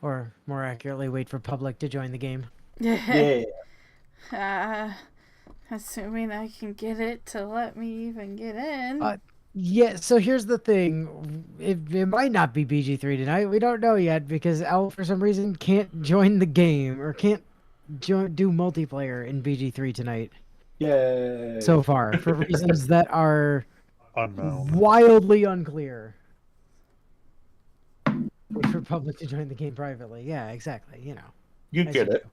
Or more accurately, wait for public to join the game. Yeah. uh, assuming I can get it to let me even get in. Yeah, so here's the thing. It might not be BG3 tonight. We don't know yet because L, for some reason, can't join the game or can't do multiplayer in BG3 tonight Yay. so far for reasons that are Unknown. wildly unclear. Wait for public to join the game privately. Yeah, exactly. You know. You as get you it. do.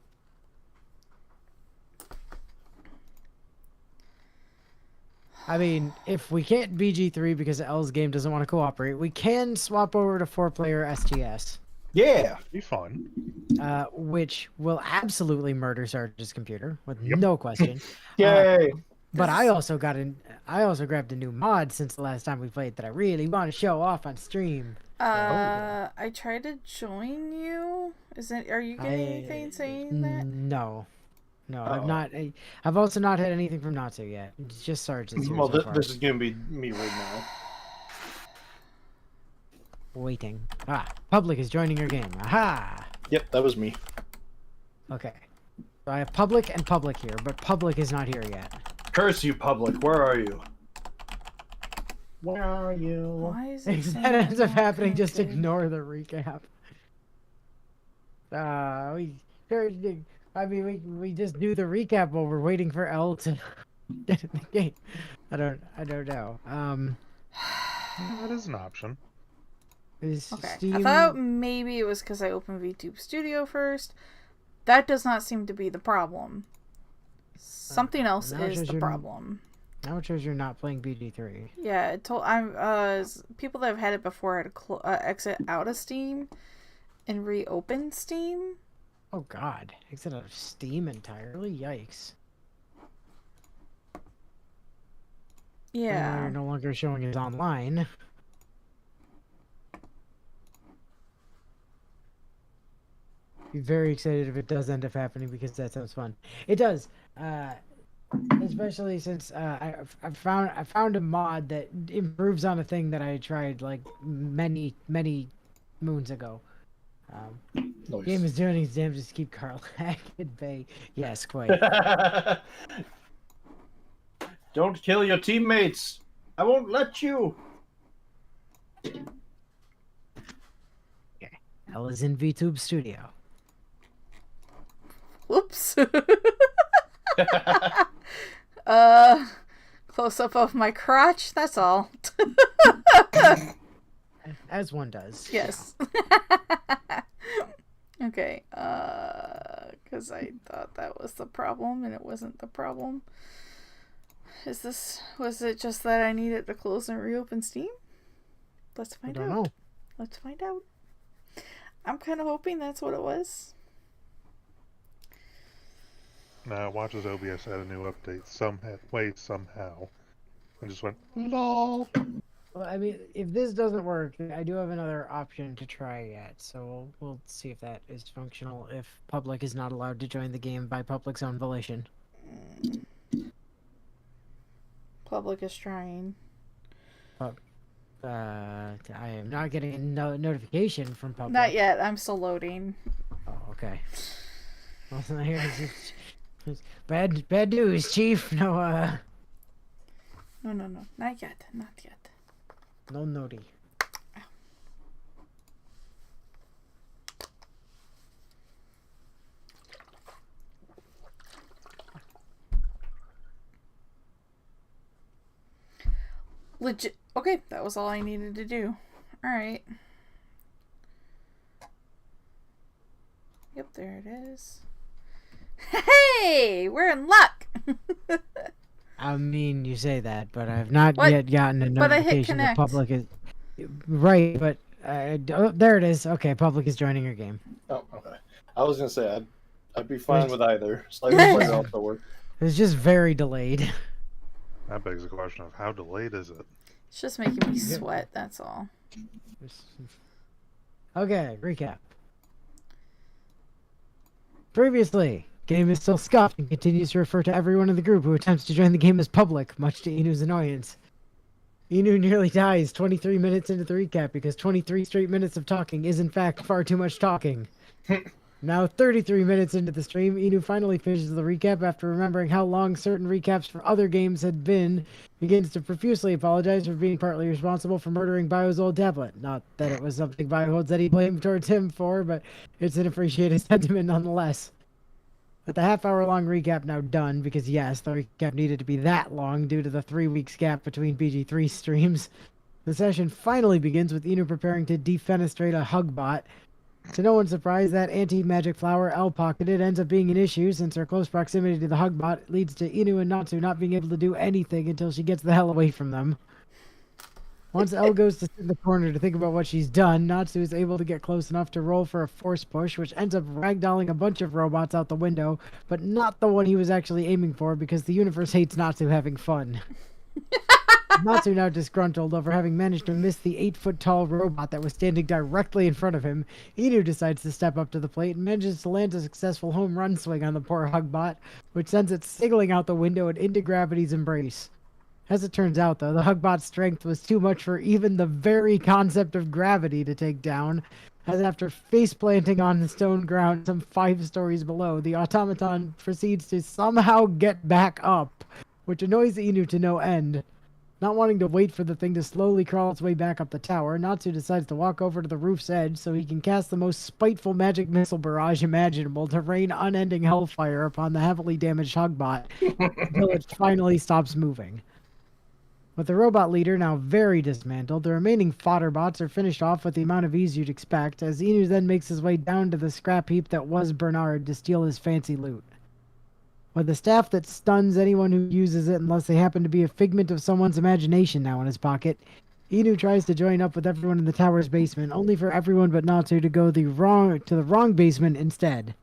I mean, if we can't BG3 because L's game doesn't want to cooperate, we can swap over to 4-player STS. Yeah. Be fun. Which will absolutely murder Sarge's computer with Yep. no question. Yay. But I also grabbed a new mod since the last time we played that I really want to show off on stream. I tried to join you. Are you getting anything saying that? No, I've not. I've also not had anything from Natsu yet. It's just Sarge that's here Well, so far. this is gonna be me right now. Waiting. Public is joining your game. Aha! Yep, that was me. Okay. So I have public and public here, but public is not here yet. Curse you, public. Where are you? Where are you? Why is it If saying that ends I'm up not happening, just connected? ignore the recap. We just do the recap while we're waiting for L to get in the game. I don't know. That is an option. Is Okay. Steam... I thought maybe it was because I opened VTube Studio first. That does not seem to be the problem. Something else now it is shows the you're- problem. Now it shows you're not playing BG3. Yeah, people that have had it before had to exit out of Steam and reopen Steam. Oh God! Exit out of Steam entirely. Yikes! Yeah. You're no longer showing it online. Be very excited if it does end up happening because that sounds fun. It does. Especially since I found a mod that improves on a thing that I tried like many moons ago. Nice. Game is doing its damnedest to keep Carl at bay. Yes, quite. Don't kill your teammates. I won't let you. L is in VTube Studio. Whoops. Close up of my crotch, that's all. As one does. Yes. Okay, because I thought that was the problem and it wasn't the problem. Was it just that I needed to close and reopen Steam? Let's find out. I don't know. Let's find out. I'm kind of hoping that's what it was. Now, watches OBS add a new update somehow. I just went, lol. Well, I mean, if this doesn't work, I do have another option to try yet. So we'll see if that is functional. If public is not allowed to join the game by public's own volition. Public is trying. I am not getting a notification from public. Not yet. I'm still loading. Oh, okay. Well, it's bad news, Chief. No, No. Not yet. Not yet. no noti. Legit. Okay, that was all I needed to do. Alright. Yep, there it is. Hey! We're in luck! I mean, you say that, but I've not What? yet gotten a But I hit notification that connect. public is... Right, but... oh, there it is. Okay, public is joining your game. Oh, okay. I was gonna say I'd be fine with either. Slightly might also work. It's just very delayed. That begs the question of how delayed is it? It's just making me sweat, that's all. Okay, recap. Previously, game is still scuffed and continues to refer to everyone in the group who attempts to join the game as public, much to Inu's annoyance. Inu nearly dies 23 minutes into the recap because 23 straight minutes of talking is in fact far too much talking. Now, 33 minutes into the stream, Inu finally finishes the recap after remembering how long certain recaps for other games had been, begins to profusely apologize for being partly responsible for murdering Bio's old tablet. Not that it was something Bio holds any blame towards him for, but it's an appreciated sentiment nonetheless. With the half-hour-long recap now done, because yes, the recap needed to be that long due to the 3 weeks gap between BG3 streams, the session finally begins with Inu preparing to defenestrate a Hugbot. To no one's surprise, that anti-magic flower, L-Pocketed, ends up being an issue since her close proximity to the Hugbot leads to Inu and Natsu not being able to do anything until she gets the hell away from them. Once L goes to sit in the corner to think about what she's done, Natsu is able to get close enough to roll for a force push, which ends up ragdolling a bunch of robots out the window, but not the one he was actually aiming for because the universe hates Natsu having fun. Natsu, now disgruntled over having managed to miss the 8-foot-tall robot that was standing directly in front of him, Inu decides to step up to the plate and manages to land a successful home run swing on the poor Hugbot, which sends it signaling out the window and into gravity's embrace. As it turns out, though, the Hugbot's strength was too much for even the very concept of gravity to take down, as after face-planting on the stone ground some 5 stories below, the automaton proceeds to somehow get back up, which annoys Inu to no end. Not wanting to wait for the thing to slowly crawl its way back up the tower, Natsu decides to walk over to the roof's edge so he can cast the most spiteful magic missile barrage imaginable to rain unending hellfire upon the heavily damaged Hugbot until it finally stops moving. With the robot leader now very dismantled, the remaining fodder bots are finished off with the amount of ease you'd expect, as Inu then makes his way down to the scrap heap that was Bernard to steal his fancy loot. With a staff that stuns anyone who uses it unless they happen to be a figment of someone's imagination now in his pocket, Inu tries to join up with everyone in the tower's basement, only for everyone but Natsu to go to the wrong basement instead.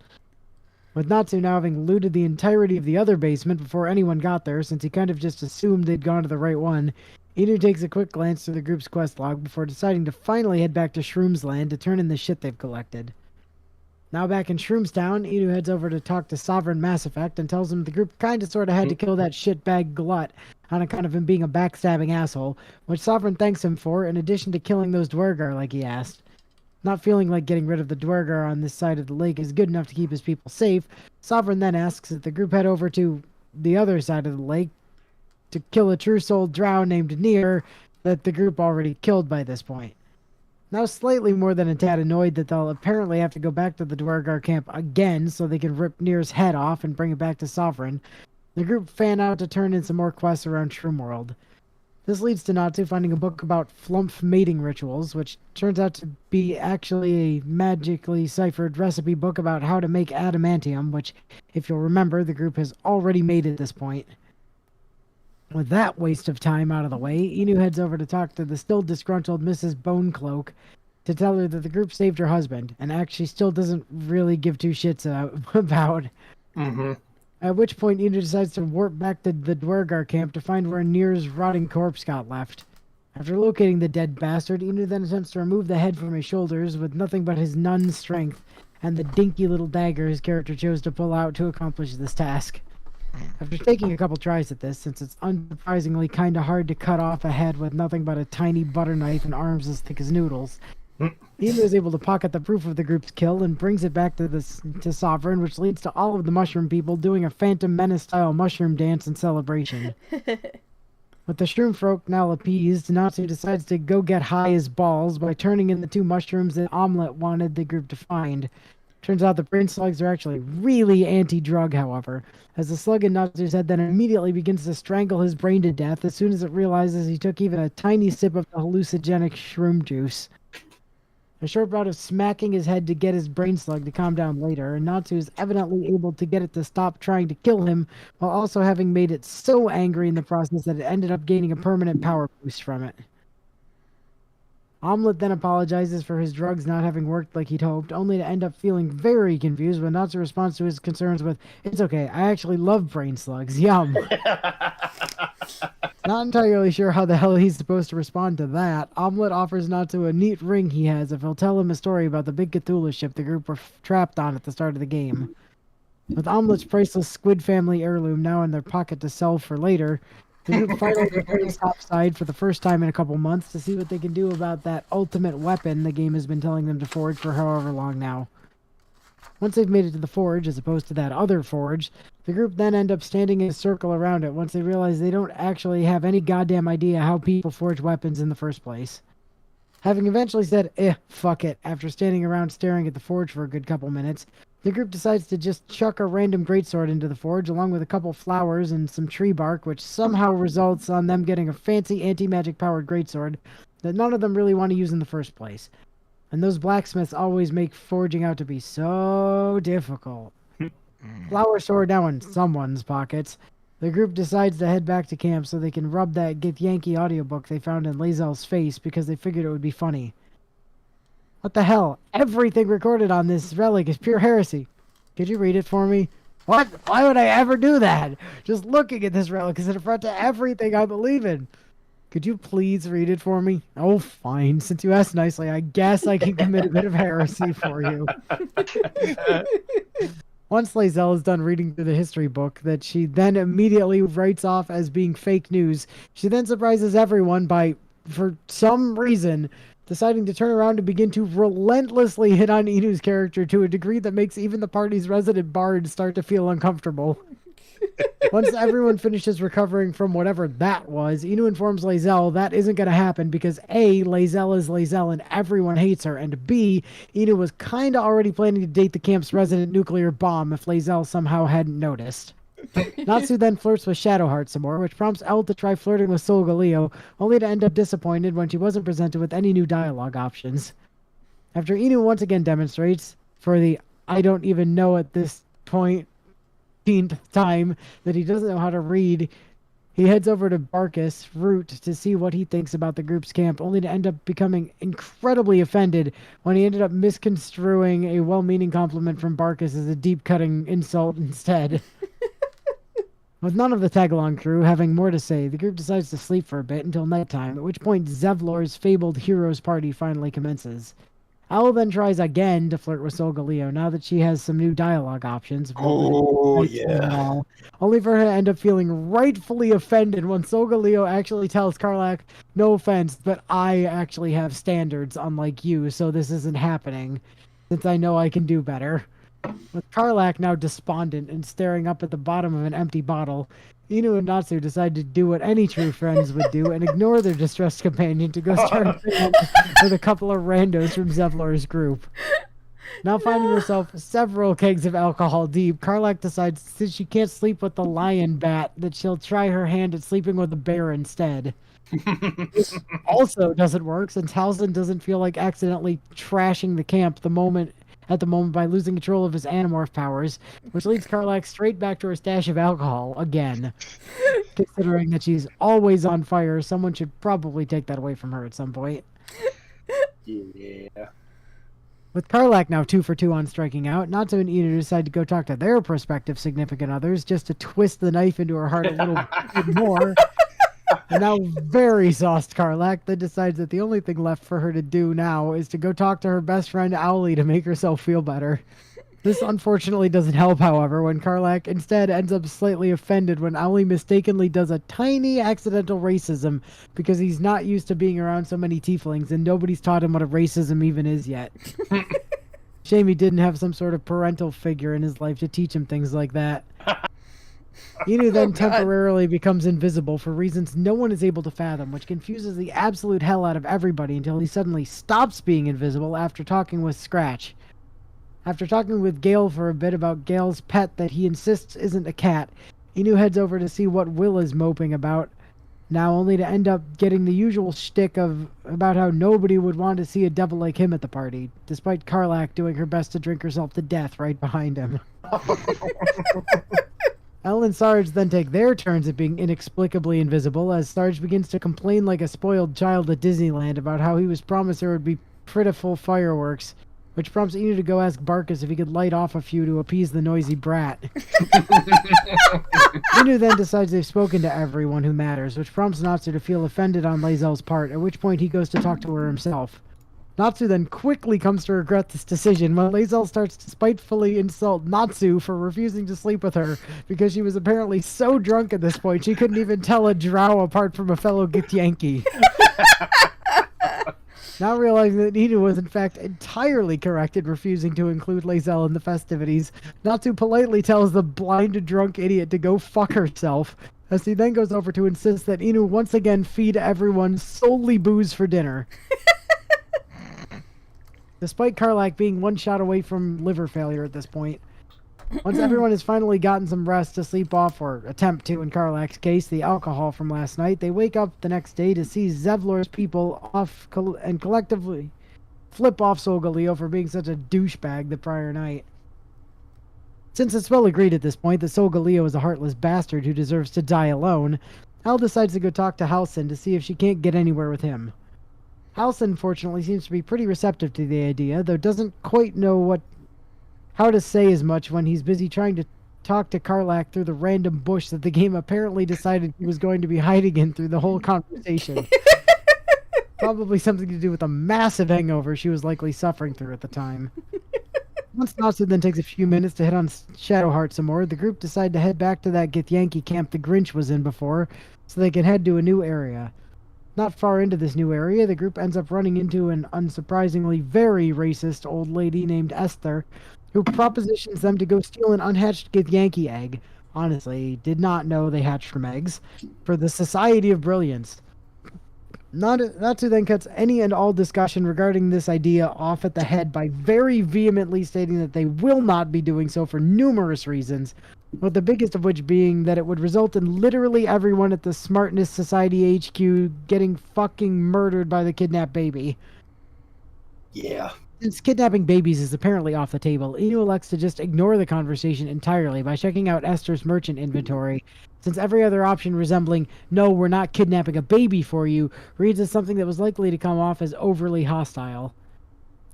With Natsu now having looted the entirety of the other basement before anyone got there, since he kind of just assumed they'd gone to the right one, Inu takes a quick glance through the group's quest log before deciding to finally head back to Shroom's Land to turn in the shit they've collected. Now back in Shroomstown, Inu heads over to talk to Sovereign Mass Effect and tells him the group kinda sorta had to kill that shitbag Glut on account of him being a backstabbing asshole, which Sovereign thanks him for in addition to killing those Dwergar like he asked. Not feeling like getting rid of the Dwergar on this side of the lake is good enough to keep his people safe, Sovereign then asks that the group head over to the other side of the lake to kill a true soul drow named Nier that the group already killed by this point. Now slightly more than a tad annoyed that they'll apparently have to go back to the Dwergar camp again so they can rip Nier's head off and bring it back to Sovereign, the group fan out to turn in some more quests around Shroom World. This leads to Natsu finding a book about flumph mating rituals, which turns out to be actually a magically ciphered recipe book about how to make adamantium, which, if you'll remember, the group has already made at this point. With that waste of time out of the way, Inu heads over to talk to the still disgruntled Mrs. Bonecloak to tell her that the group saved her husband, an act she still doesn't really give 2 shits about. Mm-hmm. At which point Inu decides to warp back to the Dwergar camp to find where Nier's rotting corpse got left. After locating the dead bastard, Inu then attempts to remove the head from his shoulders with nothing but his nun strength and the dinky little dagger his character chose to pull out to accomplish this task. After taking a couple tries at this, since it's unsurprisingly kinda hard to cut off a head with nothing but a tiny butter knife and arms as thick as noodles, Inu is able to pocket the proof of the group's kill and brings it back to Sovereign, which leads to all of the mushroom people doing a Phantom Menace-style mushroom dance in celebration. With the shroom folk now appeased, Natsu decides to go get high as balls by turning in the 2 mushrooms that Omelette wanted the group to find. Turns out the brain slugs are actually really anti-drug, however, as the slug in Natsu's head then immediately begins to strangle his brain to death as soon as it realizes he took even a tiny sip of the hallucinogenic shroom juice. A short bout of smacking his head to get his brain slug to calm down later, and Natsu is evidently able to get it to stop trying to kill him, while also having made it so angry in the process that it ended up gaining a permanent power boost from it. Omelette then apologizes for his drugs not having worked like he'd hoped, only to end up feeling very confused when Natsu responds to his concerns with, "It's okay, I actually love brain slugs, yum." Not entirely sure how the hell he's supposed to respond to that, Omelette offers Natsu a neat ring he has if he'll tell him a story about the big Cthulhu ship the group were trapped on at the start of the game. With Omelette's priceless Squid Family heirloom now in their pocket to sell for later, the group finally returns topside for the first time in a couple months to see what they can do about that ultimate weapon the game has been telling them to forge for however long now. Once they've made it to the forge, as opposed to that other forge, the group then end up standing in a circle around it once they realize they don't actually have any goddamn idea how people forge weapons in the first place. Having eventually said, fuck it, after standing around staring at the forge for a good couple minutes, the group decides to just chuck a random greatsword into the forge along with a couple flowers and some tree bark, which somehow results on them getting a fancy anti-magic powered greatsword that none of them really want to use in the first place. And those blacksmiths always make forging out to be so difficult. Flower sword now in someone's pockets. The group decides to head back to camp so they can rub that Get Yankee audiobook they found in Lae'zel's face because they figured it would be funny. What the hell? Everything recorded on this relic is pure heresy. Could you read it for me? What? Why would I ever do that? Just looking at this relic is an affront to everything I believe in. Could you please read it for me? Oh, fine. Since you asked nicely, I guess I can commit a bit of heresy for you. Once Lae'zel is done reading through the history book that she then immediately writes off as being fake news, she then surprises everyone by, for some reason, deciding to turn around and begin to relentlessly hit on Inuy's character to a degree that makes even the party's resident bard start to feel uncomfortable. Once everyone finishes recovering from whatever that was, Inu informs Lae'zel that isn't going to happen because A, Lae'zel is Lae'zel and everyone hates her, and B, Inu was kind of already planning to date the camp's resident nuclear bomb if Lae'zel somehow hadn't noticed. Natsu then flirts with Shadowheart some more, which prompts Elle to try flirting with Solgaleo, only to end up disappointed when she wasn't presented with any new dialogue options. After Inu once again demonstrates, for the I don't even know at this point time, that he doesn't know how to read, he heads over to Barkus Root to see what he thinks about the group's camp, only to end up becoming incredibly offended when he ended up misconstruing a well-meaning compliment from Barkus as a deep-cutting insult instead. With none of the tag-along crew having more to say, the group decides to sleep for a bit until nighttime, at which point Zevlor's fabled heroes party finally commences. Owl then tries again to flirt with Solgaleo now that she has some new dialogue options. Oh, yeah. Only for her to end up feeling rightfully offended when Solgaleo actually tells Karlach, no offense, but I actually have standards unlike you, so this isn't happening, since I know I can do better. With Karlach now despondent and staring up at the bottom of an empty bottle, Inu and Natsu decide to do what any true friends would do and ignore their distressed companion to go start with a couple of randos from Zevlor's group. Now finding herself several kegs of alcohol deep, Karlach decides since she can't sleep with the lion bat that she'll try her hand at sleeping with a bear instead. This also doesn't work since Halsin doesn't feel like accidentally trashing the camp at the moment by losing control of his Animorph powers, which leads Karlach straight back to her stash of alcohol again. Considering that she's always on fire, someone should probably take that away from her at some point. Yeah. With Karlach now 2 for 2 on striking out, Natsu and Inu decide to go talk to their prospective significant others just to twist the knife into her heart a little bit more. And now very sauced Karlach then decides that the only thing left for her to do now is to go talk to her best friend Owlie to make herself feel better. This unfortunately doesn't help, however, when Karlach instead ends up slightly offended when Owlie mistakenly does a tiny accidental racism because he's not used to being around so many tieflings and nobody's taught him what a racism even is yet. Shame he didn't have some sort of parental figure in his life to teach him things like that. Inu then temporarily becomes invisible for reasons no one is able to fathom, which confuses the absolute hell out of everybody until he suddenly stops being invisible after talking with Scratch. After talking with Gale for a bit about Gale's pet that he insists isn't a cat, Inu heads over to see what Will is moping about, now only to end up getting the usual shtick about how nobody would want to see a devil like him at the party, despite Karlach doing her best to drink herself to death right behind him. Elle and Sarge then take their turns at being inexplicably invisible as Sarge begins to complain like a spoiled child at Disneyland about how he was promised there would be pitiful fireworks, which prompts Inu to go ask Barkus if he could light off a few to appease the noisy brat. Inu then decides they've spoken to everyone who matters, which prompts Natsu to feel offended on Lae'zel's part, at which point he goes to talk to her himself. Natsu then quickly comes to regret this decision when Lae'zel starts to spitefully insult Natsu for refusing to sleep with her because she was apparently so drunk at this point she couldn't even tell a drow apart from a fellow Githyanki. Now realizing that Nina was in fact entirely correct in refusing to include Lae'zel in the festivities, Natsu politely tells the blind drunk idiot to go fuck herself, as he then goes over to insist that Inu once again feed everyone solely booze for dinner. Despite Karlak being one shot away from liver failure at this point. Once everyone has finally gotten some rest to sleep off, or attempt to in Karlak's case, the alcohol from last night, they wake up the next day to see Zevlor's people off and collectively flip off Solgaleo for being such a douchebag the prior night. Since it's well agreed at this point that Solgaleo is a heartless bastard who deserves to die alone, Hal decides to go talk to Halsin to see if she can't get anywhere with him. Halsin, fortunately, seems to be pretty receptive to the idea, though doesn't quite know how to say as much when he's busy trying to talk to Karlak through the random bush that the game apparently decided he was going to be hiding in through the whole conversation. Probably something to do with a massive hangover she was likely suffering through at the time. Once Natsu then takes a few minutes to hit on Shadowheart some more, the group decide to head back to that Githyanki camp the Grinch was in before, so they can head to a new area. Not far into this new area, the group ends up running into an unsurprisingly very racist old lady named Esther, who propositions them to go steal an unhatched Githyanki egg. Honestly, did not know they hatched from eggs. For the Society of Brilliance. Natsu then cuts any and all discussion regarding this idea off at the head by very vehemently stating that they will not be doing so for numerous reasons, with the biggest of which being that it would result in literally everyone at the Smartness Society HQ getting fucking murdered by the kidnapped baby. Yeah. Since kidnapping babies is apparently off the table, Inu elects to just ignore the conversation entirely by checking out Esther's merchant inventory, since every other option resembling, no, we're not kidnapping a baby for you, reads as something that was likely to come off as overly hostile.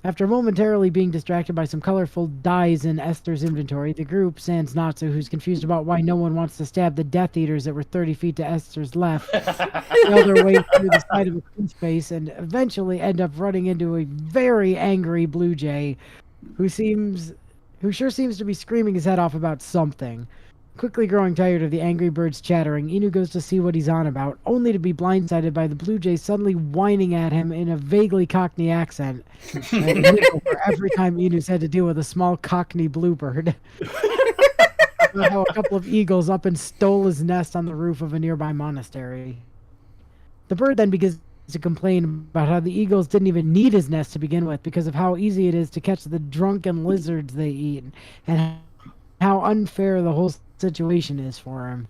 After momentarily being distracted by some colorful dyes in Esther's inventory, the group, sans Natsu, who's confused about why no one wants to stab the Death Eaters that were 30 feet to Esther's left, sail their way through the side of a clean space and eventually end up running into a very angry blue jay who sure seems to be screaming his head off about something. Quickly growing tired of the angry birds chattering, Inu goes to see what he's on about, only to be blindsided by the blue jay suddenly whining at him in a vaguely Cockney accent. For every time Inu's had to deal with a small Cockney bluebird. About how a couple of eagles up and stole his nest on the roof of a nearby monastery. The bird then begins to complain about how the eagles didn't even need his nest to begin with because of how easy it is to catch the drunken lizards they eat, and how unfair the whole situation is for him.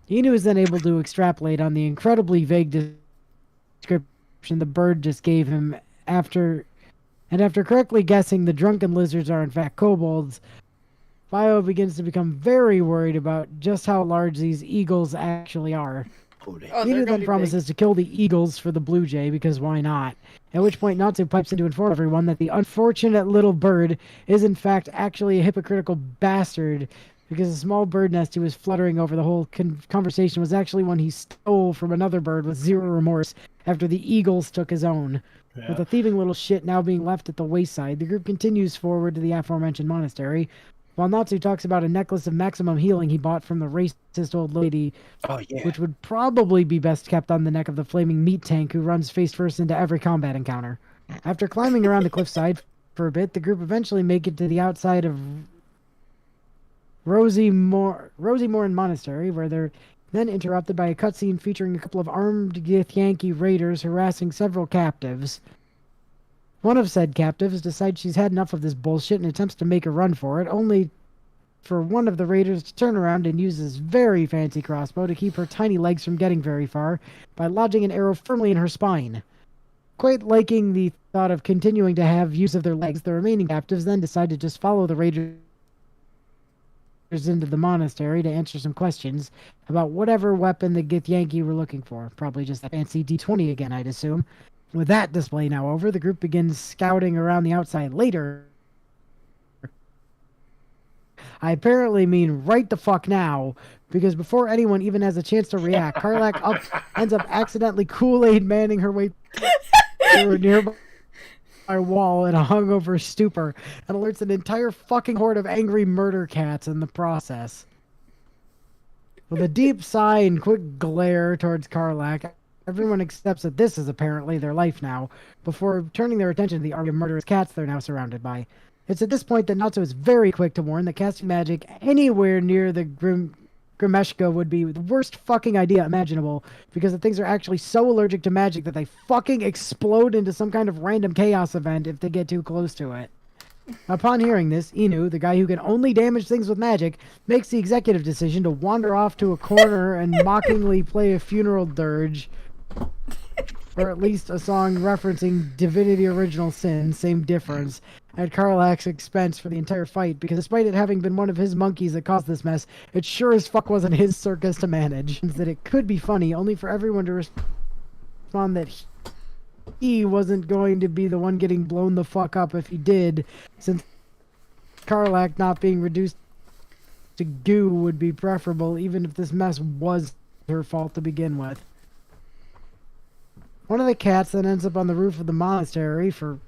Inu is then able to extrapolate on the incredibly vague description the bird just gave him after correctly guessing the drunken lizards are in fact kobolds. Bio begins to become very worried about just how large these eagles actually are. Inu then promises to kill the eagles for the blue jay, because why not? At which point Natsu pipes in to inform everyone that the unfortunate little bird is in fact actually a hypocritical bastard, because a small bird nest he was fluttering over the whole conversation was actually one he stole from another bird with zero remorse after the eagles took his own. Yeah. With the thieving little shit now being left at the wayside, the group continues forward to the aforementioned monastery, while Natsu talks about a necklace of maximum healing he bought from the racist old lady, which would probably be best kept on the neck of the flaming meat tank who runs face first into every combat encounter. After climbing around the cliffside for a bit, the group eventually make it to the outside of Rosie-Morin Monastery, where they're then interrupted by a cutscene featuring a couple of armed Githyanki raiders harassing several captives. One of said captives decides she's had enough of this bullshit and attempts to make a run for it, only for one of the raiders to turn around and use his very fancy crossbow to keep her tiny legs from getting very far by lodging an arrow firmly in her spine. Quite liking the thought of continuing to have use of their legs, the remaining captives then decide to just follow the raiders into the monastery to answer some questions about whatever weapon the Githyanki were looking for. Probably just that fancy D20 again, I'd assume. With that display now over, the group begins scouting around the outside later. I apparently mean right the fuck now, because before anyone even has a chance to react, Karlak ends up accidentally Kool-Aid manning her way through a nearby wall in a hungover stupor and alerts an entire fucking horde of angry murder cats in the process. With a deep sigh and quick glare towards Karlak, Everyone accepts that this is apparently their life now, before turning their attention to the army of murderous cats they're now surrounded by. It's at this point that Natsu is very quick to warn that casting magic anywhere near the Grimeshka would be the worst fucking idea imaginable, because the things are actually so allergic to magic that they fucking explode into some kind of random chaos event if they get too close to it. Upon hearing this, Inu, the guy who can only damage things with magic, makes the executive decision to wander off to a corner and mockingly play a funeral dirge, or at least a song referencing Divinity Original Sin, same difference, at Karlak's expense for the entire fight, because despite it having been one of his monkeys that caused this mess, it sure as fuck wasn't his circus to manage. That it could be funny, only for everyone to respond that he wasn't going to be the one getting blown the fuck up if he did, since Karlak not being reduced to goo would be preferable, even if this mess was her fault to begin with. One of the cats then ends up on the roof of the monastery for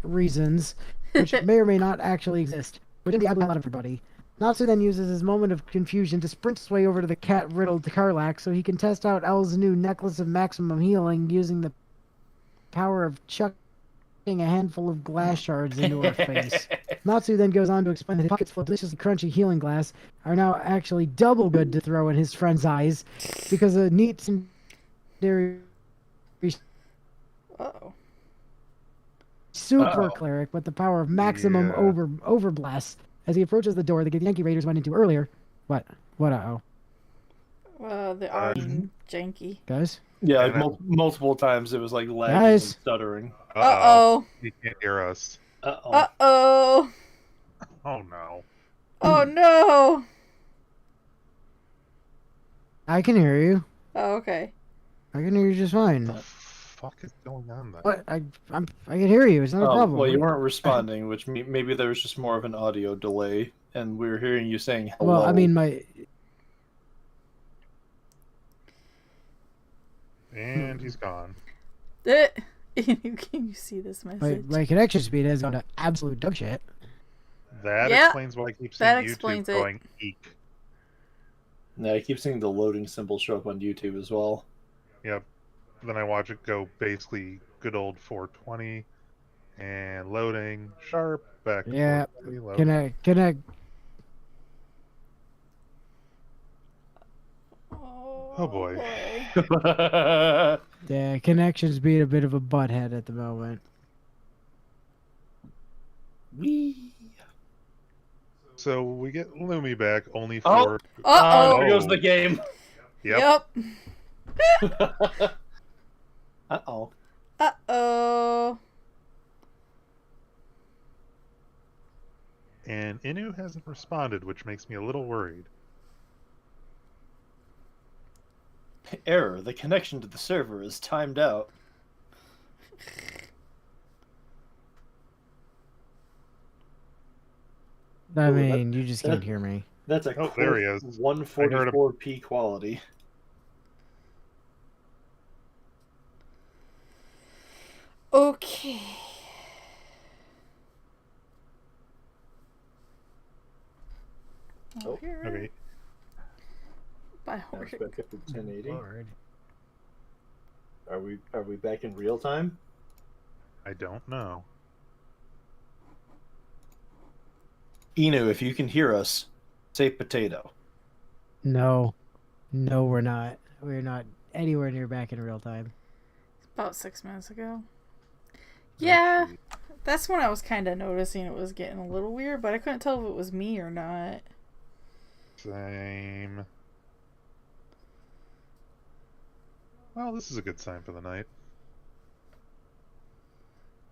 reasons, which may or may not actually exist, which is the out everybody. Natsu then uses his moment of confusion to sprint his way over to the cat-riddled Karlak so he can test out El's new necklace of maximum healing using the power of chucking a handful of glass shards into her face. Natsu then goes on to explain that his pockets full of deliciously crunchy healing glass are now actually double good to throw in his friend's eyes, because a neat secondary Uh-oh. super cleric with the power of maximum Yeah. overblast. As he approaches the door that the Yankee Raiders went into earlier. What? What? The audio janky. Guys? Yeah, And like multiple times it was like lagging and Guys? stuttering. Uh-oh. He can't hear us. Uh-oh. Uh-oh. Oh no. Oh, no. I can hear you. Oh, okay. I can hear you just fine. What the fuck is going on there? What? I can hear you. It's not a problem. Well, you weren't responding, which maybe there was just more of an audio delay, and we were hearing you saying hello. Well, I mean, my And he's gone. Can you see this my, message? my connection speed has gone to absolute dog shit. That Yeah, explains why I keep that seeing explains YouTube it. going eek. Yeah, I keep seeing the loading symbol show up on YouTube as well. Yep. Then I watch it go basically good old 420 and loading sharp back to Yeah. 420, loading. Connect. Oh, boy. Yeah, connection's being a bit of a butthead at the moment. Wee. So we get Lumi back only Oh! for Uh-oh. There goes the game. Yep. Uh-oh. Uh-oh. And Inu hasn't responded, which makes me a little worried. Error. The connection to the server is timed out. I Ooh, mean, you just can't hear me. That's a Oh, there he is. 144p quality. Okay. Oh, Here. Okay. By Now horse. it's back up to 1080. Lord. Are we back in real time? I don't know. Inu, if you can hear us, say potato. No. No, we're not. We're not anywhere near back in real time. About 6 minutes ago. Yeah, Let's see. that's when I was kind of noticing it was getting a little weird, but I couldn't tell if it was me or not. Same. Well, this is a good sign for the night.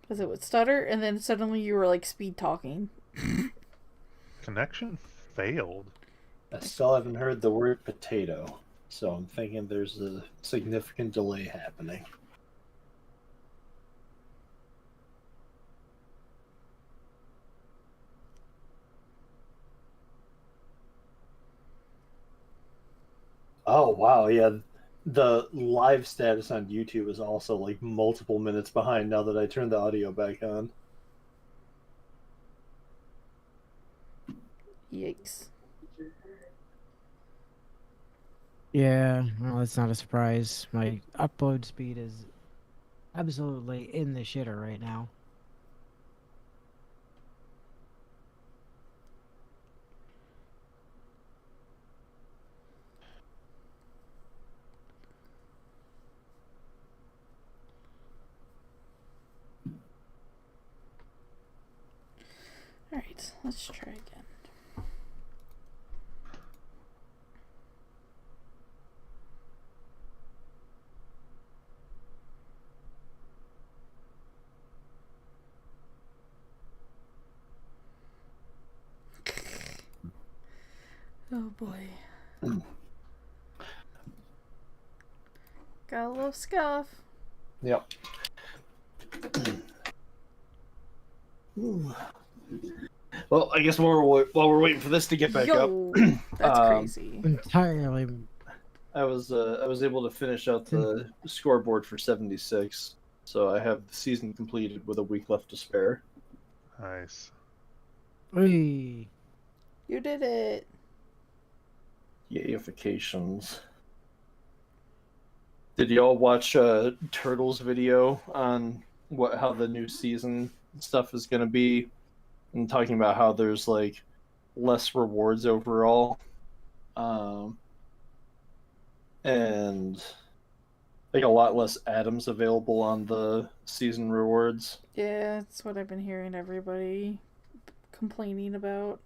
Because it would stutter, and then suddenly you were like speed talking. Connection failed. I still haven't heard the word potato, so I'm thinking there's a significant delay happening. Oh, wow, yeah. The live status on YouTube is also like multiple minutes behind now that I turned the audio back on. Yikes. Yeah, well, that's not a surprise. My upload speed is absolutely in the shitter right now. Alright, let's try again. Oh boy. Got a little scuff. Yep. Ooh. Well, I guess while we're waiting for this to get back up, Yo, that's crazy. Entirely. I was able to finish out the scoreboard for 76, so I have the season completed with a week left to spare. Nice. Hey. You did it. Yayifications. Did y'all watch Turtle's video on how the new season stuff is going to be, and talking about how there's like less rewards overall, and like a lot less items available on the season rewards? Yeah, that's what I've been hearing everybody complaining about.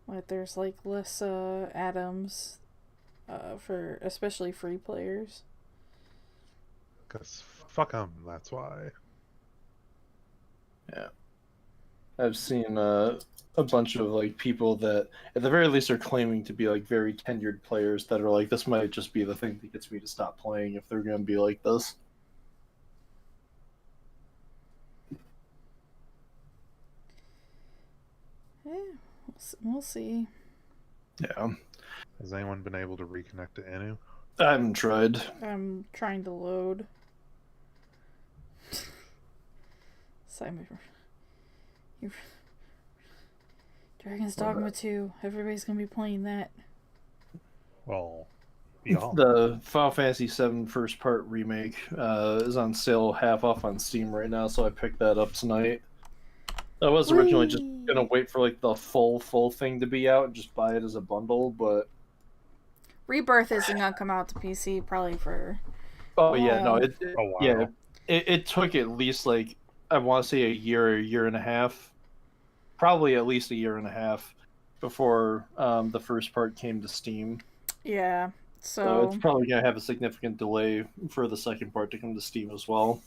Like there's like less atoms for especially free players. Because fuck them, that's why. Yeah. I've seen a bunch of like people that at the very least are claiming to be like very tenured players that are like, this might just be the thing that gets me to stop playing if they're going to be like this. Yeah, we'll see. Yeah. Has anyone been able to reconnect to Inu? I haven't tried. I'm trying to load. Simon, you Dragon's Dogma 2. Everybody's gonna be playing that. Well, yeah. The Final Fantasy VII First Part Remake is on sale half off on Steam right now, so I picked that up tonight. I was originally just gonna wait for like the full thing to be out and just buy it as a bundle, but Rebirth isn't gonna come out to PC probably for. oh yeah, no, it took at least like, I want to say a year and a half, probably at least a year and a half before the first part came to Steam. Yeah, So it's probably gonna have a significant delay for the second part to come to Steam as well.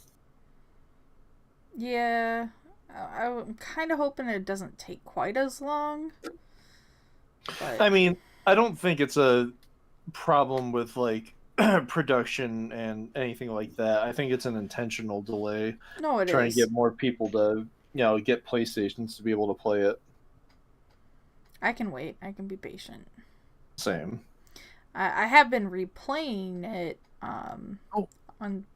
Yeah, I'm kind of hoping it doesn't take quite as long. But... I mean, I don't think it's a problem with like production and anything like that. I think it's an intentional delay. No, it trying is. to get more people to, get PlayStations to be able to play it. I can wait. I can be patient. Same. I have been replaying it on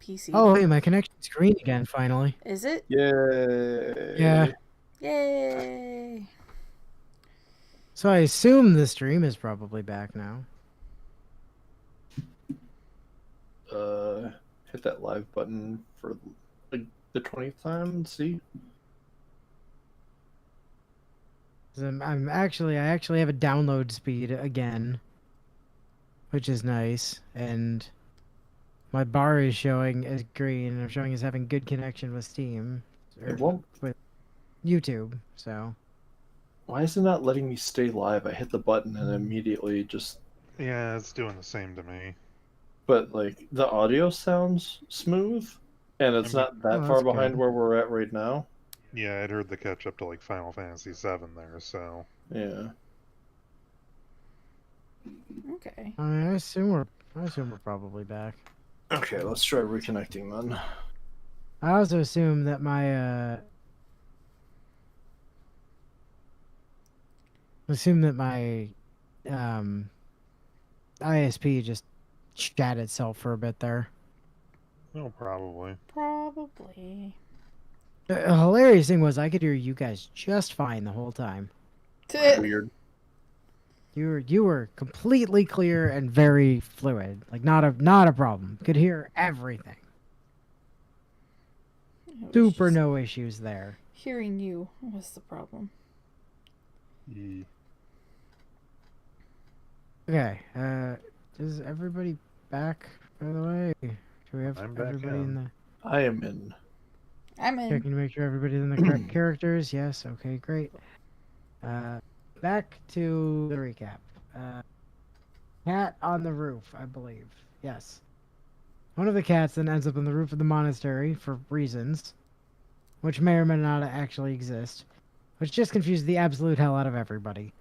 PC. Oh, hey, my connection's green again, finally. Is it? Yay. Yeah. Yay. So I assume the stream is probably back now. Hit that live button for like the 20th time. See. I actually have a download speed again, which is nice, and my bar is showing as green, and I'm showing as having good connection with Steam, or with YouTube. So why is it not letting me stay live? I hit the button and immediately just. Yeah, it's doing the same to me. But like the audio sounds smooth, and it's not that far behind where we're at right now. Yeah, I'd heard the catch up to like Final Fantasy VII there, so yeah. Okay. I mean, I assume we're probably back. Okay, let's try reconnecting then. I also assume that my ISP just shat itself for a bit there. no, probably. Probably. The hilarious thing was I could hear you guys just fine the whole time. Weird. You were completely clear and very fluid. Like not a problem. Could hear everything. It was Super just no issues there. hearing you was the problem. Ye- Okay. Is everybody back, by the way? Do we have I'm back everybody in in. the I am in. I'm in. checking to make sure everybody's in the correct characters? Yes, okay, great. Back to the recap. Cat on the roof, I believe. Yes. One of the cats then ends up on the roof of the monastery for reasons, which may or may not actually exist, which just confused the absolute hell out of everybody.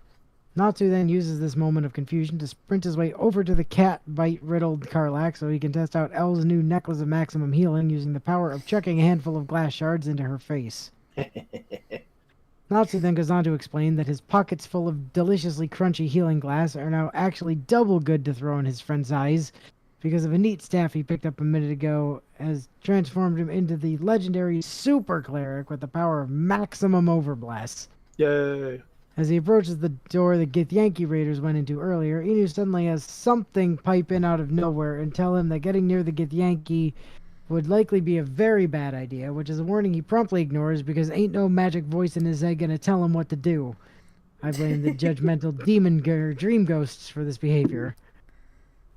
Natsu then uses this moment of confusion to sprint his way over to the cat bite-riddled Karlak so he can test out Elle's new necklace of maximum healing using the power of chucking a handful of glass shards into her face. Natsu then goes on to explain that his pockets full of deliciously crunchy healing glass are now actually double good to throw in his friend's eyes because of a neat staff he picked up a minute ago has transformed him into the legendary super cleric with the power of maximum overblast. Yay. As he approaches the door the Githyanki raiders went into earlier, Inu suddenly has something pipe in out of nowhere and tell him that getting near the Githyanki would likely be a very bad idea, which is a warning he promptly ignores because ain't no magic voice in his head gonna tell him what to do. I blame the judgmental dream ghosts for this behavior.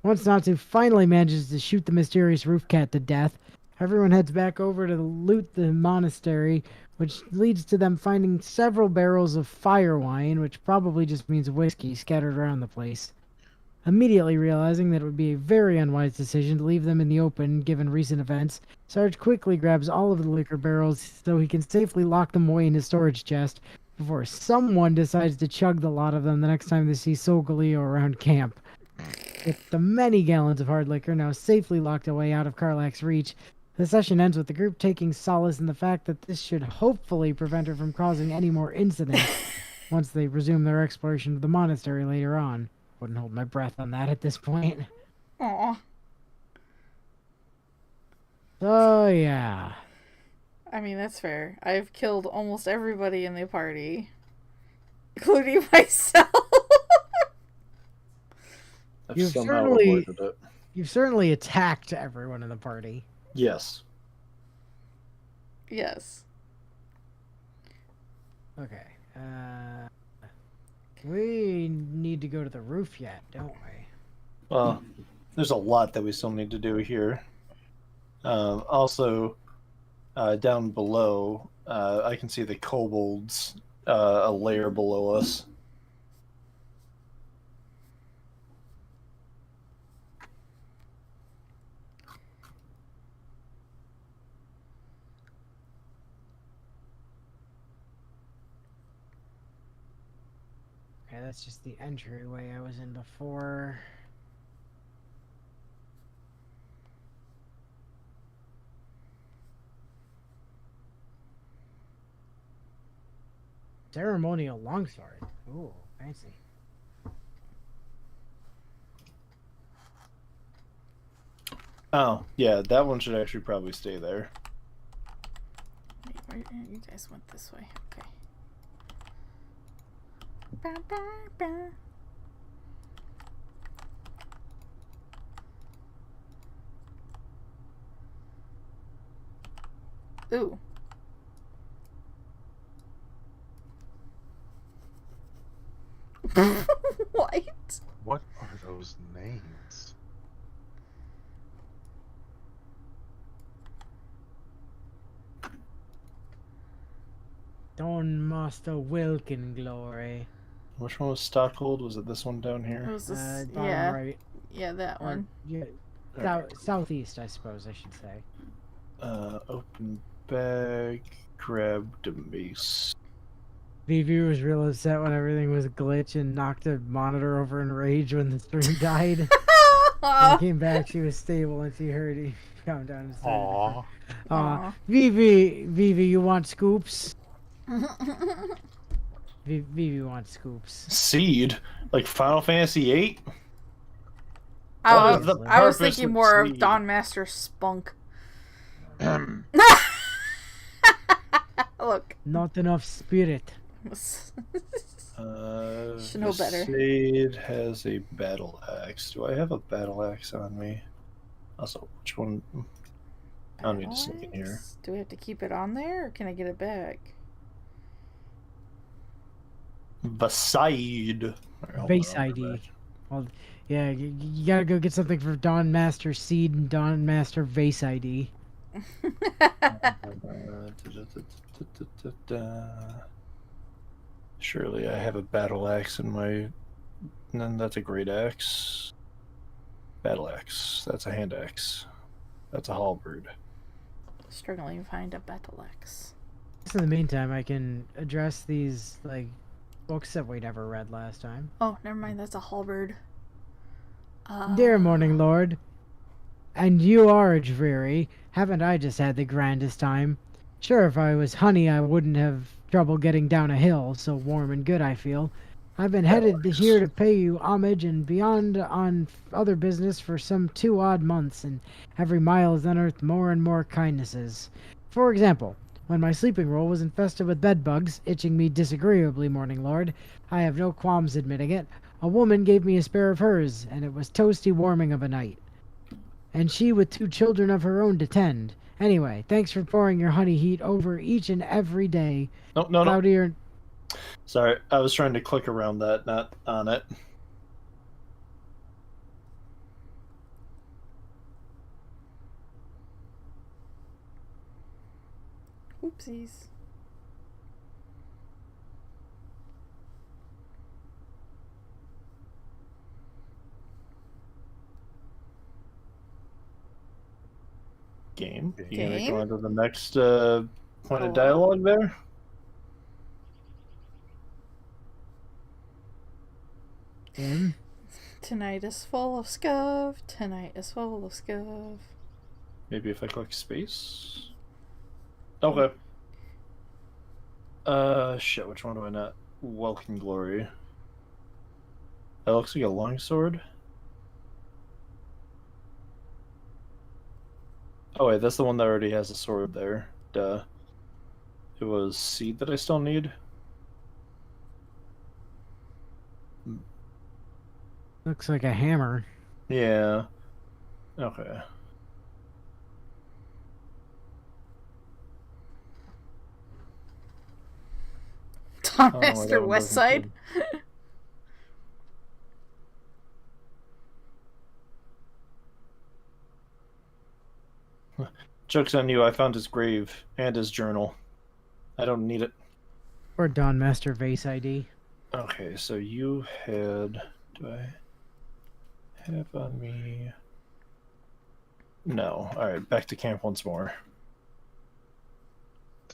Once Natsu finally manages to shoot the mysterious roof cat to death, everyone heads back over to loot the monastery, which leads to them finding several barrels of fire wine, which probably just means whiskey, scattered around the place. Immediately realizing that it would be a very unwise decision to leave them in the open given recent events, Sarge quickly grabs all of the liquor barrels so he can safely lock them away in his storage chest before someone decides to chug the lot of them the next time they see Solgaleo around camp. With the many gallons of hard liquor now safely locked away out of Karlak's reach, the session ends with the group taking solace in the fact that this should hopefully prevent her from causing any more incidents once they resume their exploration of the monastery later on. Wouldn't hold my breath on that at this point. Aw. So, yeah. I mean, that's fair. I've killed almost everybody in the party, including myself. I've You've somehow certainly- avoided it. You've certainly attacked everyone in the party. Yes. Yes. Okay. We need to go to the roof yet, don't we? Well, there's a lot that we still need to do here. Also, down below, I can see the kobolds a layer below us. Okay, that's just the entryway I was in before. Ceremonial longsword. Ooh, fancy. Oh, yeah, that one should actually probably stay there. Wait, you guys went this way. Okay. Ba, ba, ba. Ooh. What? What are those names? Don Master Wilkin Glory. Which one was Stockhold? Was it this one down It here? was this. Bottom Yeah. right. Yeah, that Or, one. yeah, Alright. southeast, I suppose I should say. Open bag, grabbed a mace. VV was real upset when everything was glitch and knocked a monitor over in rage when the stream died. When he came back, she was stable and she heard he calmed down and started. Aww. Aw. Vivi, you want scoops? Vivi wants scoops. Seed? Like Final Fantasy VIII? I What is was, the I was purpose thinking of more of seed? Dawn Master Spunk. Look. Not enough spirit. Should know better. Visade has a battle axe. Do I have a battle axe on me? Also, which one? I don't need to sneak in here. Alex? Do we have to keep it on there, or can I get it back? Visade. Base ID. Well, yeah, you gotta go get something for Dawn Master Seed and Dawn Master Vase ID. Surely I have a battle axe in my. And that's a great axe. Battle axe. That's a hand axe. That's a halberd. Struggling to find a battle axe. So in the meantime, I can address these like books that we never read last time. Oh, never mind. That's a halberd. Dear Morning Lord, and you are dreary. Haven't I just had the grandest time? Sure, if I was honey, I wouldn't have trouble getting down a hill. So warm and good I feel. I've been headed here to pay you homage and beyond on other business for some 2 odd months, and every mile has unearthed more and more kindnesses. For example, when my sleeping roll was infested with bed bugs, itching me disagreeably, Morning Lord, I have no qualms admitting it, a woman gave me a spare of hers, and it was toasty warming of a night. And she with 2 children of her own to tend. Anyway, thanks for pouring your honey heat over each and every day. No. Cloudier... Sorry, I was trying to click around that, not on it. Oopsies. Game. You gonna Game? go on to the next point of dialogue there? Tonight is full of scuff. Tonight is full of scuff. Maybe if I click space. Okay. Shit, which one do I not? Welcome Glory. That looks like a longsword. Oh wait, that's the one that already has a sword there. Duh. It was seed that I still need. Looks like a hammer. Yeah. Okay. Tom Oh, Master that one West doesn't Side. Joke's on you, I found his grave and his journal. I don't need it. Or Dawn Master Vase ID. Okay, so you had... Do I have on me... No. Alright, back to camp once more.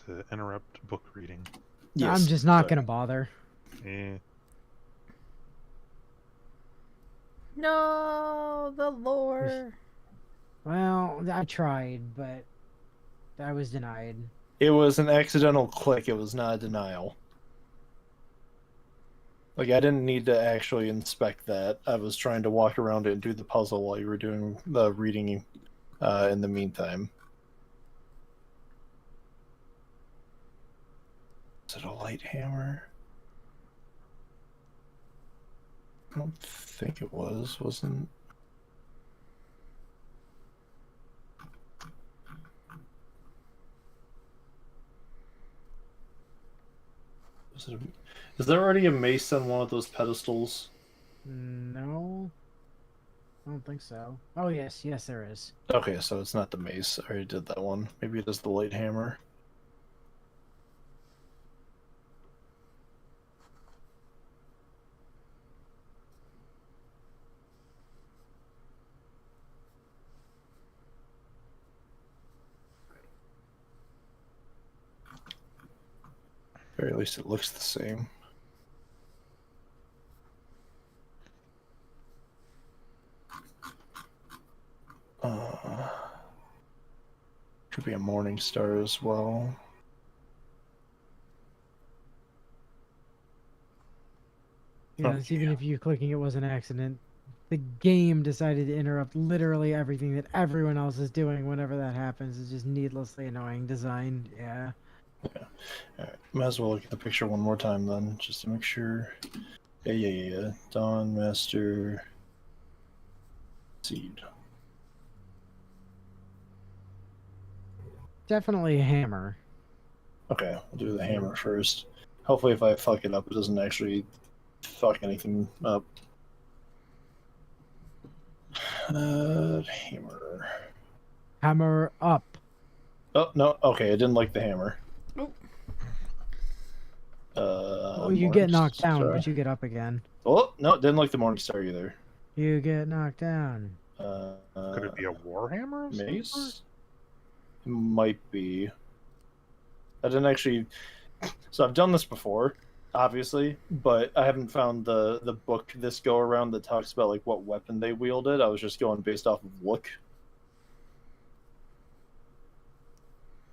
To interrupt book reading. Yes, I'm just not sorry. gonna bother. Eh. No, the lore. Well, I tried, but I was denied. It was an accidental click, it was not a denial. Like, I didn't need to actually inspect that. I was trying to walk around it and do the puzzle while you were doing the reading in the meantime. Is it a light hammer? I don't think it was, wasn't... Is there already a mace on one of those pedestals? No, I don't think so. Oh yes, there is. Okay, so it's not the mace. I already did that one. Maybe it is the light hammer. Or at least it looks the same. Could be a morning star as well. Yeah, it's even if you clicking it was an accident, the game decided to interrupt literally everything that everyone else is doing whenever that happens. It's just needlessly annoying design. Yeah. Alright, might as well look at the picture one more time then, just to make sure. Yeah. Dawn Master Seed. Definitely a hammer. Okay, we'll do the hammer first. Hopefully, if I fuck it up, it doesn't actually fuck anything up. Hammer. Hammer up. Oh no. Okay, I didn't like the hammer. Nope. Oh, you get knocked down, but you get up again. Oh no, didn't like the Morning Star either. You get knocked down. Could it be a warhammer? Of some sort? Mace? Might be. I didn't actually. So I've done this before, obviously, but I haven't found the book this go around that talks about like what weapon they wielded. I was just going based off of look.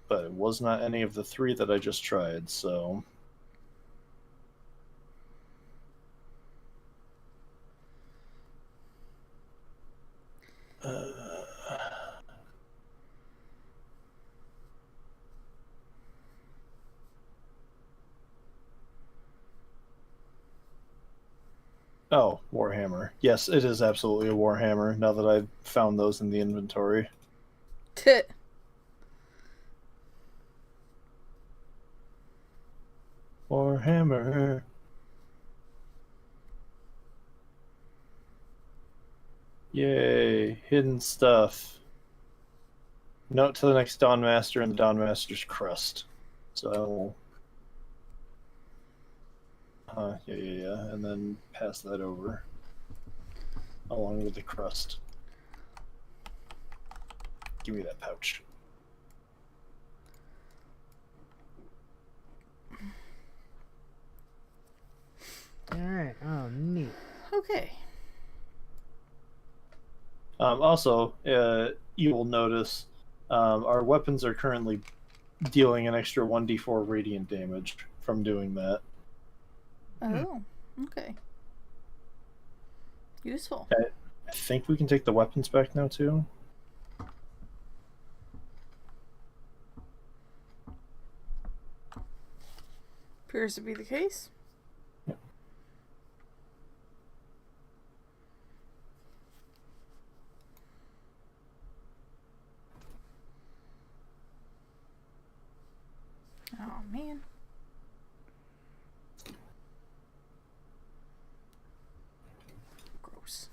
But it was not any of the three that I just tried, so. Oh, Warhammer. Yes, it is absolutely a Warhammer, now that I've found those in the inventory. Tit. Warhammer. Yay, hidden stuff. Note to the next Dawn Master and the Dawn Master's crust. So I will. Yeah. And then pass that over. Along with the crust. Give me that pouch. Alright, oh, neat. Okay. Also, you will notice our weapons are currently dealing an extra 1d4 radiant damage from doing that. Oh, okay. Useful. I think we can take the weapons back now, too. Appears to be the case. Yep. Oh, man. Gross.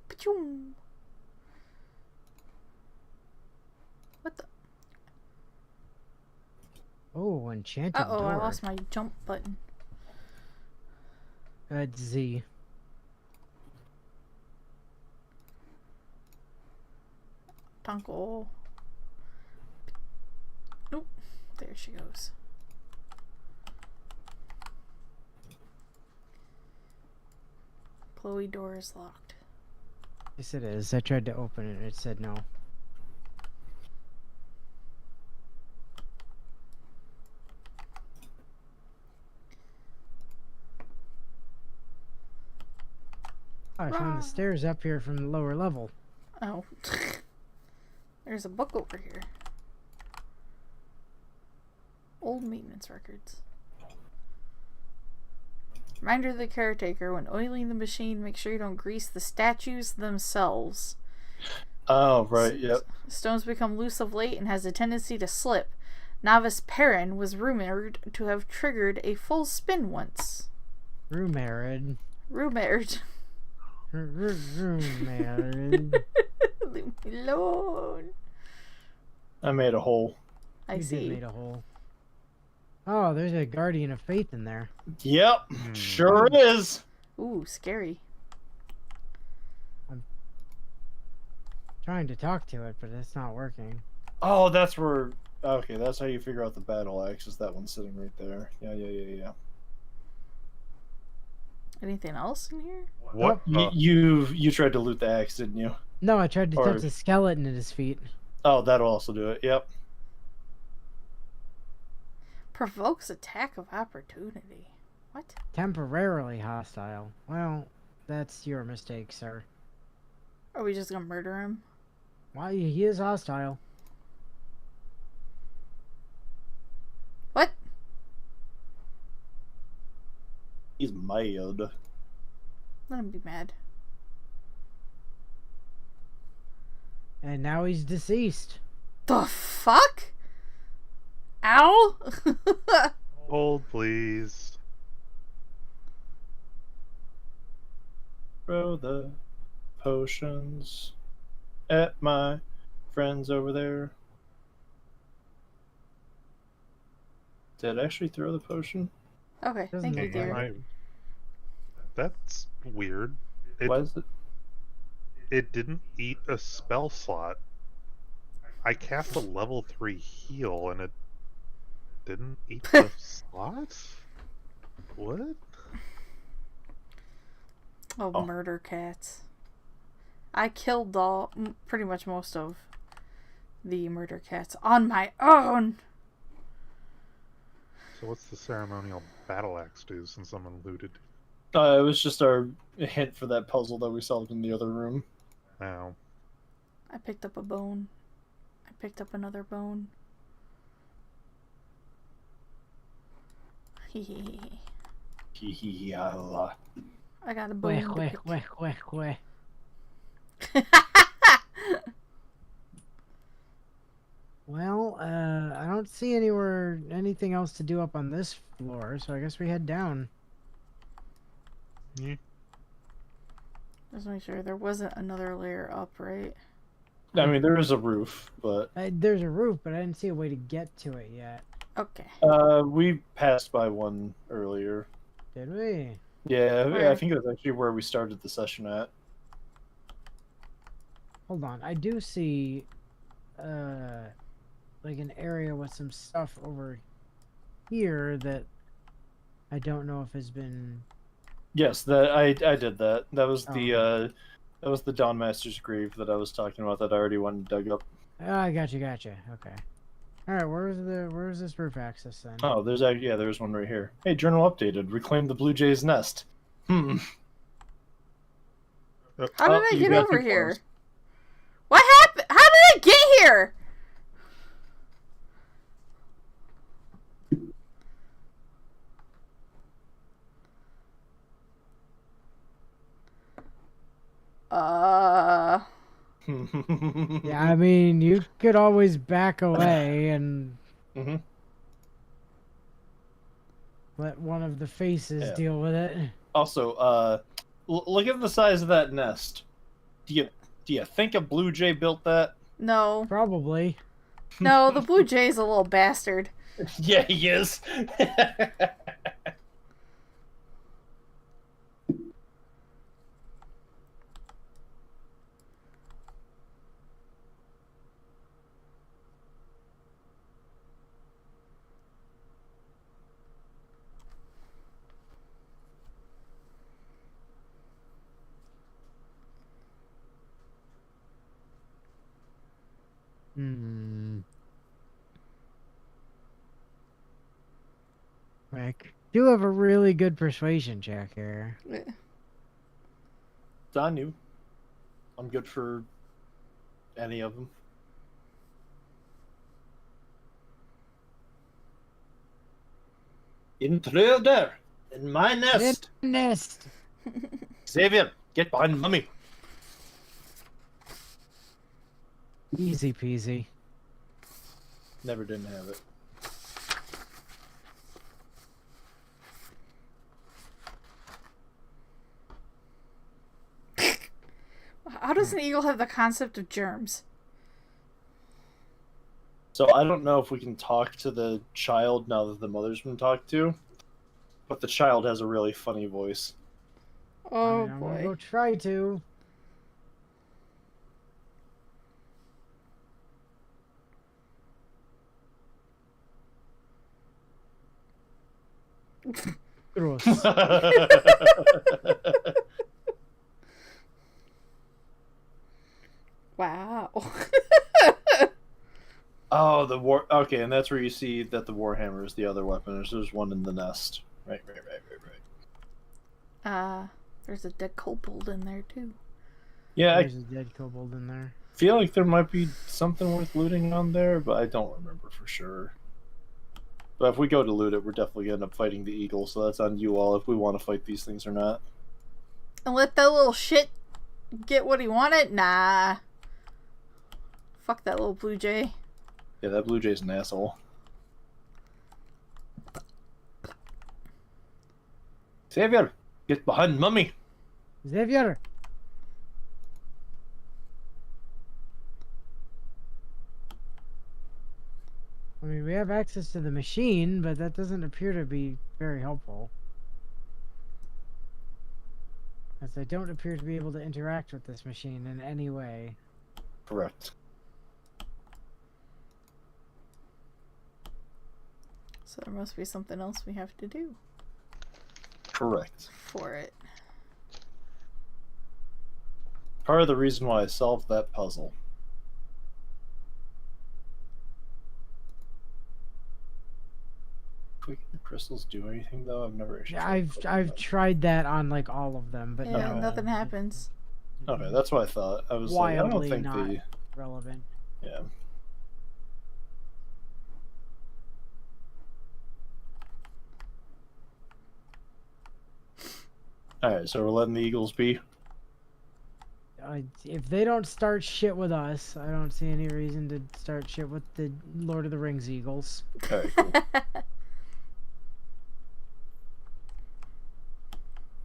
Pachoom. What the? Oh, enchanted Uh-oh, door. I lost my jump button. It's Z. Tunkle. Oop, there she goes. Chloe door is locked. Yes, it is. I tried to open it. It said no. Oh, I found the stairs up here from the lower level. Oh. There's a book over here. Old maintenance records. Reminder to the caretaker, when oiling the machine, make sure you don't grease the statues themselves. Oh, right, yep. Stones become loose of late and has a tendency to slip. Novice Perrin was rumored to have triggered a full spin once. Rumored. Rumored. Rumored. Leave me alone. I made a hole. I You see. did made a hole. Oh, there's a guardian of faith in there. Yep, sure is. Ooh, scary. Trying to talk to it, but it's not working. Oh, that's where. Okay, that's how you figure out the battle axe. Is that one sitting right there? Yeah. Anything else in here? What? You tried to loot the axe, didn't you? No, I tried to Or- touch the skeleton at his feet. Oh, that'll also do it. Yep. Provokes attack of opportunity. What? Temporarily hostile. Well, that's your mistake, sir. Are we just gonna murder him? Why, he is hostile. What? He's mad. Let him be mad. And now he's deceased. The fuck? Ow! Hold, please. Throw the potions at my friends over there. Did I actually throw the potion? Okay, Doesn't thank you, look like dear. it. That's weird. Why is it? It didn't eat a spell slot. I cast a level 3 heal and it didn't eat the slot? What? Oh, murder cats. I killed pretty much most of the murder cats on my own. So what's the ceremonial battle axe do since someone looted? It was just our hint for that puzzle that we solved in the other room. Oh. I picked up a bone. I picked up another bone. Hehehe. Hee-hee-ha-la. I got a bone. Weh, to weh, pick. weh, weh, weh. Well, I don't see anything else to do up on this floor, so I guess we head down. Yeah. Just make sure there wasn't another layer up, right? I mean, there is a roof, but There's a roof, but I didn't see a way to get to it yet. Okay. we passed by one earlier. Did we? Yeah, Where? I think it was actually where we started the session at. Hold on, I do see, like an area with some stuff over here that I don't know if has been. Yes, that I did that. That was Oh, the that was the Dawn Master's grave that I was talking about that I already went and dug up. Oh, I gotcha. Okay. All right, where's this roof access then? Oh, there's one right here. Hey, journal updated. Reclaim the Blue Jay's nest. How did Oh, I you get got over two here? floors. What happened? How did I get here? Yeah, I mean, you could always back away and Mhm. let one of the faces Yeah. deal with it. Also, look at the size of that nest. Do you think a blue jay built that? No. Probably. No, the blue jay's a little bastard. Yeah, he is. Hmm. Like, you have a really good persuasion check here. It's on you. I'm good for any of them. Intruder in my nest. Nest. Xavier, get behind mummy. Easy peasy. Never didn't have it. How does an eagle have the concept of germs? So I don't know if we can talk to the child now that the mother's been talked to, but the child has a really funny voice. Oh I'm gonna boy. go try to. Gross. Wow. Oh, the war. Okay, and that's where you see that the warhammer is the other weapon. There's one in the nest. Right. There's a dead kobold in there too. Yeah, I There's a dead kobold in there. feel like there might be something worth looting on there, but I don't remember for sure. But if we go to loot it, we're definitely going to end up fighting the eagle, so that's on you all if we want to fight these things or not. And let that little shit get what he wanted? Nah. Fuck that little blue jay. Yeah, that blue jay's an asshole. Xavier, get behind Mummy! Xavier! I mean, we have access to the machine, but that doesn't appear to be very helpful. As I don't appear to be able to interact with this machine in any way. Correct. So there must be something else we have to do Correct. for it. Part of the reason why I solved that puzzle. Quick, the crystals do anything though? I've never actually. Yeah, I've tried that on like all of them, but Yeah, no, nothing happens. Okay, that's what I thought. I was like, I don't Wildly think not the. relevant. Yeah. Alright, so we're letting the Eagles be. If they don't start shit with us, I don't see any reason to start shit with the Lord of the Rings Eagles. Alright, cool.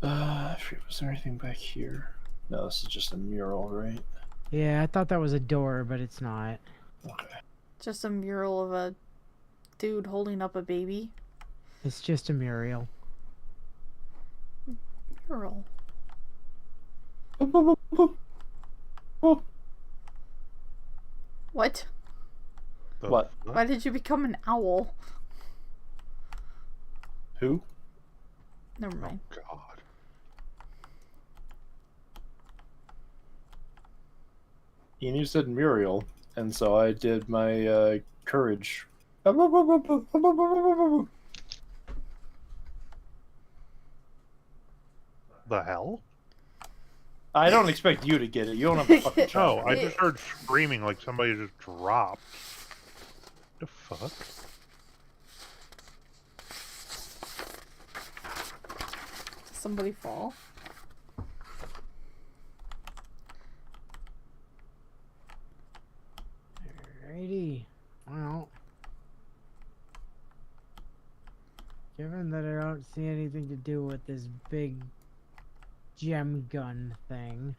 I forget, was there anything back here? No, this is just a mural, right? Yeah, I thought that was a door, but it's not. Okay. Just a mural of a dude holding up a baby. It's just a mural. Mural. What? What? Why did you become an owl? Who? Never mind. God. You said Muriel, and so I did my courage. The hell? I don't expect you to get it. You don't have a fucking No, shot. I just heard screaming like somebody just dropped. The fuck? Did somebody fall? Alrighty. Well. Given that I don't see anything to do with this big gem gun thing.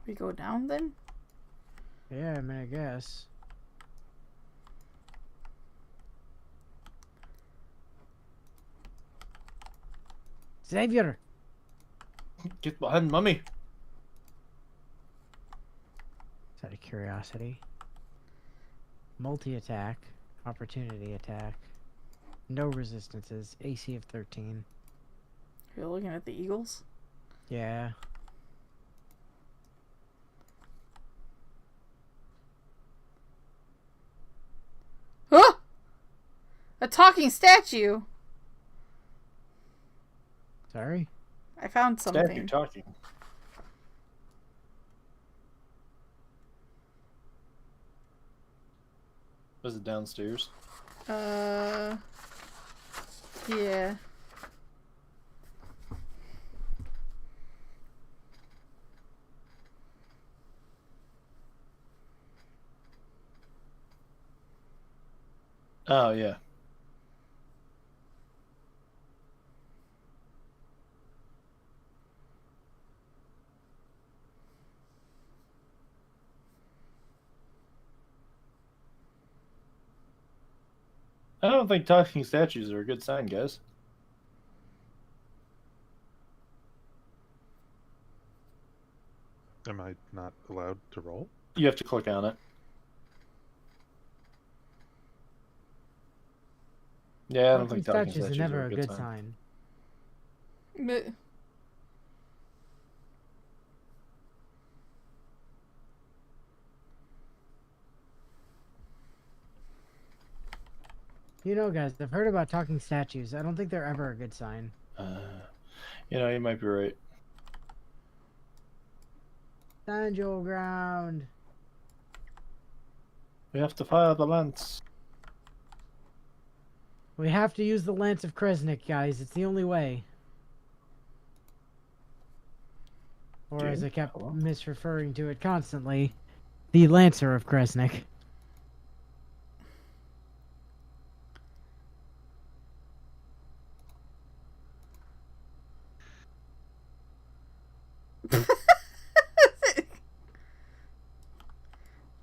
We go down then? Yeah, I mean, I guess. Xavier! Get behind Mummy. Just out of curiosity. Multi-attack. Opportunity attack. No resistances. AC of 13. You're looking at the eagles? Yeah. Ah! A talking statue! Sorry? I found something. Statue talking. Was it downstairs? Yeah. Oh, yeah. I don't think talking statues are a good sign, guys. Am I not allowed to roll? You have to click on it. Yeah, I don't think talking statues statues are never are a good sign. Meh. You know, guys, I've heard about talking statues. I don't think they're ever a good sign. You know, you might be right. Stand your ground. We have to fire the lance. We have to use the Lance of Kresnik, guys. It's the only way. Or as I kept misreferring to it constantly, the Lancer of Kresnik.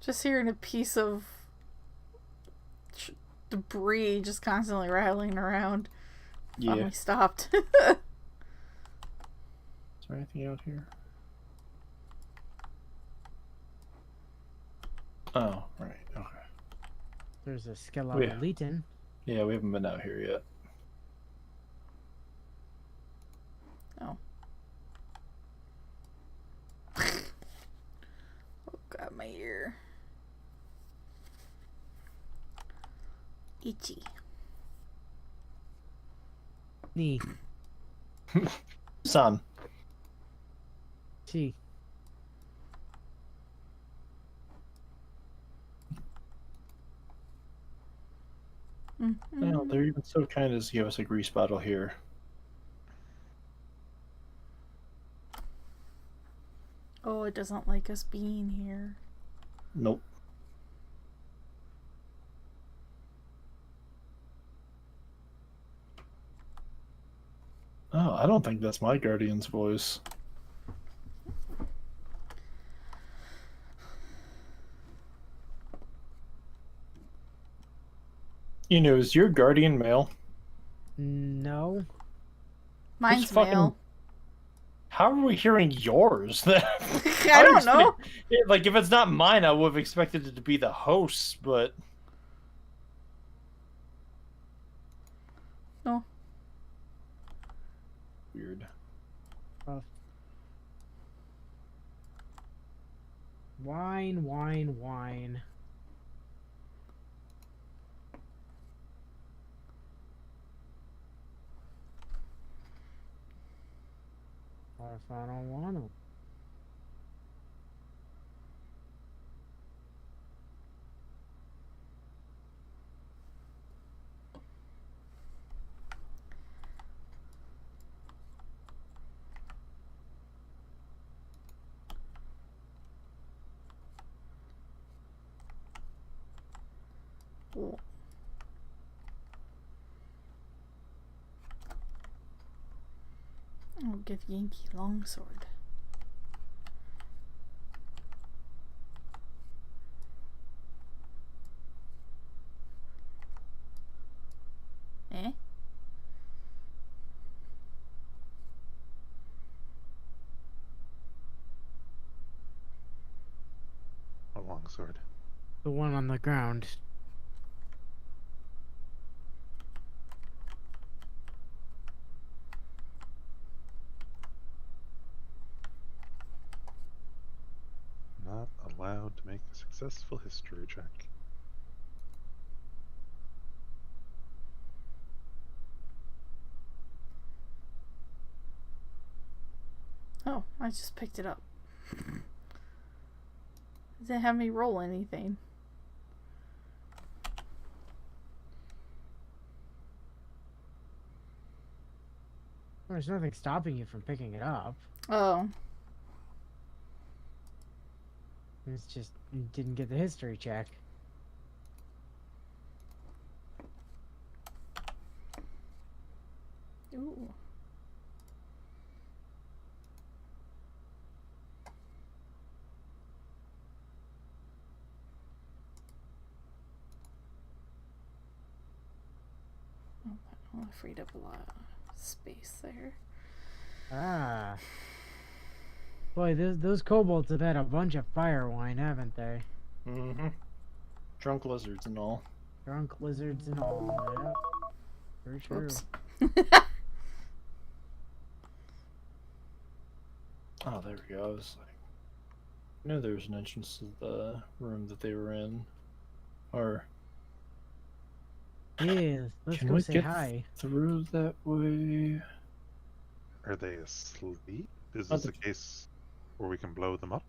Just hearing a piece of debris just constantly rattling around. Yeah. Finally stopped. Is there anything out here? Oh, right. Okay. There's a skeleton. Yeah, we haven't been out here yet. Oh. Oh god, my ear. Itchy. Knee. Son. T. No, they're even so kind as to give us a grease bottle here. Oh, it doesn't like us being here. Nope. Oh, I don't think that's my guardian's voice. You know, is your guardian male? No. Mine's Who's fucking- male. How are we hearing yours? I don't know. Like, if it's not mine, I would have expected it to be the host, but... No. Weird. Wine, wine, wine. What if I don't want to? Oh. I'll give Yankee longsword. Eh? A longsword. The one on the ground. Not allowed to make a successful history check. Oh, I just picked it up. Didn't have me roll anything. There's nothing stopping you from picking it up. Oh. It's just you didn't get the history check. Ooh. Oh, I freed up a lot of space there. Ah. Boy, those kobolds have had a bunch of fire wine, haven't they? Mm-hmm. Drunk lizards and all. Drunk lizards and all. Yep. For sure. Oops. Oh, there we go. I was like... I knew there was an entrance to the room that they were in. Or... Yeah, let's Can go we say get hi. through that way? Are they asleep? Is Not this a the- case where we can blow them up?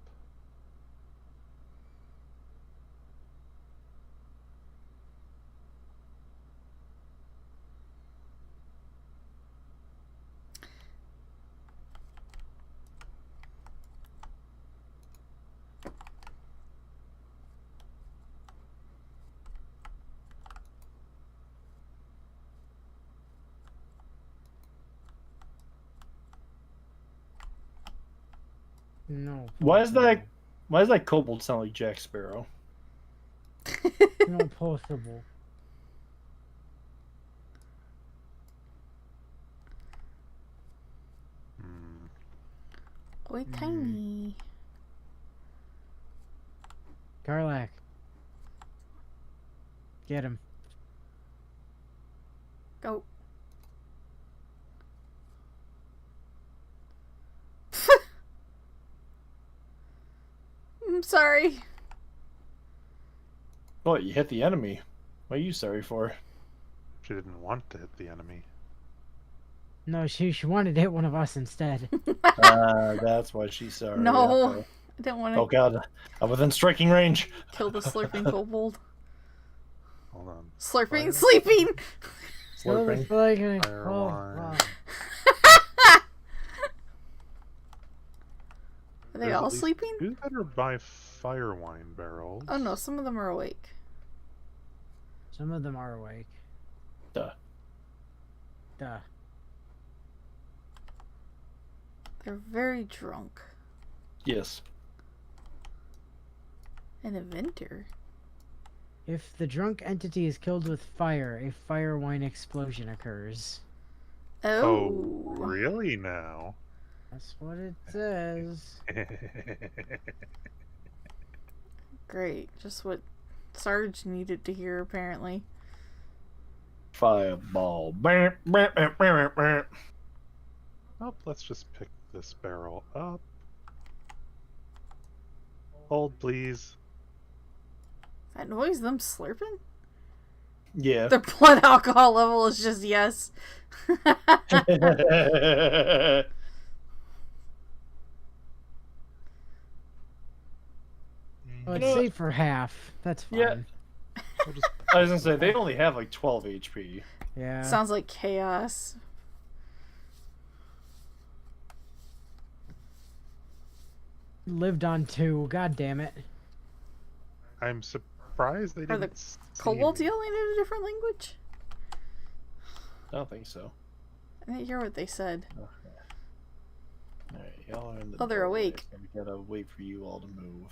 No. Why is possible. that? Why does that kobold sound like Jack Sparrow? No possible. Hmm. Oi, tiny. Garlac. Get him. Go. I'm sorry. Oh, you hit the enemy. What are you sorry for? She didn't want to hit the enemy. No, she wanted to hit one of us instead. That's why she's sorry. No. Okay. I didn't want to Oh god, I'm within striking range. kill the slurping kobold. Hold on. Slurping, Fire- sleeping! Slurping. Fire Oh, wine. wow. Are they There's all at least sleeping? two that are by fire wine barrels. Oh no, some of them are awake. Some of them are awake. Duh. Duh. They're very drunk. Yes. An inventor. If the drunk entity is killed with fire, a fire wine explosion occurs. Oh. Really now? That's what it says. Great. Just what Sarge needed to hear, apparently. Fireball. Oh, let's just pick this barrel up. Hold, please. That noise, them slurping? Yeah. Their blood alcohol level is just yes. Well, know it's what? safe for half. That's fine. Yeah. We'll just I was gonna say they only have like 12 HP. Yeah. Sounds like chaos. Lived on 2. God damn it. I'm surprised they Are the didn't see Kobolds me. yelling in a different language? I don't think so. I didn't hear what they said. Alright, y'all are in the Oh, they're doorway, awake. so we gotta wait for you all to move.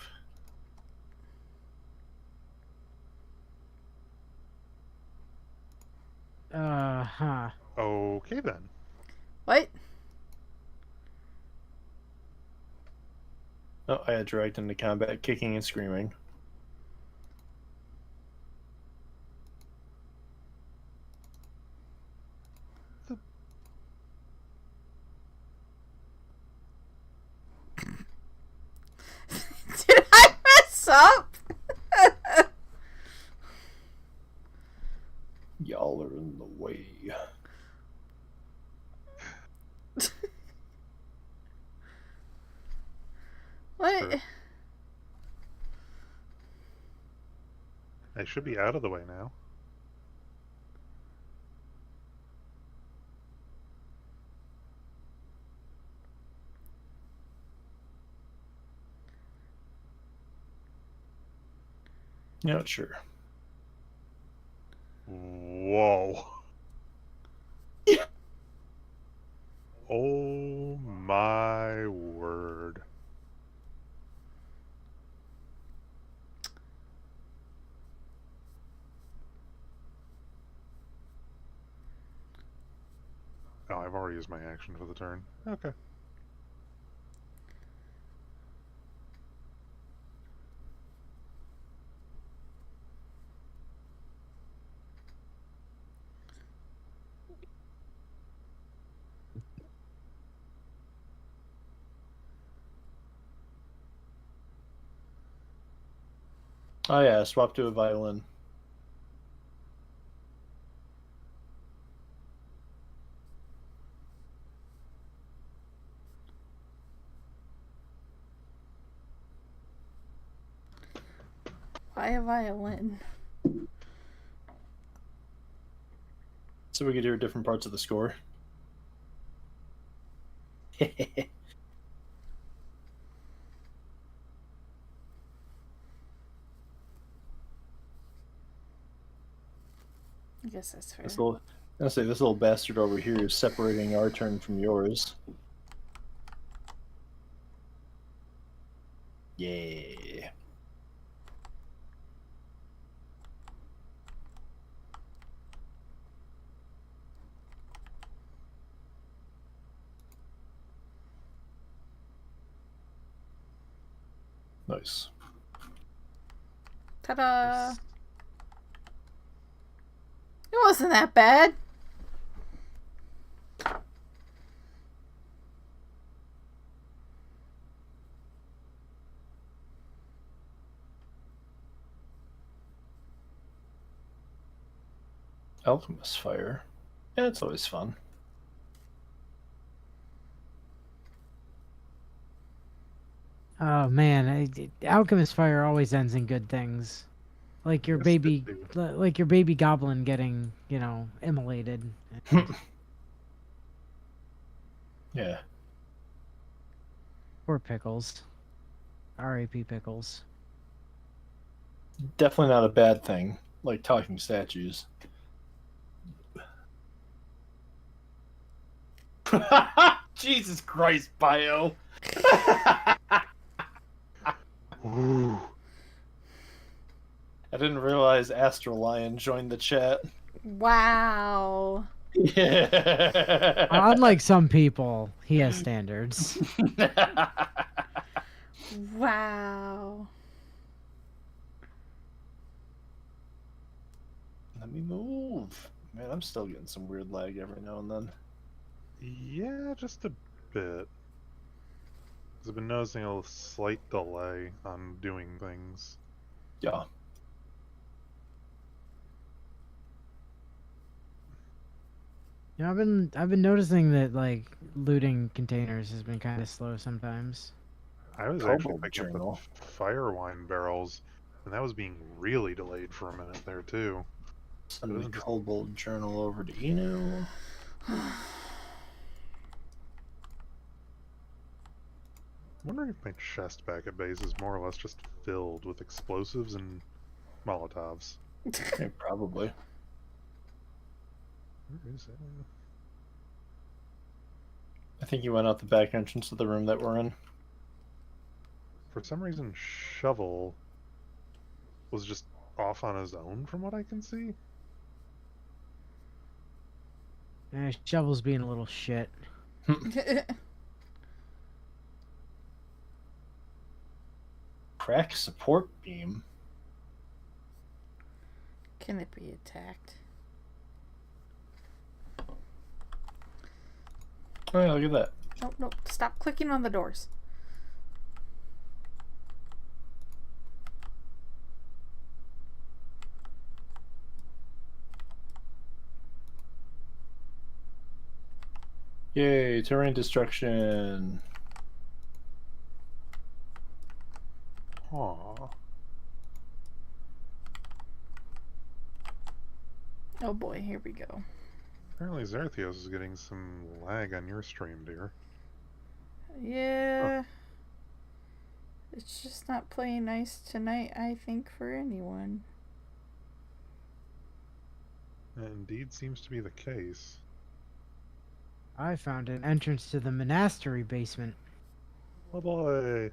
Huh. Okay then. What? Oh, I had dragged into combat, kicking and screaming. Did I mess up? Y'all are in the way. What? Sure. I should be out of the way now. Yeah, sure. Whoa. Oh my word. Oh, I've already used my action for the turn. Okay. Oh yeah, swap to a violin. Buy a violin. So we could hear different parts of the score. I guess that's fair. This little bastard over here is separating our turn from yours. Yeah. Nice. Ta-da! It wasn't that bad. Alchemist fire. Yeah, it's always fun. Oh man, Alchemist Fire always ends in good things. Like your Yes, baby, it do. like your baby goblin getting, immolated. Yeah. Poor Pickles. R.A.P. Pickles. Definitely not a bad thing. Like talking statues. Jesus Christ, Bio. Ooh. I didn't realize Astral Lion joined the chat. Wow. Yeah. Unlike some people, he has standards. Wow. Let me move. Man, I'm still getting some weird lag every now and then. Yeah, just a bit. 'Cause I've been noticing a slight delay on doing things. Yeah. I've been noticing that like looting containers has been kind of slow sometimes. I was actually Kobold picking up journal. the fire wine barrels, and that was being really delayed for a minute there too. Send the Kobold journal over to Inu. I'm wondering if my chest back at base is more or less just filled with explosives and Molotovs. Yeah, probably. Where is it? I think you went out the back entrance of the room that we're in. For some reason, Shovel was just off on his own from what I can see. Shovel's being a little shit. Crack support beam. Can it be attacked? Oh yeah, look at that. Nope, nope. Stop clicking on the doors. Yay, terrain destruction. Aw. Oh boy, here we go. Apparently Zerthios is getting some lag on your stream, dear. Yeah. It's just not playing nice tonight, I think, for anyone. That indeed seems to be the case. I found an entrance to the monastery basement. Oh boy.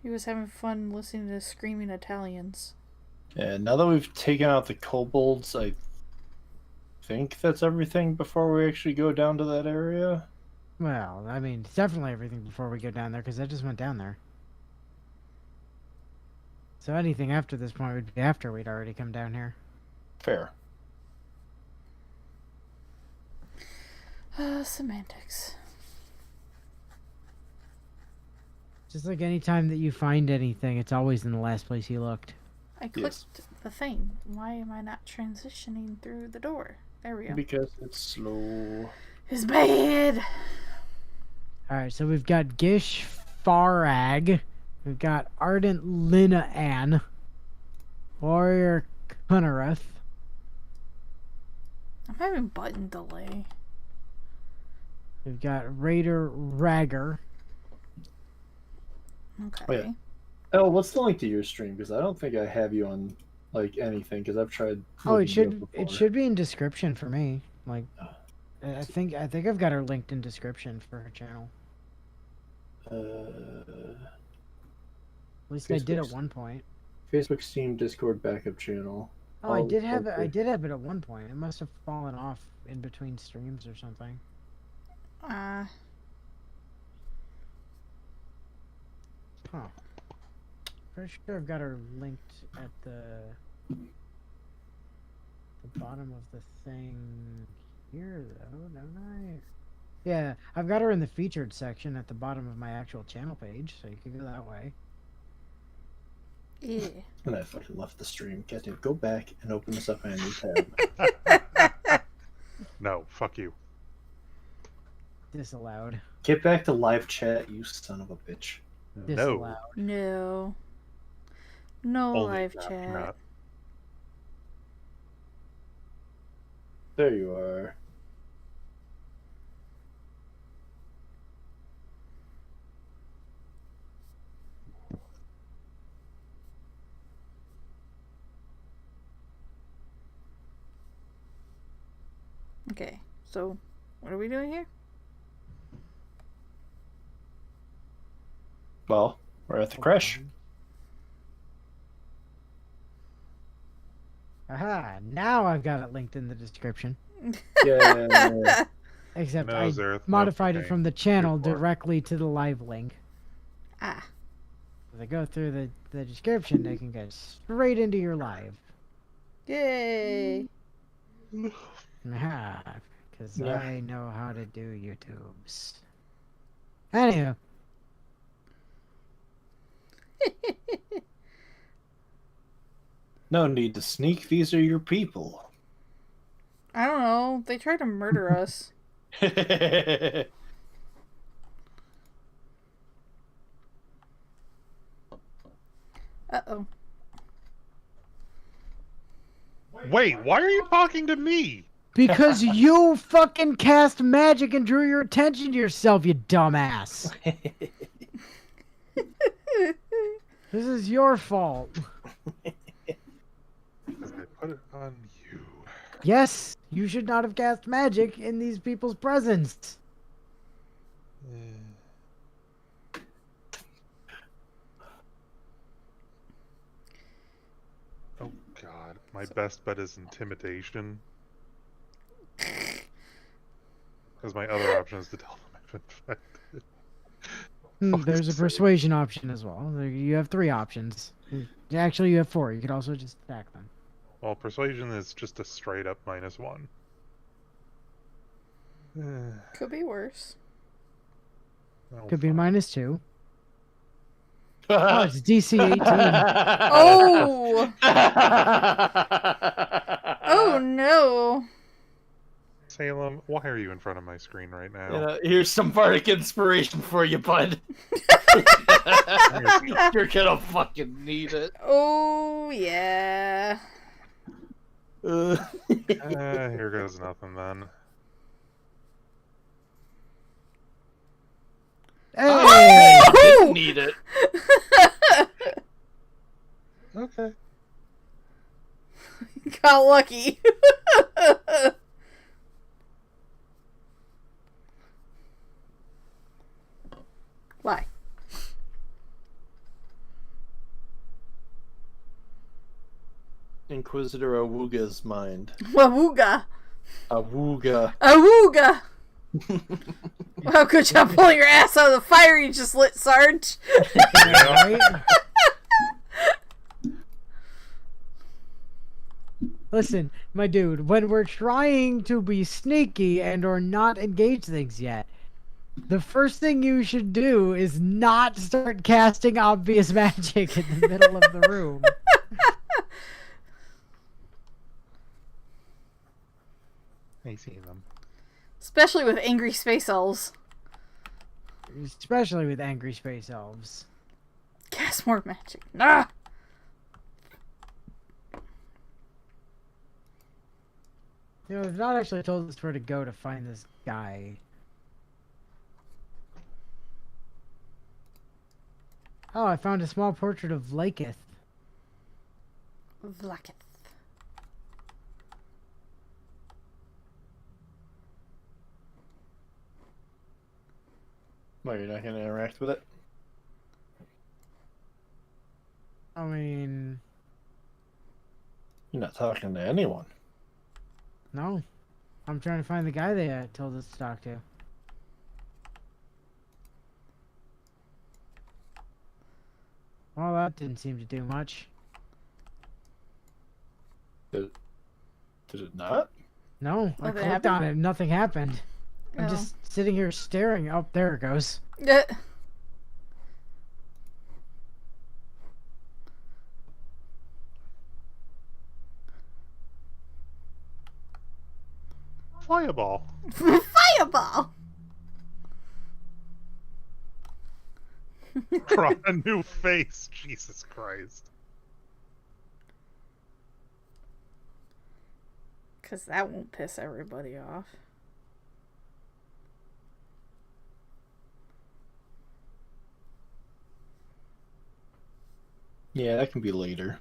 He was having fun listening to screaming Italians. And now that we've taken out the kobolds, I think that's everything before we actually go down to that area. Well, I mean, it's definitely everything before we go down there, because I just went down there. So anything after this point would be after we'd already come down here. Fair. Semantics. Just like any time that you find anything, it's always in the last place you looked. I clicked the thing. Why am I not transitioning through the door? There we go. Because it's slow. It's bad. Alright, so we've got Gish Farag. We've got Ardent Lina Ann. Warrior Kunareth. I'm having button delay. We've got Raider Ragger. Okay. Oh, yeah. Oh, what's the link to your stream? Because I don't think I have you on like anything. Because I've tried. Oh, looking you up it before. should be in description for me. Like, I think I've got her linked in description for her channel. At least I did at one point. Facebook, Steam, Discord, backup channel. Oh, I did have it. I did have it at one point. It must have fallen off in between streams or something. Uh, Huh. Pretty sure I've got her linked at the bottom of the thing here, though, don't I? Yeah, I've got her in the featured section at the bottom of my actual channel page, so you can go that way. yeah. And I fucking left the stream. Goddamn, go back and open this up on a new tab. No, fuck you. Disallowed. Get back to live chat, you son of a bitch. Disallowed. No. No Only live not- chat. not. There you are. Okay, so what are we doing here? Well, we're at the crash. Aha! Now I've got it linked in the description. Yeah. Except No, I Zareth, modified no, it from the channel before. directly to the live link. Ah. If they go through the description, they can get straight into your live. Yay! Aha! Because Yeah. I know how to do YouTubes. Anywho. No need to sneak. These are your people. I don't know. They tried to murder us. Uh-oh. Wait, why are you talking to me? Because you fucking cast magic and drew your attention to yourself, you dumbass. This is your fault. Because I put it on you. Yes, you should not have cast magic in these people's presence. Oh god, my best bet is intimidation. Because my other option is to tell them I've infected. There's a sake. persuasion option as well. You have 3 options. Actually, you have 4. You could also just attack them. Well, persuasion is just a straight up -1. Could be worse. Oh, Could be fuck. -2. Oh, it's DC 18. Oh! Oh no! Salem, why are you in front of my screen right now? You know, here's some bardic inspiration for you, bud. You're gonna fucking need it. Oh yeah. Here goes nothing then. Hey! Didn't need it. Okay. Got lucky. Why? Inquisitor Awuga's mind. Wawooga. Awuga. Awooga. Wow, good job pulling your ass out of the fire you just lit, Sarge. Right? Listen, my dude, when we're trying to be sneaky and or not engage things yet, the first thing you should do is not start casting obvious magic in the middle of the room. I see them. Especially with angry space elves. Especially with angry space elves. Cast more magic. Nah. You know, they've not actually told us where to go to find this guy. Oh, I found a small portrait of Laketh. Vlaketh. Why, you're not going to interact with it? I mean, You're not talking to anyone. no. I'm trying to find the guy they told us to talk to. Well, that didn't seem to do much. Did it not? No, I Nothing clicked happened? on it and nothing happened. I'm Oh. just sitting here staring. Oh, there it goes. Yeah. Fireball. Fireball! Draw a new face. Jesus Christ. Because that won't piss everybody off. Yeah, that can be later.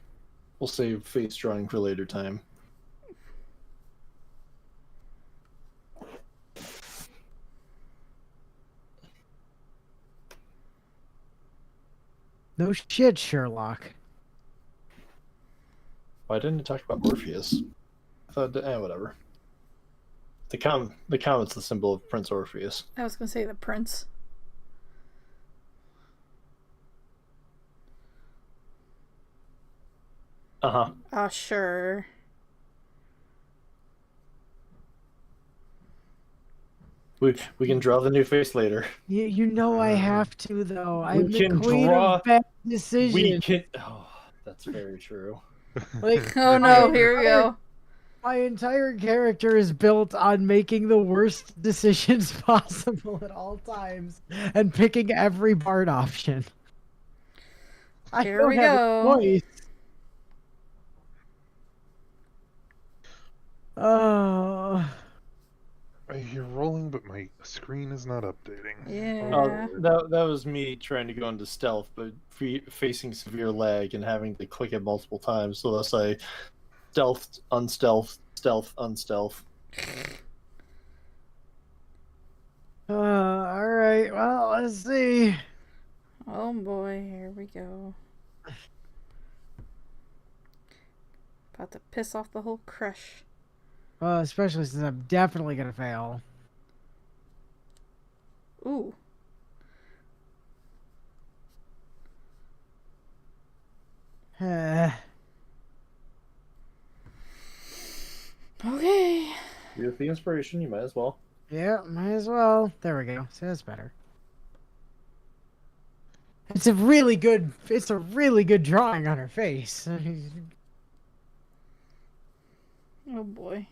We'll save face drawing for later time. No shit, Sherlock. Why didn't it talk about Orpheus? I thought, whatever. The comet's the symbol of Prince Orpheus. I was going to say the prince. Uh-huh. Oh, sure. We can draw the new face later. You know I have to, though. I'm We the can queen draw- of bad We decisions. can... Oh, that's very true. Like, Oh no, here we entire- go. My entire character is built on making the worst decisions possible at all times and picking every Bard option. I Here don't we have go. a choice. Oh. You're rolling, but my screen is not updating. Yeah. That was me trying to go into stealth, but facing severe lag and having to click it multiple times. So thus I stealth, unstealth, stealth, unstealth. Alright, well, let's see. Oh boy, here we go. About to piss off the whole crush. Well, especially since I'm definitely gonna fail. Ooh. Okay. With the inspiration, you might as well. Yeah, might as well. There we go. See, that's better. It's a really good drawing on her face. Oh boy.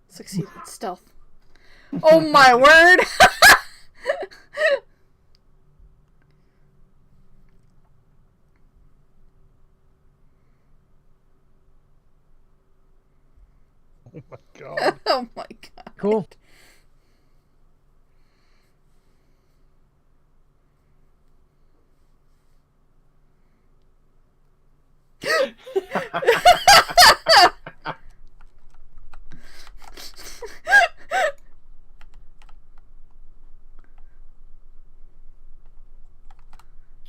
Succeeded. Stealth. Oh my word! Oh my god. Oh my god. Cool.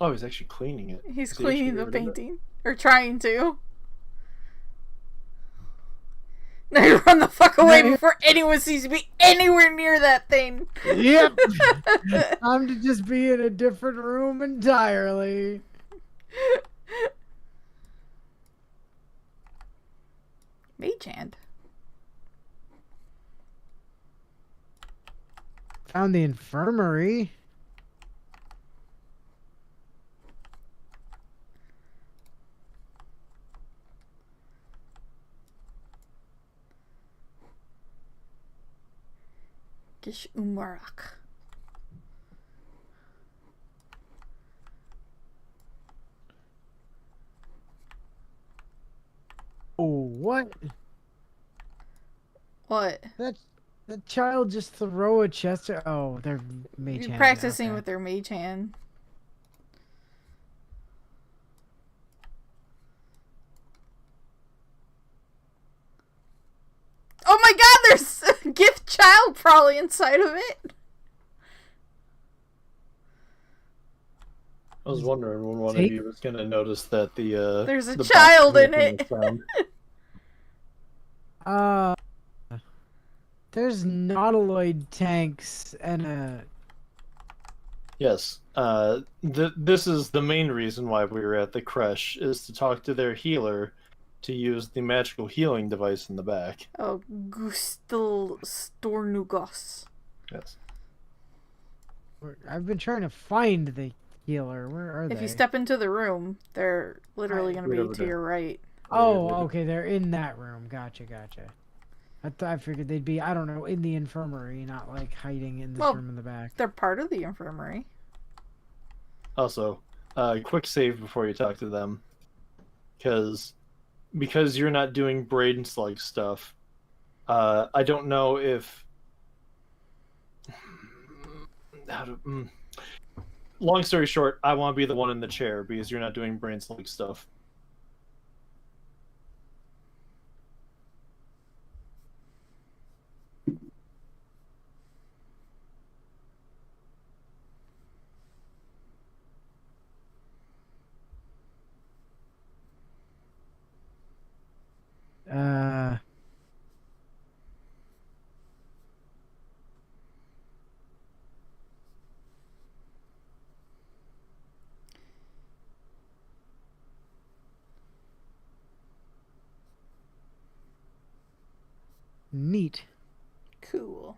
Oh, he's actually cleaning it. He's Is he cleaning actually the rid of it? painting. Or trying to. Now you run the fuck away before anyone sees me anywhere near that thing. Yep. I'm to just be in a different room entirely. Mage hand. Found the infirmary. Gish Umarak. What? What? That child just throw a chest. Oh, they're mage You're hands. practicing Okay. with their mage hand. Oh my god, there's a gift child probably inside of it. I was wondering when one of you was gonna notice that There's a the child box in making it. a sound. There's nautiloid tanks and a. Yes. This is the main reason why we were at the creche, is to talk to their healer to use the magical healing device in the back. Oh, Gustil Stornugos. Yes. I've been trying to find the healer. Where are they? If you step into the room, they're literally going to Right be over to there. your right. Oh, okay. They're in that room. Gotcha. I figured they'd be, I don't know, in the infirmary, not like hiding in this Well, room in the back. They're part of the infirmary. Also, quick save before you talk to them, because you're not doing braid and slug stuff. I don't know if long story short, I want to be the one in the chair because you're not doing brain slug stuff. Neat. Cool.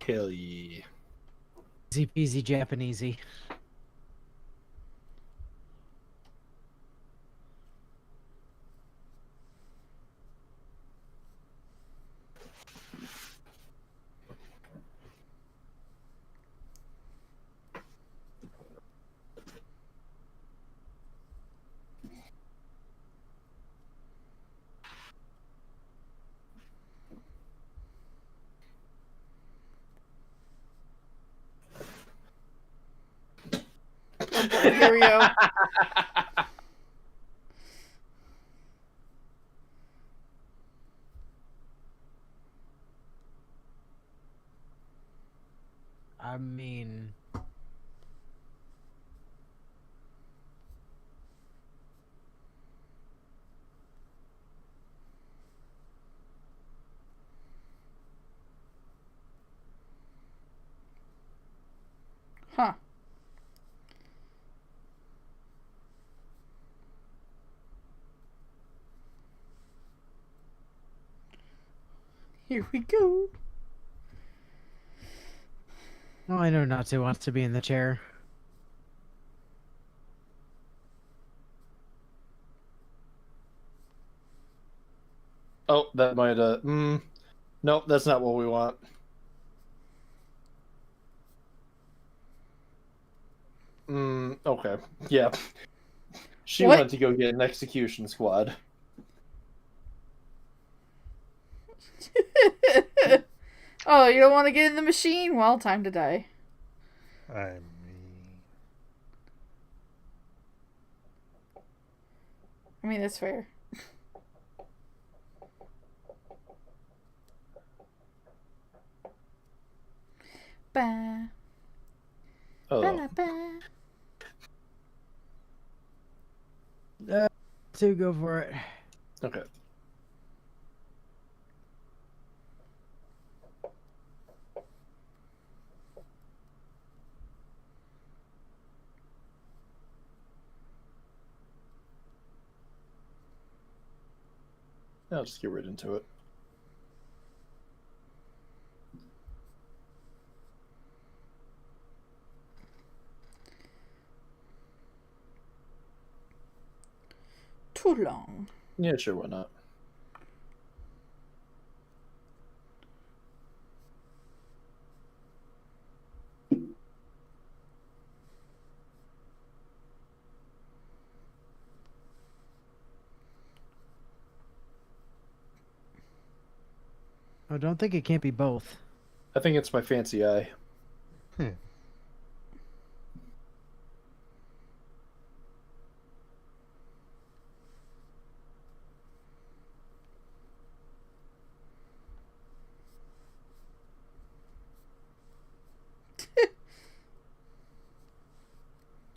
Hell yeah. Easy peasy Japanesey. Here we go. I mean, Huh. Here we go. oh, I know Natsu wants to be in the chair. Oh, that might nope, that's not what we want. Okay. Yeah. She What? went to go get an execution squad. Oh, you don't want to get in the machine? Well, time to die. I mean, That's fair. Ba. Oh. Ba-la-ba. Natsu, go for it. Okay. I'll just get right into it. too long. Yeah, sure, why not? I don't think it can't be both. I think it's my fancy eye.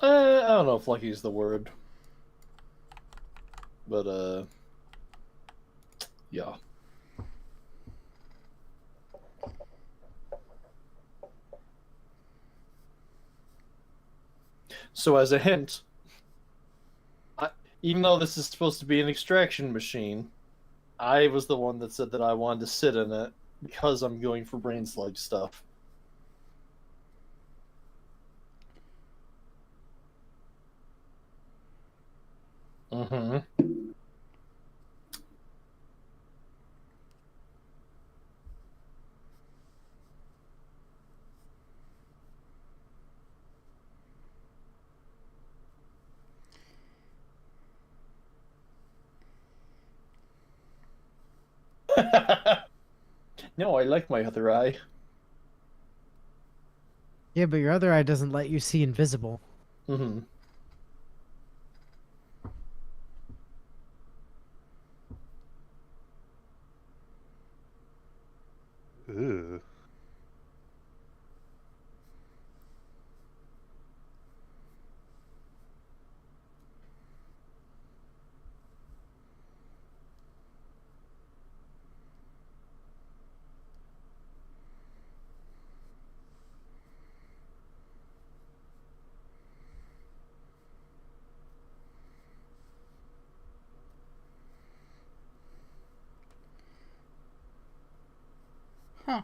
I don't know if lucky is the word. But, yeah. So as a hint, even though this is supposed to be an extraction machine, I was the one that said that I wanted to sit in it because I'm going for brain sludge stuff. Mm-hmm. No, I like my other eye. Yeah, but your other eye doesn't let you see invisible. Mm-hmm. Ew. Huh.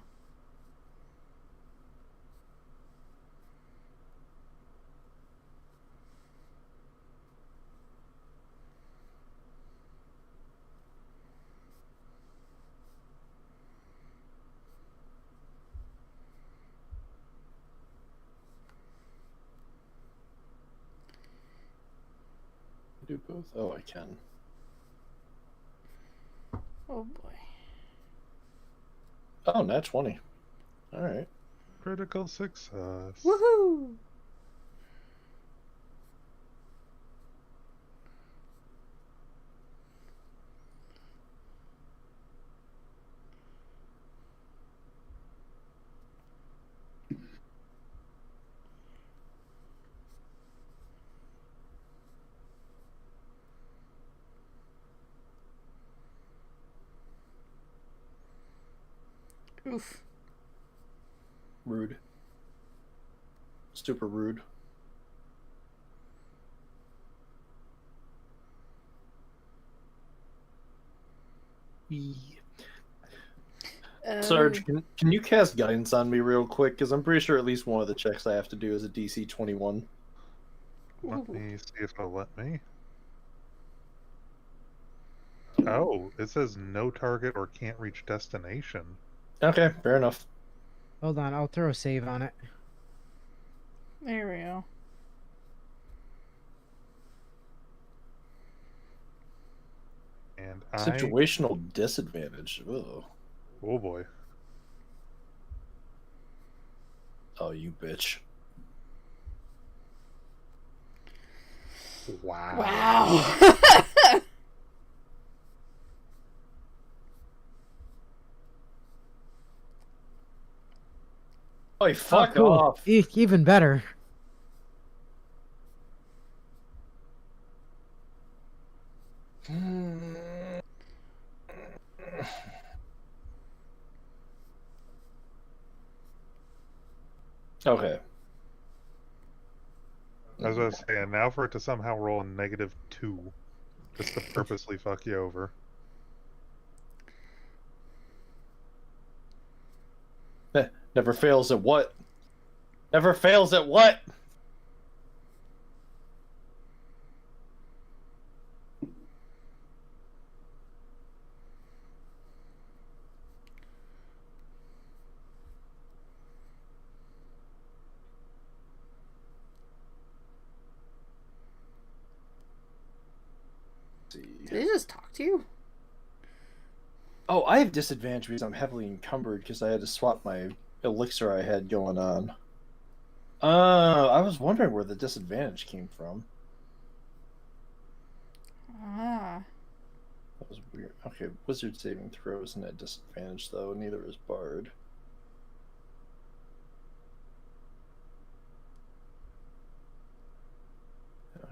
Do both? Oh, I can. Oh boy. Oh, nat 20. All right. Critical success. Woohoo! Oof. Rude. Super rude. Sarge, can you cast guidance on me real quick? Because I'm pretty sure at least one of the checks I have to do is a DC 21. Let me see if it'll let me. Oh, it says no target or can't reach destination. Okay, fair enough. Hold on, I'll throw a save on it. There we go. And Situational disadvantage. Ugh. Oh boy. Oh, you bitch. Wow. Wow. Oh, fuck cool. off. Even better. Okay. I was going to say, and now for it to somehow roll a -2, just to purposely fuck you over. Never fails at what? Never fails at what? Did he just talk to you? Oh, I have disadvantage because I'm heavily encumbered because I had to swap my elixir I had going on. I was wondering where the disadvantage came from. Ah. That was weird. Okay, wizard saving throws and at disadvantage though. Neither is bard.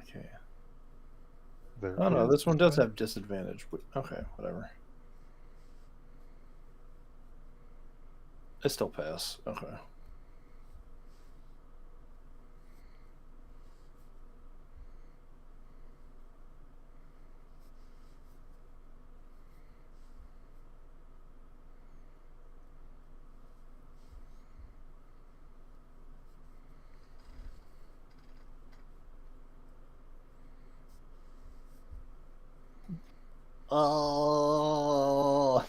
Okay. Oh no, this one does have disadvantage. Okay, whatever. I still pass. Okay. Oh.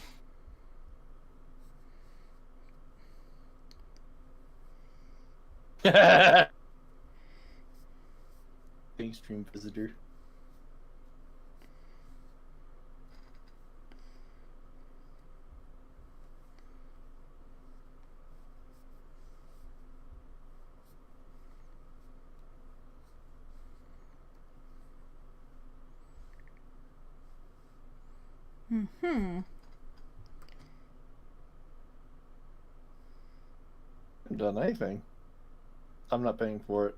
Extreme visitor. Hmm. Haven't done anything. I'm not paying for it.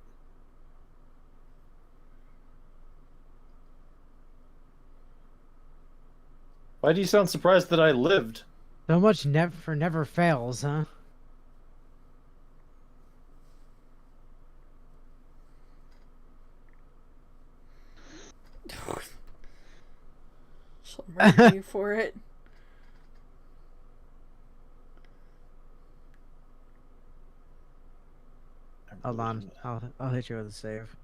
Why do you sound surprised that I lived? So much never fails, huh? She'll murder you for it. Hold on, I'll hit you with a save.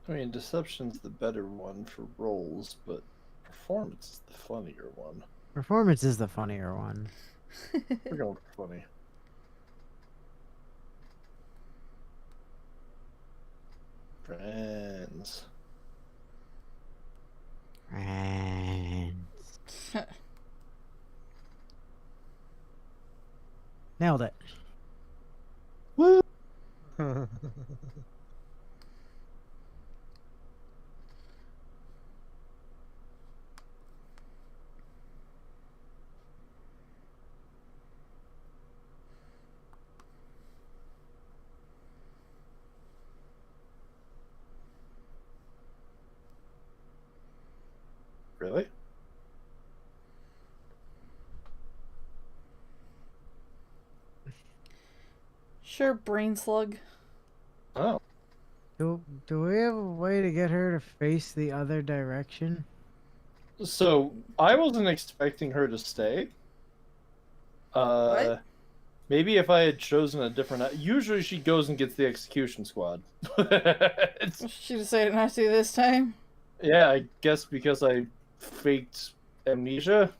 I mean, deception's the better one for rolls, but performance is the funnier one. Performance is the funnier one. We're going for funny. Friends. Nailed it. Woo! Really? Sure, brain slug. Oh. Do we have a way to get her to face the other direction? So, I wasn't expecting her to stay. What? Maybe if I had chosen a different... Usually she goes and gets the execution squad. She decided not to this time? Yeah, I guess because I faked amnesia.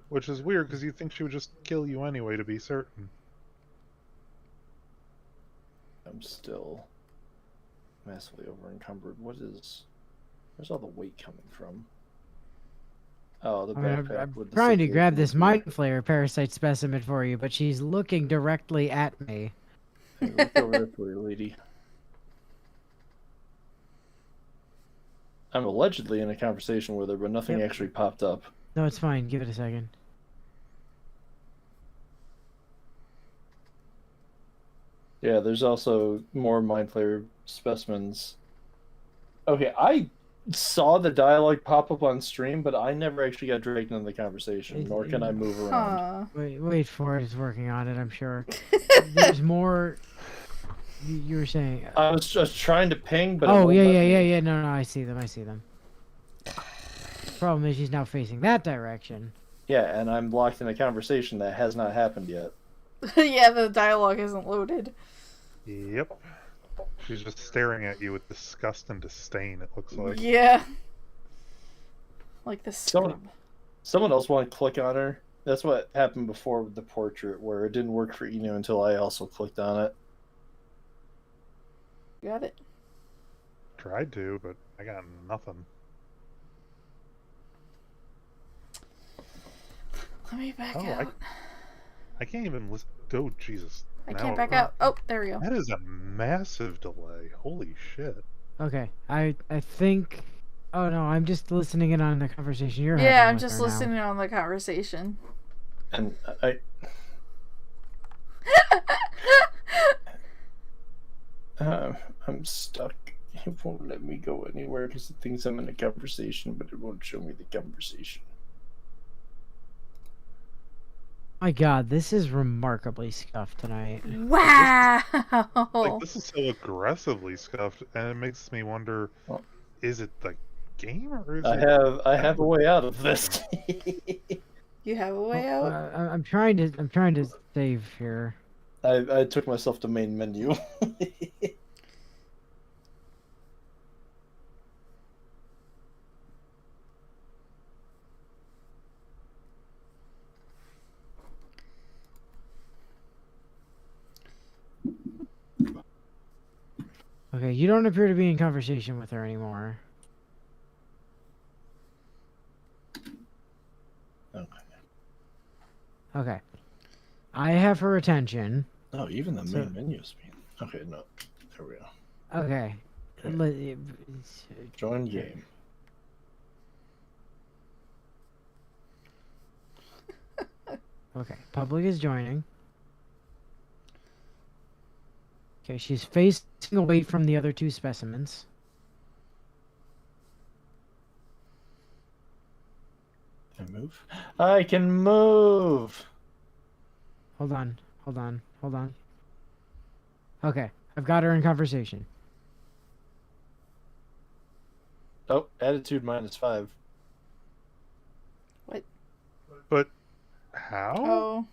Which is weird, because you'd think she would just kill you anyway, to be certain. I'm still massively over encumbered. Where's all the weight coming from? Oh, the backpack I'm with the trying to situation grab this here. mind flayer parasite specimen for you, but she's looking directly at me. Hey, look over there for you, lady. I'm allegedly in a conversation with her, but nothing Yep. actually popped up. No, it's fine. Give it a second. Yeah, there's also more mind flayer specimens. Okay, I saw the dialogue pop up on stream, but I never actually got dragged into the conversation, nor can I move around. Huh. Wait for it. It's working on it, I'm sure. There's more. You were saying. I was just trying to ping, but it Oh, won't yeah, let yeah, me. yeah, yeah. No, I see them. I see them. Problem is, she's now facing that direction. Yeah, and I'm locked in a conversation that has not happened yet. Yeah, the dialogue isn't loaded. Yep. She's just staring at you with disgust and disdain, it looks like. Yeah. Like the Someone, scrub. someone else want to click on her. That's what happened before with the portrait, where it didn't work for Inu until I also clicked on it. Got it. Tried to, but I got nothing. Let me back Oh, out. I can't even listen. Oh, Jesus. I Now can't it back works. out. Oh, there we go. That is a massive delay. Holy shit. Okay, I think. Oh no, I'm just listening in on the conversation you're Yeah, having I'm with just her listening on the conversation. And I'm stuck. It won't let me go anywhere because it thinks I'm in a conversation, but it won't show me the conversation. My God, this is remarkably scuffed tonight. Wow! Like, this is so aggressively scuffed, and it makes me wonder, Well, is it the game, or is I it... have a way out of this. You have a way out? I'm trying to save here. I took myself to main menu. Okay, you don't appear to be in conversation with her anymore. Okay. Okay. I have her attention. Oh, even the So- main menu is being... Okay, no. There we go. Okay. Okay. Join game. Okay, public is joining. Okay, she's facing away from the other two specimens. Can I move? I can move! Hold on, hold on, hold on. Okay, I've got her in conversation. Oh, attitude -5. What? But how? Oh.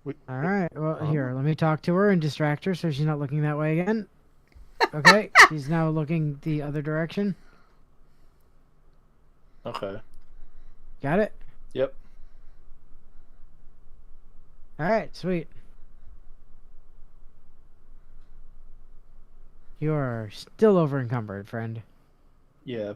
Wait, All right, well, Huh? here, let me talk to her and distract her so she's not looking that way again. Okay, she's now looking the other direction. Okay. Got it? Yep. All right, sweet. You are still over encumbered, friend. Yeah.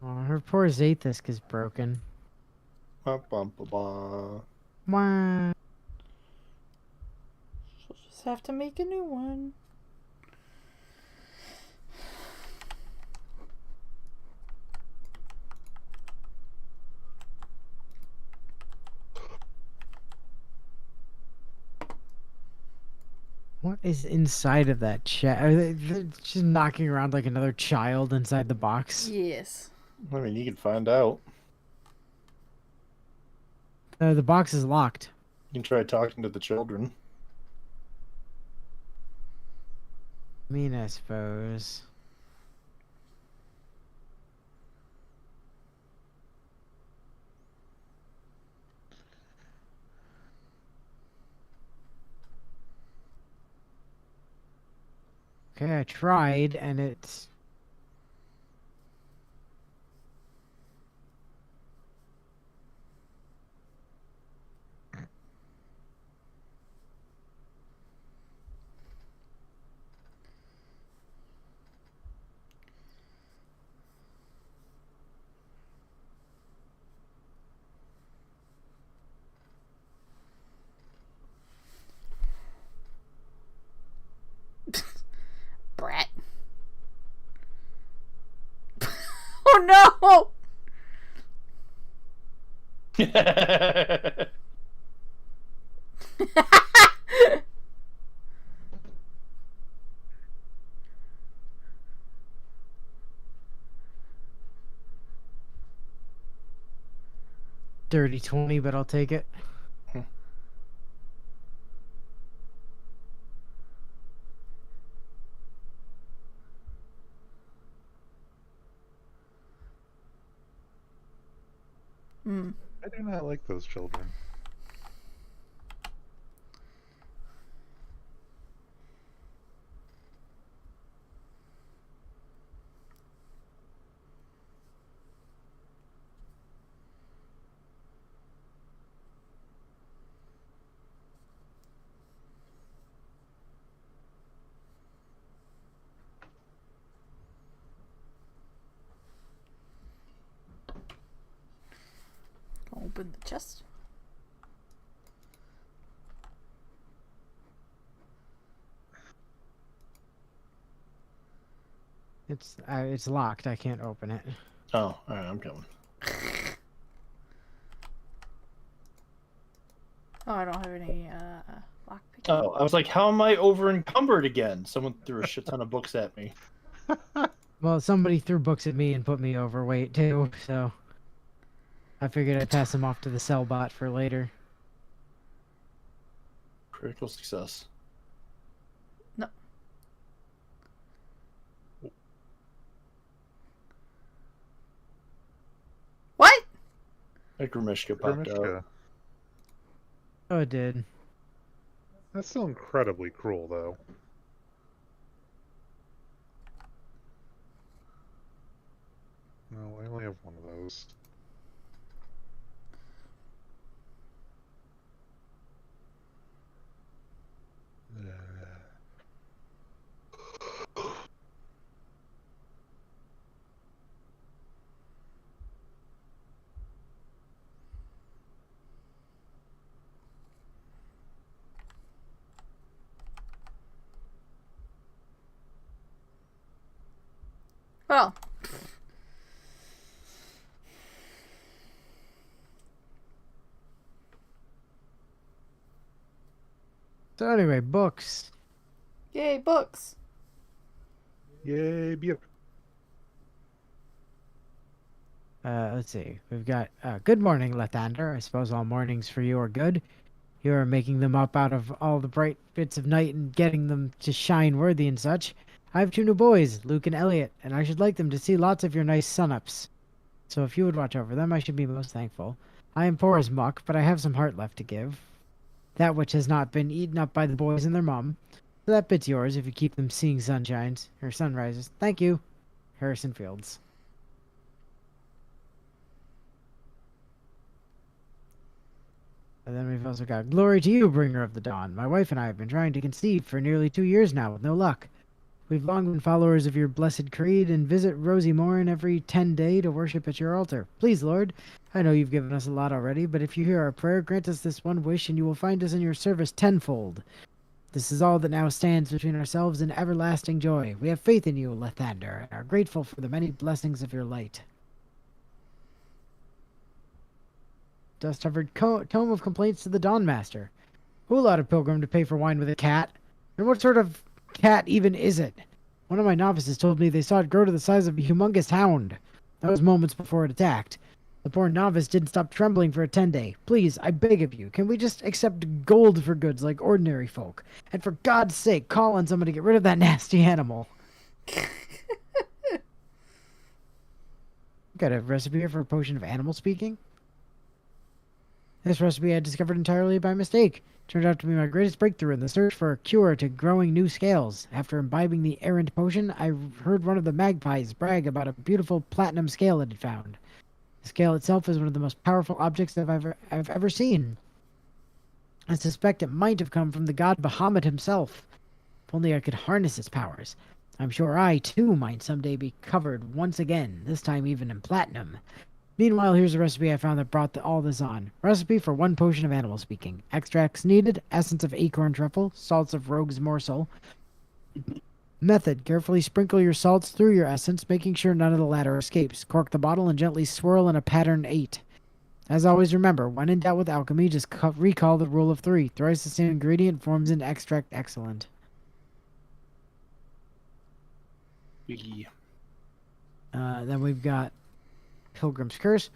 Oh, her poor Zathis is broken. Bum, bum, bum, bum. Wah. She'll just have to make a new one. What is inside of that chest? They're just knocking around like another child inside the box. Yes. I mean, you can find out. The box is locked. You can try talking to the children. I mean, I suppose. Okay, I tried, and it's... Brat. Oh no! Dirty 20, but I'll take it. Mm. I do not like those children. Open the chest. It's locked. I can't open it. Oh, alright, I'm coming. Oh, I don't have any lockpick. Oh, I was like, how am I over encumbered again? Someone threw a shit ton of books at me. Well, somebody threw books at me and put me overweight too, so I figured I'd pass them off to the cell bot for later. Critical success. No. What? A Grimishka popped out. Grimishka. Oh, it did. That's still incredibly cruel, though. No, I only have one of those. Well. So anyway, books. Yay, books. Yay, beer. Let's see. We've got good morning, Lathander. I suppose all mornings for you are good. You are making them up out of all the bright bits of night and getting them to shine worthy and such. I have 2 new boys, Luke and Elliot, and I should like them to see lots of your nice sun-ups. So if you would watch over them, I should be most thankful. I am poor as muck, but I have some heart left to give. That which has not been eaten up by the boys and their mum. So that bit's yours if you keep them seeing sunshines, or sunrises. Thank you. Harrison Fields. And then we've also got glory to you, bringer of the dawn. My wife and I have been trying to conceive for nearly 2 years now with no luck. We've long been followers of your blessed creed and visit Rosie Morin every 10 day to worship at your altar. Please, Lord, I know you've given us a lot already, but if you hear our prayer, grant us this one wish and you will find us in your service tenfold. This is all that now stands between ourselves and everlasting joy. We have faith in you, Lathander, and are grateful for the many blessings of your light. Dust-covered tome of complaints to the Dawn Master. Who allowed a pilgrim to pay for wine with a cat? And what sort of cat even is it? One of my novices told me they saw it grow to the size of a humongous hound. That was moments before it attacked. The poor novice didn't stop trembling for a 10-day. Please, I beg of you, can we just accept gold for goods like ordinary folk? And for God's sake, call on someone to get rid of that nasty animal. Got a recipe here for a potion of animal speaking? This recipe I discovered entirely by mistake. Turned out to be my greatest breakthrough in the search for a cure to growing new scales. After imbibing the errant potion, I heard one of the magpies brag about a beautiful platinum scale it had found. The scale itself is one of the most powerful objects I've ever seen. I suspect it might have come from the god Bahamut himself. If only I could harness its powers. I'm sure I, too, might someday be covered once again, this time even in platinum. Meanwhile, here's a recipe I found that brought all this on. Recipe for 1 potion of animal speaking. Extracts needed, essence of acorn truffle, salts of rogue's morsel. Method: carefully sprinkle your salts through your essence, making sure none of the latter escapes. Cork the bottle and gently swirl in a pattern 8. As always, remember, when in doubt with alchemy, just recall the rule of 3. Thrice the same ingredient forms an extract excellent. Then we've got Pilgrim's Curse.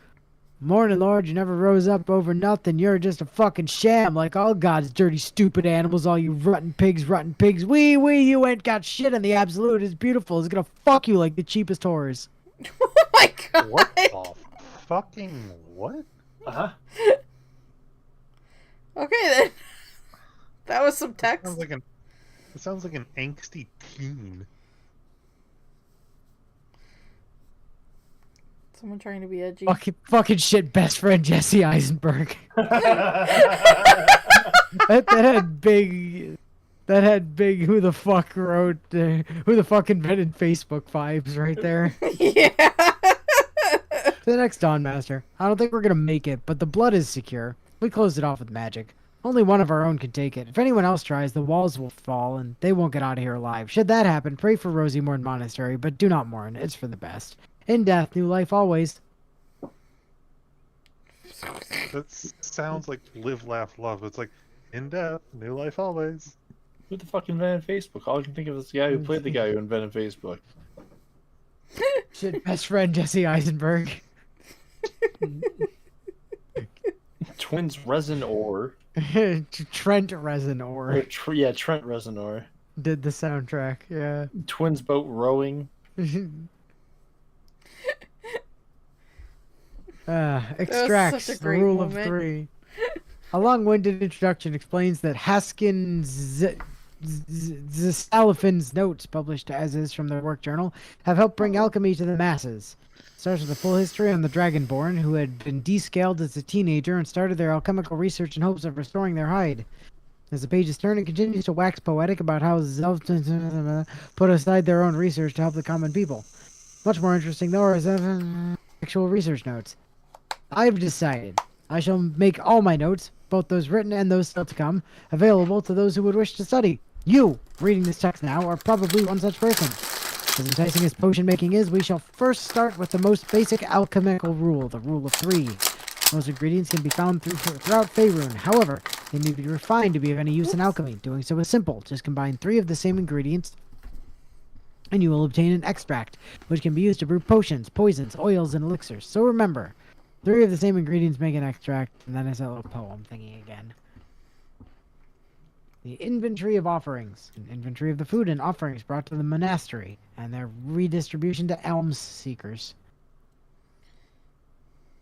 Morning, Lord, you never rose up over nothing. You're just a fucking sham like all God's dirty, stupid animals, all you rotten pigs, rotten pigs. Wee, you ain't got shit in the absolute. It's beautiful. It's gonna fuck you like the cheapest whores. Oh my god! What the fucking what? Uh-huh. Okay then. That was some It text. sounds like an angsty teen. Someone trying to be edgy. Fucking shit, best friend Jesse Eisenberg. that had big. That had big. Who the fuck wrote? Who the fuck invented Facebook vibes right there. Yeah. To the next Dawn Master. I don't think we're gonna make it, but the blood is secure. We closed it off with magic. Only one of our own can take it. If anyone else tries, the walls will fall, and they won't get out of here alive. Should that happen, pray for Rosie Morn Monastery, but do not mourn. It's for the best. In death, new life always. That sounds like live, laugh, love. It's like, in death, new life always. Who the fuck invented Facebook? All I can think of is the guy who played the guy who invented Facebook. Shit, best friend Jesse Eisenberg. Twins Resin Ore. Trent Reznor Yeah, Trent Reznor. did the soundtrack. Yeah. Twins Boat Rowing. Extracts such a the great rule moment. of three. A long-winded introduction explains that Haskin Zastalafin's notes, published as is from their work journal, have helped bring alchemy to the masses. Starts with a full history on the Dragonborn, who had been descaled as a teenager and started their alchemical research in hopes of restoring their hide. As the pages turn, it continues to wax poetic about how Zelf put aside their own research to help the common people. Much more interesting, though, are his actual research notes. I've decided I shall make all my notes, both those written and those still to come, available to those who would wish to study. You, reading this text now, are probably one such person. As enticing as potion making is, we shall first start with the most basic alchemical rule, the rule of three. Most ingredients can be found throughout Faerun. However, they may be refined to be of any use in alchemy. Doing so is simple. Just combine 3 of the same ingredients, and you will obtain an extract, which can be used to brew potions, poisons, oils, and elixirs. So remember, 3 of the same ingredients make an extract, and then it's that little poem thingy again. The inventory of offerings. An inventory of the food and offerings brought to the monastery, and their redistribution to alms seekers.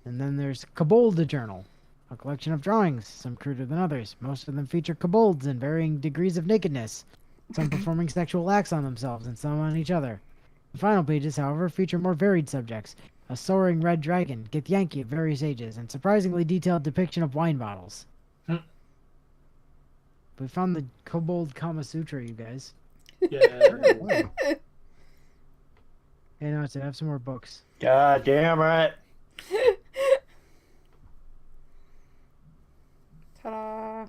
And then there's Kobold Journal, a collection of drawings, some cruder than others. Most of them feature kobolds in varying degrees of nakedness, some performing sexual acts on themselves and some on each other. The final pages, however, feature more varied subjects. A soaring red dragon, Githyanki of various ages, and surprisingly detailed depiction of wine bottles. We found the Kobold Kama Sutra, you guys. Yeah. Hey, no, I have some more books. God damn it. Ta-da.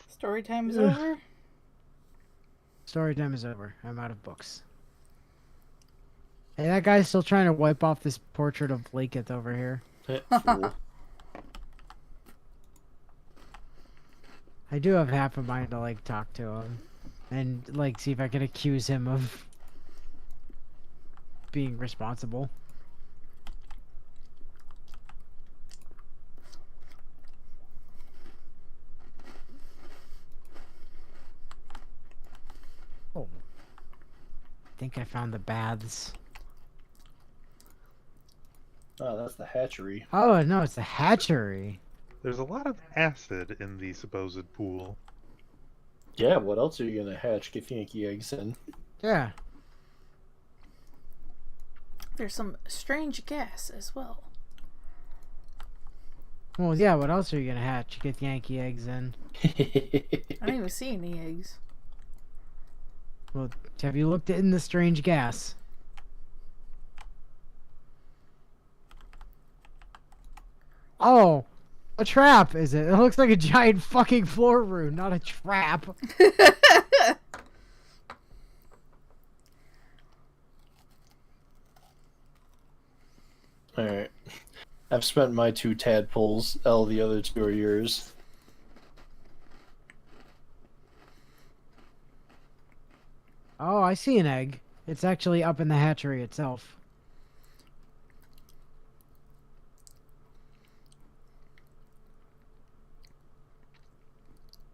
Story time is over. Story time is over. I'm out of books. Hey, that guy's still trying to wipe off this portrait of Laketh over here. Fool. I do have half a mind to, like, talk to him. And, like, see if I can accuse him of being responsible. Oh. I think I found the baths. Oh, that's the hatchery. Oh, no, it's the hatchery. There's a lot of acid in the supposed pool. Yeah, what else are you gonna hatch Githyanki eggs in? Yeah. There's some strange gas as well. Well, yeah, what else are you gonna hatch? Get Yankee eggs in. I don't even see any eggs. Well, have you looked in the strange gas? Oh, a trap, is it? It looks like a giant fucking floor rune, not a trap. Alright. I've spent my 2 tadpoles. L, the other 2 are yours. Oh, I see an egg. It's actually up in the hatchery itself.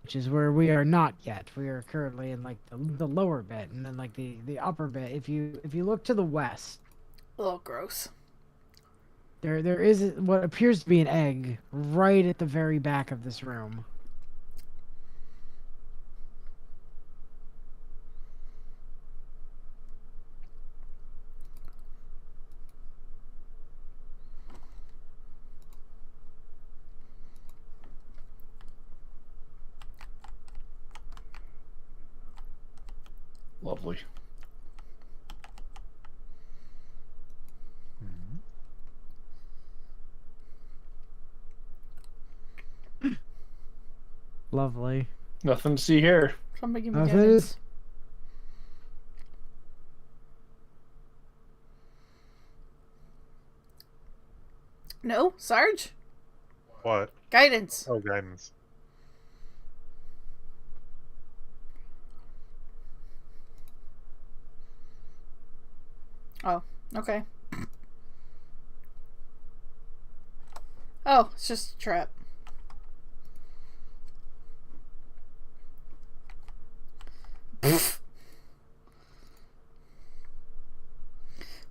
which is where we are not yet. We are currently in like the lower bit, and then like the upper bit. If you look to the west, Oh, gross. there is what appears to be an egg right at the very back of this room. Lovely. Lovely. Nothing to see here. Somebody give me Nothing guidance. is- No, Sarge? What? Guidance. Oh, guidance. Oh, okay. Oh, it's just a trap.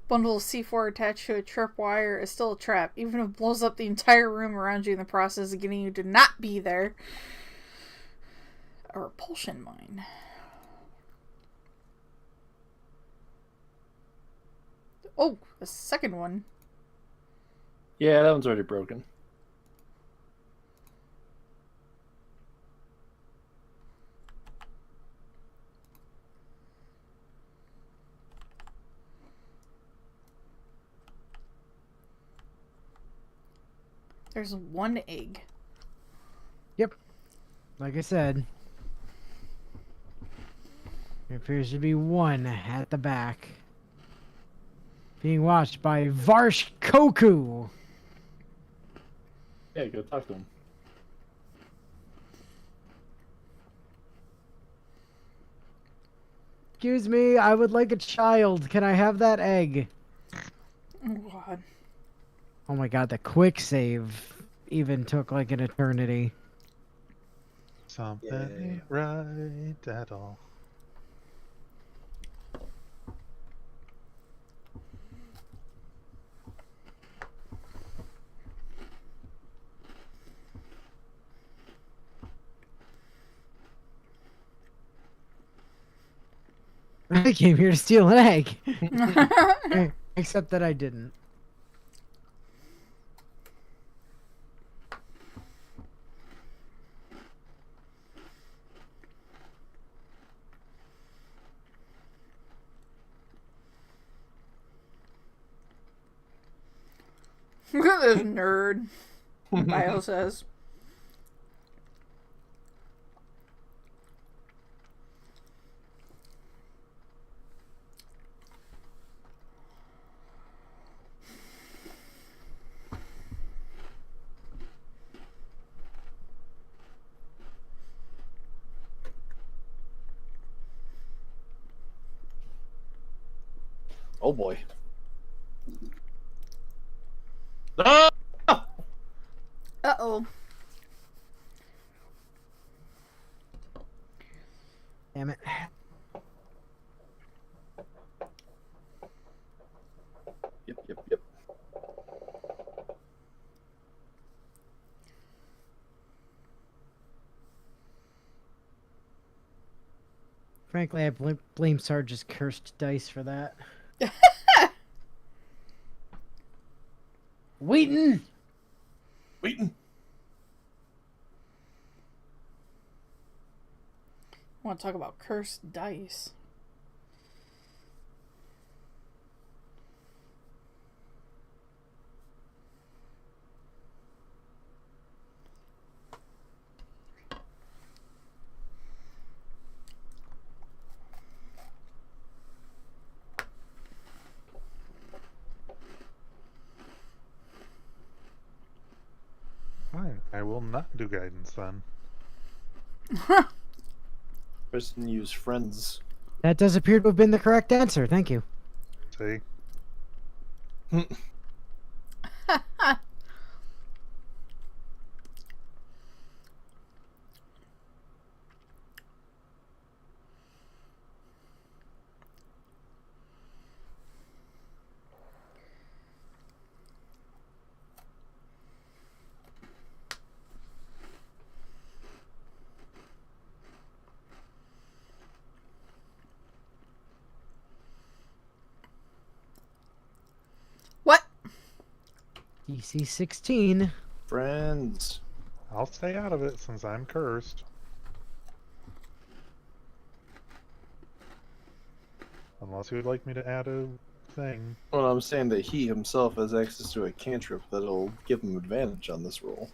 Bundle of C4 attached to a tripwire is still a trap, even if it blows up the entire room around you in the process of getting you to not be there. A repulsion mine. Oh, a second one. Yeah, that one's already broken. There's one egg. Yep. Like I said, there appears to be one at the back, being watched by Varsh Koku. Yeah, go talk to him. Excuse me, I would like a child. Can I have that egg? Oh god. Oh my god, the quick save even took like an eternity. Something Yeah. ain't right at all. I came here to steal an egg. Except that I didn't. Look at this nerd. Bio says. Oh boy. Ah! Uh-oh. Damn it. Yep. Frankly, I blame Sarge's cursed dice for that. Wheaton! Waiting. I want to talk about cursed dice. Fine, I will not do guidance then. Person use friends. That does appear to have been the correct answer. Thank you. See? DC 16. Friends. I'll stay out of it since I'm cursed. Unless you would like me to add a thing. Well, I'm saying that he himself has access to a cantrip that'll give him advantage on this roll.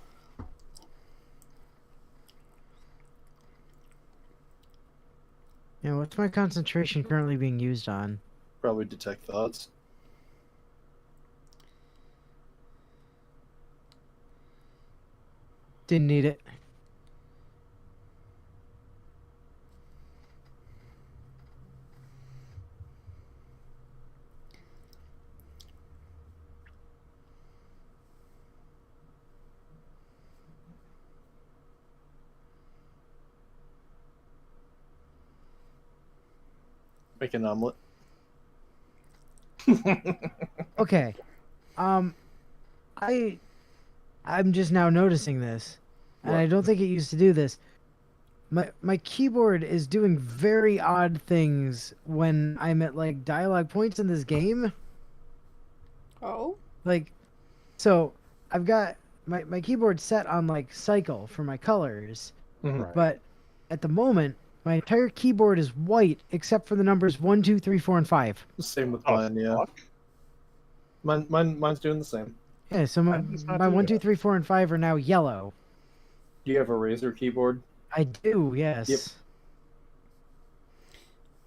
Yeah, what's my concentration currently being used on? Probably detect thoughts. Didn't need it. Make an omelet. Okay. I'm just now noticing this. And What? I don't think it used to do this. My keyboard is doing very odd things when I'm at like dialogue points in this game. Oh? Like, so I've got my keyboard set on like cycle for my colors, Mhm. Right. but at the moment my entire keyboard is white except for the numbers 1, 2, 3, 4, and 5. Same with Oh, mine, yeah. fuck. Mine's doing the same. Yeah, so Mine does not my do 1, 2, that. 3, 4, and 5 are now yellow. Do you have a Razer keyboard? I do, yes. Yep.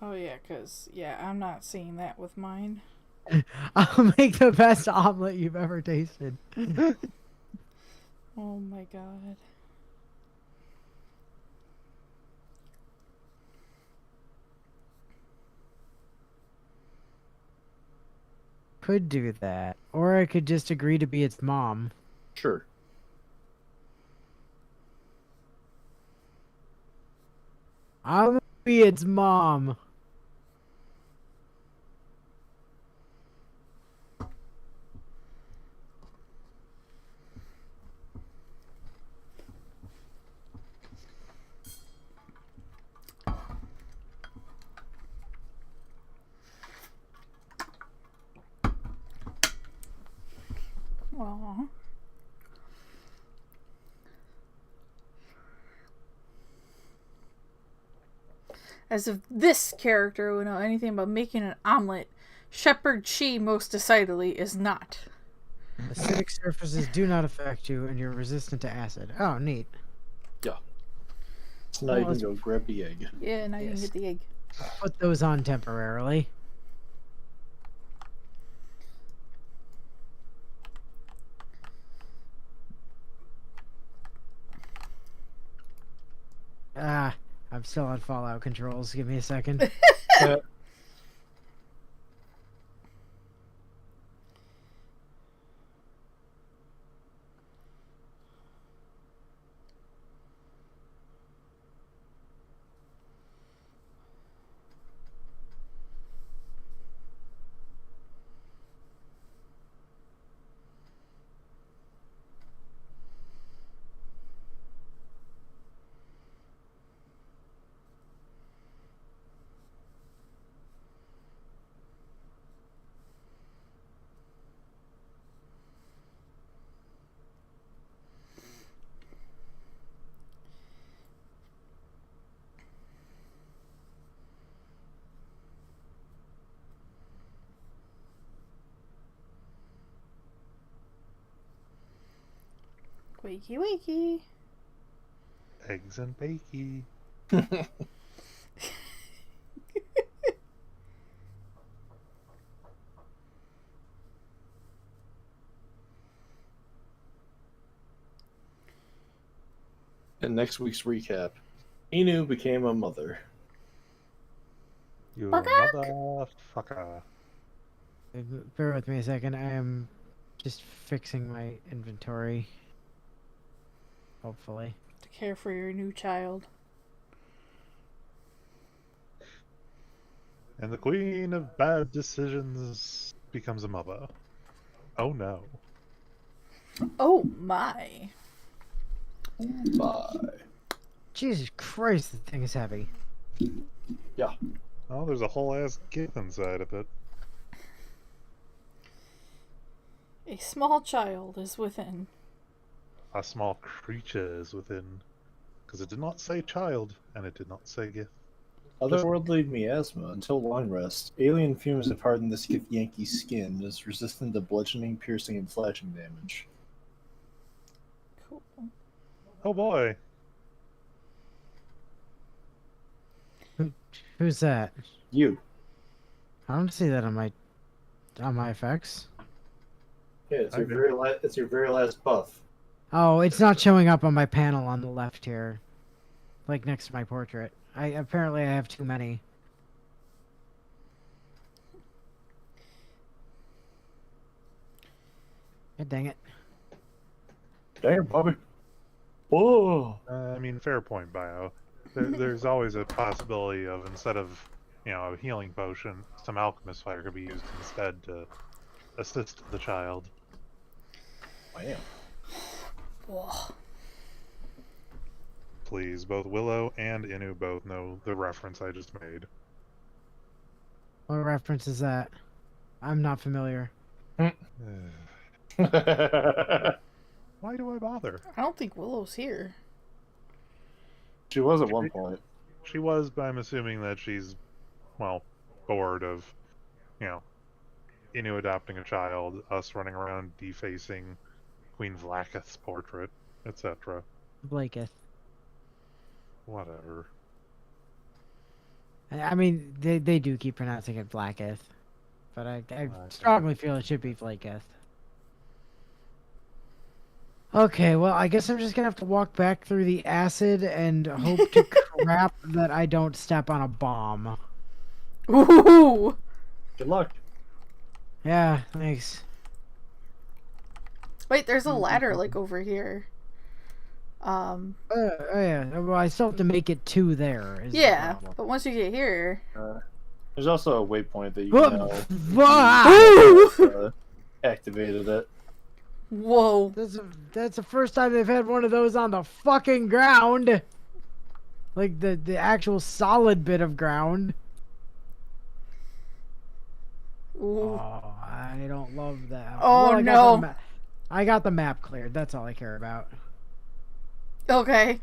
Oh, yeah, because, yeah, I'm not seeing that with mine. I'll make the best omelet you've ever tasted. Oh, my God. Could do that, or I could just agree to be its mom. Sure. I'm gonna be its mom. Aw. As if this character would know anything about making an omelet, Shepherd Chi most decidedly is not. Acidic surfaces do not affect you, and you're resistant to acid. Oh, neat. Yeah. So now Well, you can let's- go grab the egg. Yeah, now you can Yes. get the egg. Put those on temporarily. Ah, I'm still on Fallout controls. Give me a second. Wakey, wakey. Eggs and bakey. In next week's recap, Inu became a mother. You Bark. motherfucker. Bear with me a second. I am just fixing my inventory. Hopefully. To care for your new child. And the queen of bad decisions becomes a mother. Oh no. Oh my. Bye. Jesus Christ, the thing is heavy. Yeah. Oh, there's a whole ass gift inside of it. A small child is within. A small creature is within. Because it did not say child, and it did not say gift. Otherworldly miasma. Until long rest, alien fumes have hardened this Yankee skin and is resistant to bludgeoning, piercing, and flashing damage. Cool. Oh boy. Who's that? You. I don't see that on my effects. Yeah, it's your very last buff. Oh, it's not showing up on my panel on the left here, like next to my portrait. Apparently I have too many. God dang it. Damn, Bobby. Whoa. I mean, fair point, Bio. There's always a possibility of, instead of, a healing potion, some alchemist fire could be used instead to assist the child. Wow. Whoa. Please, both Willow and Inu both know the reference I just made. What reference is that? I'm not familiar. Why do I bother? I don't think Willow's here. She was at one point. She was, but I'm assuming that she's, bored of, Inu adopting a child, us running around defacing Queen Vlakath's portrait, etc. Blaketh. Whatever. I mean, they do keep pronouncing it Blacketh, but I strongly feel it should be Blaketh. Okay, well, I guess I'm just gonna have to walk back through the acid and hope to crap that I don't step on a bomb. Ooh! Good luck. Yeah, thanks. Wait, there's a ladder, like, over here. Oh yeah, well, I still have to make it to there. Is Yeah, the problem. but once you get here... There's also a waypoint that you Whoa! can Whoa! activated it. Whoa. That's the first time they've had one of those on the fucking ground. Like the actual solid bit of ground. Ooh. Oh, I don't love that. Oh, no. I got the map cleared. That's all I care about. Okay.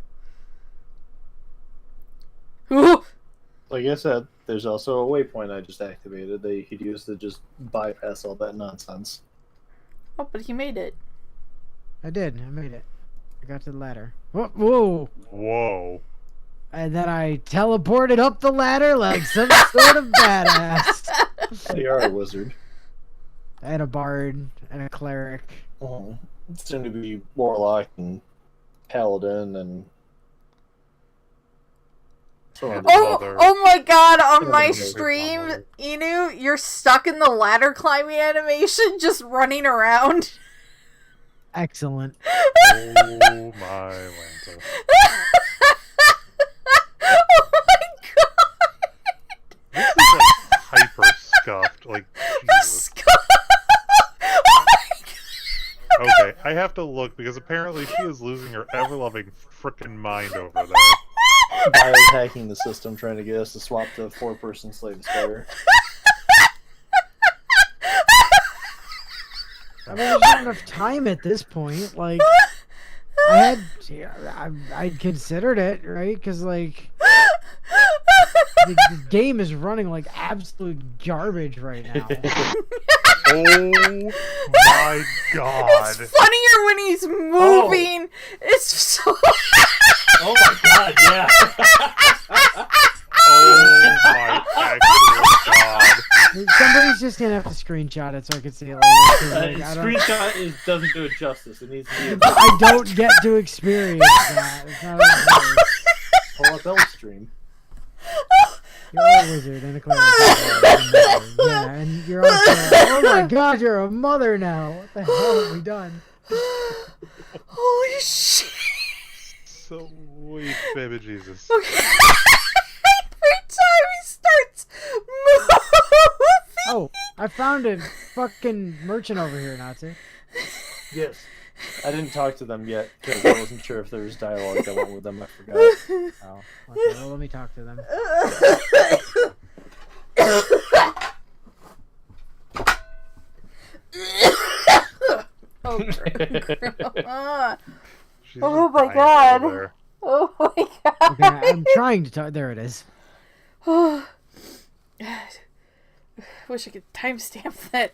Ooh. Like I said, there's also a waypoint I just activated that he'd use to just bypass all that nonsense. Oh, but he made it. I did. I made it. I got to the ladder. Whoa! Whoa. And then I teleported up the ladder like some sort of badass. They are a wizard. And a bard and a cleric. Oh, it's soon to be warlock and paladin and. Oh my god, on my Oh, stream, mother. Inu, you're stuck in the ladder climbing animation, just running around. Excellent. Oh my Lanta. Oh my god! This is like hyper scuffed. Like, Jesus. Oh my god! Okay, I have to look because apparently she is losing her ever loving frickin' mind over there. Biohacking the system, trying to get us to swap to 4-person Slave Spire. I mean, there's not enough time at this point. Like, I considered it, right? Because, like, the game is running like absolute garbage right now. Oh my god. It's funnier when he's moving. It's so... Oh my god, yeah! Oh my actual god. Somebody's just gonna have to screenshot it so I can see it later. 'Cause, like, Screenshot doesn't do it justice. It needs to be. I don't get to experience that. It's not how it works. Pull up Elstream. You're a wizard and a cleric. Yeah, and you're also. Oh my god, you're a mother now. What the hell have we done? Holy shit. Sweet baby Jesus. Okay. Every time he starts moving. Oh, I found a fucking merchant over here, Nazi. Yes. I didn't talk to them yet because I wasn't sure if there was dialogue that went with them. I forgot. Oh, okay, well, let me talk to them. Grandma. She's Oh just my dying God. over there. Oh my Okay, God. I'm trying to talk. There it is. Wish I could timestamp that.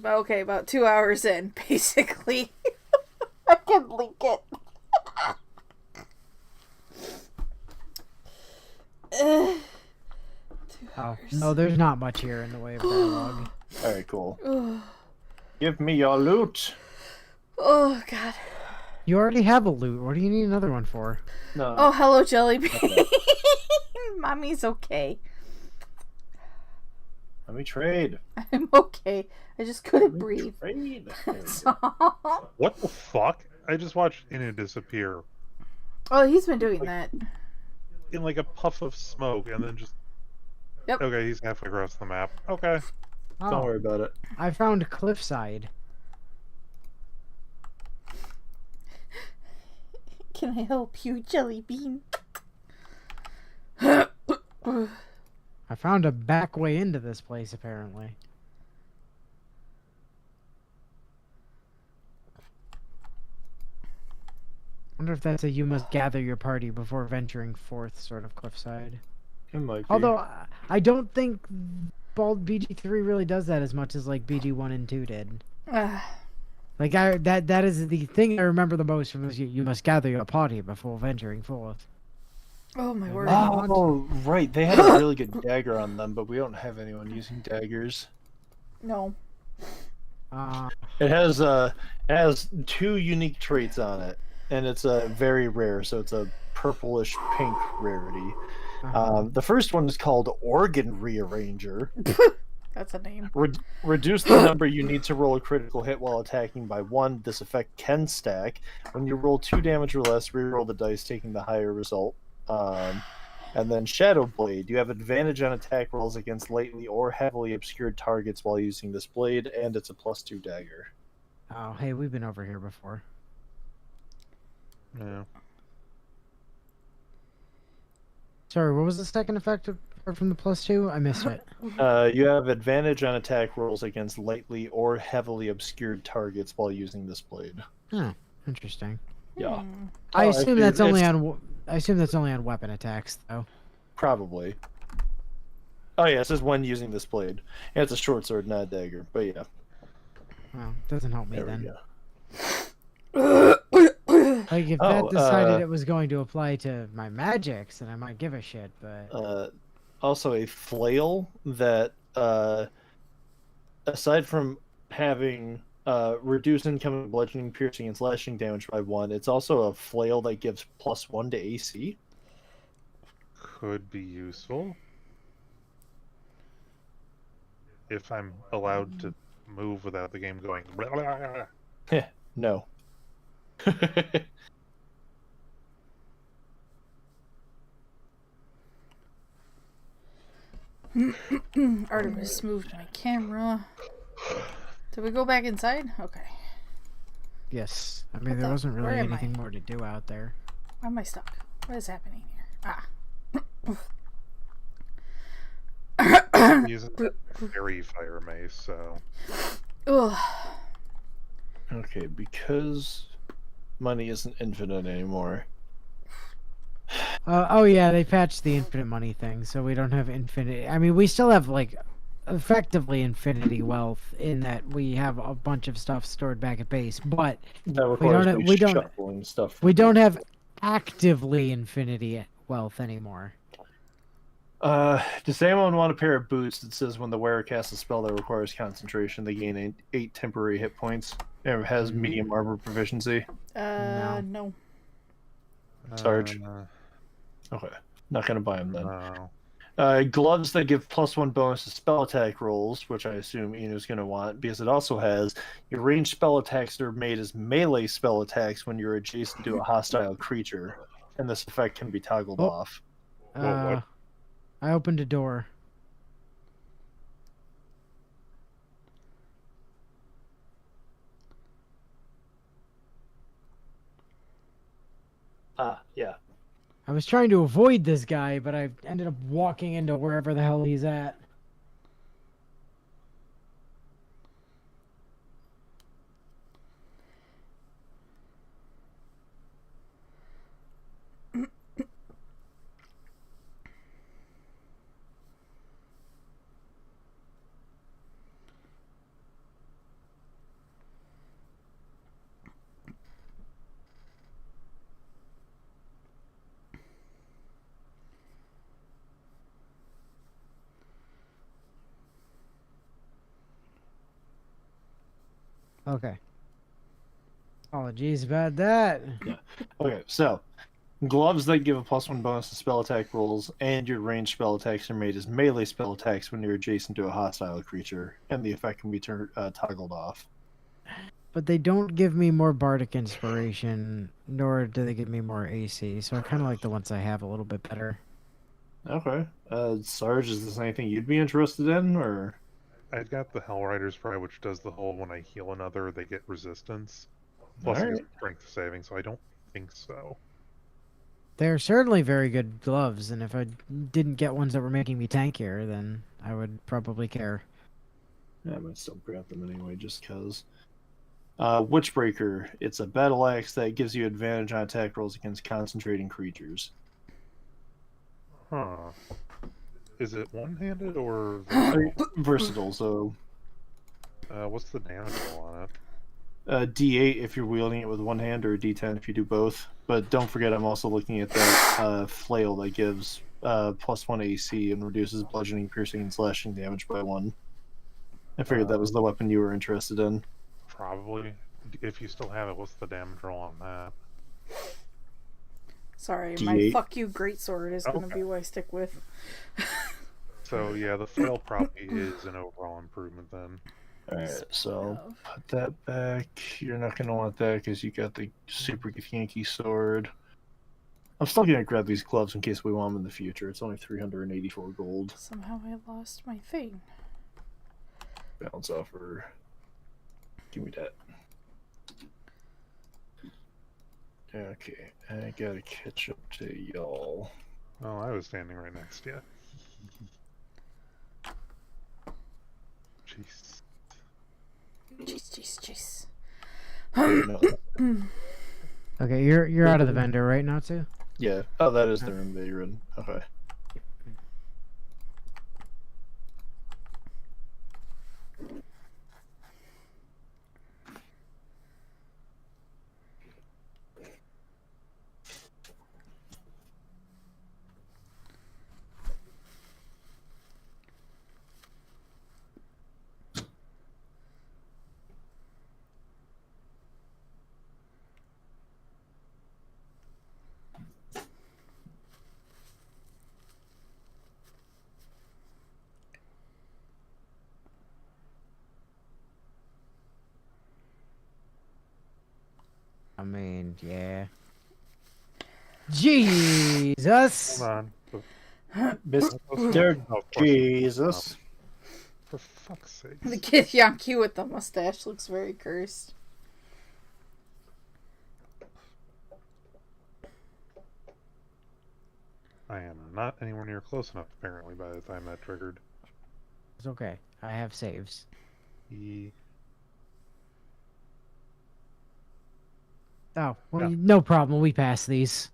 Okay, about 2 hours in, basically. I can link it. Oh, no, there's not much here in the way of dialogue. All right, cool. Oh, Give me your loot. oh God. You already have a loot. What do you need another one for? No. Oh, hello, Jelly Bean. Okay. Mommy's okay. Let me trade. I'm okay. I just couldn't Let me breathe. trade. There we That's go. all. What the fuck? I just watched Inuyt disappear Oh, he's been doing that. in like a puff of smoke and then just. Yep. Okay, he's halfway across the map. Okay. Don't Oh, worry about it. I found Cliffside. Can I help you, Jelly Bean? I found a back way into this place, apparently. Wonder if that's a you must gather your party before venturing forth sort of cliffside. It might be. Although, I don't think Bald BG3 really does that as much as, like, BG1 and 2 did. Like, that is the thing I remember the most from was you must gather your party before venturing forth. Oh my word. Oh, right. They had a really good dagger on them, but we don't have anyone using daggers. No. It has 2 unique traits on it, and it's very rare, so it's a purplish pink rarity. The first one is called Organ Rearranger. That's a name. Reduce the number you need to roll a critical hit while attacking by 1. This effect can stack. When you roll 2 damage or less, reroll the dice, taking the higher result. And then Shadow Blade. You have advantage on attack rolls against lightly or heavily obscured targets while using this blade, and it's a +2 dagger. Oh, hey, we've been over here before. Yeah. Sorry, what was the second effect from the +2? I missed it. You have advantage on attack rolls against lightly or heavily obscured targets while using this blade. Oh, interesting. Yeah. I Oh, assume it- that's only it's- on. I assume that's only on weapon attacks, though. Probably. Oh yeah, it says when using this blade. And it's a short sword, not a dagger. But yeah, Well, doesn't help me there we then. go. Like if that decided it was going to apply to my magics, then I might give a shit. But Also a flail that, aside from having reduced incoming bludgeoning, piercing, and slashing damage by 1, it's also a flail that gives +1 to AC. Could be useful. If I'm allowed to move without the game going. No. Artemis moved my camera. Did we go back inside? Okay. yes, I What mean there the- wasn't really where am I? anything more to do out there. Why am I stuck? What is happening here? I'm using fairy fire mace, so. Ugh. Okay, because money isn't infinite anymore. Oh yeah, they patched the infinite money thing, so we don't have infinite. I mean, we still have like effectively infinity wealth in that we have a bunch of stuff stored back at base, but That requires don't- me we don't- shuffling stuff. from we don't the- have actively infinity wealth anymore. Does anyone want a pair of boots that says when the wearer casts a spell that requires concentration, they gain 8 temporary hit points? It has medium armor proficiency. No. Sarge. Okay, not gonna buy them then. No. Gloves that give +1 bonus to spell attack rolls, which I assume Inu's gonna want, because it also has your ranged spell attacks that are made as melee spell attacks when you're adjacent to a hostile creature, and this effect can be toggled Oh. off. what? I opened a door. Yeah. I was trying to avoid this guy, but I ended up walking into wherever the hell he's at. Okay. Apologies about that. Okay, so gloves that give a +1 bonus to spell attack rolls, and your ranged spell attacks are made as melee spell attacks when you're adjacent to a hostile creature, and the effect can be toggled off. But they don't give me more bardic inspiration, nor do they give me more AC. So I kind of like the ones I have a little bit better. Okay. Sarge, is this anything you'd be interested in, or? I got the Hellrider's Pride, which does the whole when I heal another, they get resistance. Plus, it Alright. gives strength saving, so I don't think so. They're certainly very good gloves, and if I didn't get ones that were making me tankier, then I would probably care. Yeah, I might still grab them anyway, just because. Witchbreaker. It's a battle axe that gives you advantage on attack rolls against concentrating creatures. Huh. Is it one-handed or Versatile, so what's the damage roll on it? D8 if you're wielding it with one hand, or D10 if you do both. But don't forget, I'm also looking at that flail that gives +1 AC and reduces bludgeoning, piercing, and slashing damage by 1. I figured that was the weapon you were interested in. Probably. If you still have it, what's the damage roll on that? Sorry, my D8. fuck you greatsword is going to Okay. be what I stick with. So yeah, the flail probably is an overall improvement then. Alright, so put that back. You're not going to want that because you got the super Yankee sword. I'm still going to grab these gloves in case we want them in the future. It's only 384 gold. Somehow I lost my thing. Balance offer. Give me that. Okay, I gotta catch up to y'all. Oh, I was standing right next to you. Jeez. Jeez. No. Okay, you're out of the vendor, right, Natsu? Yeah. Oh, that is the room that you're in. Okay. I mean, yeah. Jesus! Hold on. Mr. Oh, of course. Jesus. For fuck's sake. The kid Yankee with the mustache looks very cursed. I am not anywhere near close enough, apparently, by the time that triggered. It's okay. I have saves. Oh, well, Yeah. no problem. We pass these.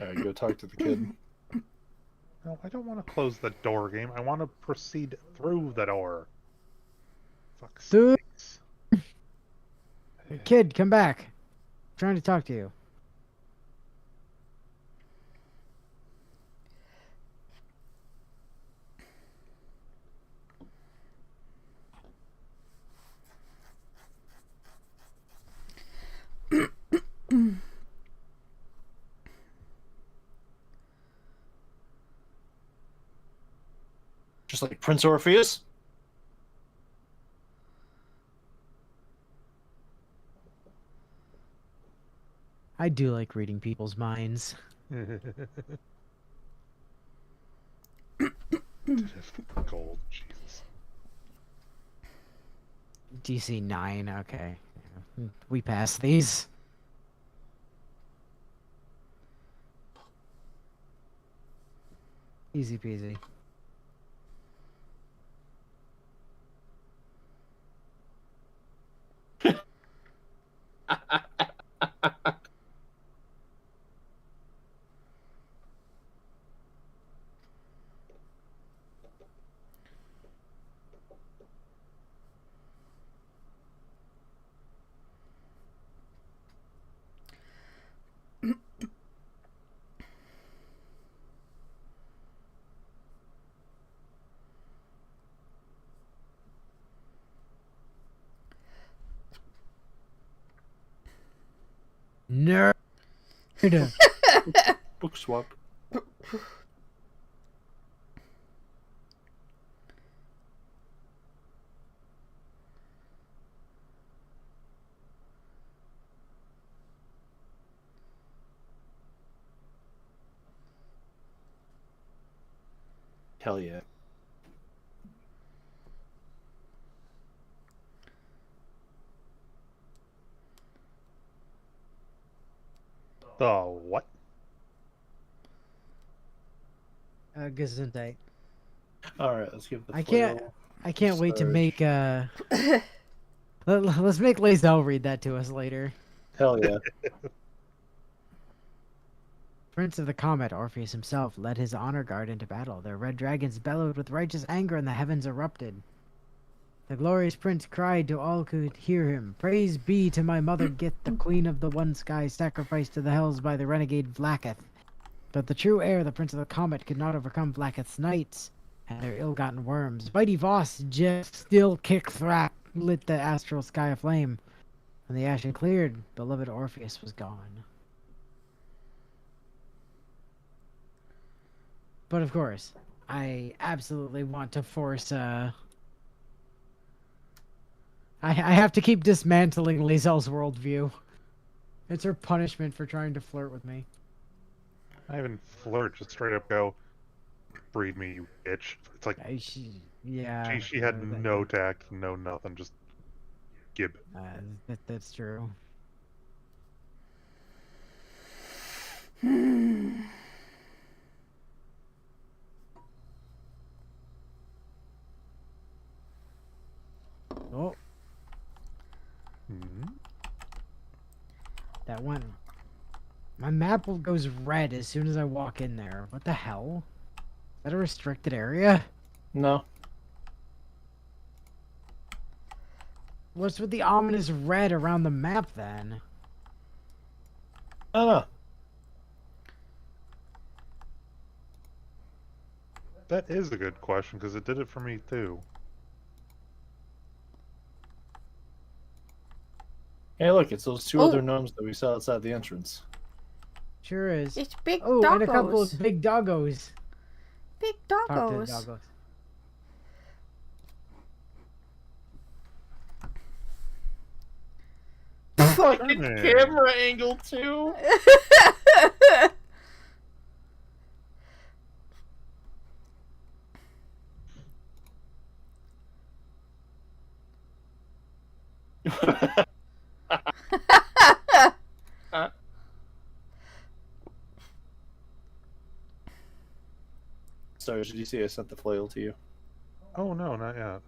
Alright, go talk to the kid. No, I don't want to close the door, game. I want to proceed through the door. Fuck's Dude. sakes. Kid, come back. I'm trying to talk to you. Just like Prince Orpheus? I do like reading people's minds. Gold, Jesus. DC 9, okay. We pass these. Easy peasy. Nerd. Book swap. Hell yeah. The what? Gesundheit. All right, let's give the. I flail can't wait to Sarge. make let's make Lazel read that to us later. Hell yeah. Prince of the Comet, Orpheus himself, led his honor guard into battle. Their red dragons bellowed with righteous anger, and the heavens erupted. The glorious prince cried to all who could hear him, "Praise be to my mother Gith, the queen of the one sky, sacrificed to the hells by the renegade Vlaakith." But the true heir, the Prince of the Comet, could not overcome Vlaakith's knights and their ill-gotten worms. Mighty Voss just still kick Thrak lit the astral sky aflame. When the ashen cleared, beloved Orpheus was gone. But of course, I absolutely want to force I have to keep dismantling Lazelle's worldview. It's her punishment for trying to flirt with me. I even flirt, just straight up go, breed me, you bitch. It's like Yeah. she had no tact, no nothing, just gib. That's true. Oh, Hmm? that one. My map goes red as soon as I walk in there. What the hell? Is that a restricted area? No. What's with the ominous red around the map then? I don't know. That is a good question, because it did it for me too. Hey, look, it's those two Oh. other gnomes that we saw outside the entrance. Sure is. It's big Oh, doggos. and a couple of big doggos. Big Talk to the doggos. doggos. Fucking Man. camera angle, too. Sorry, did you see I sent the flail to you? Oh no, not yet.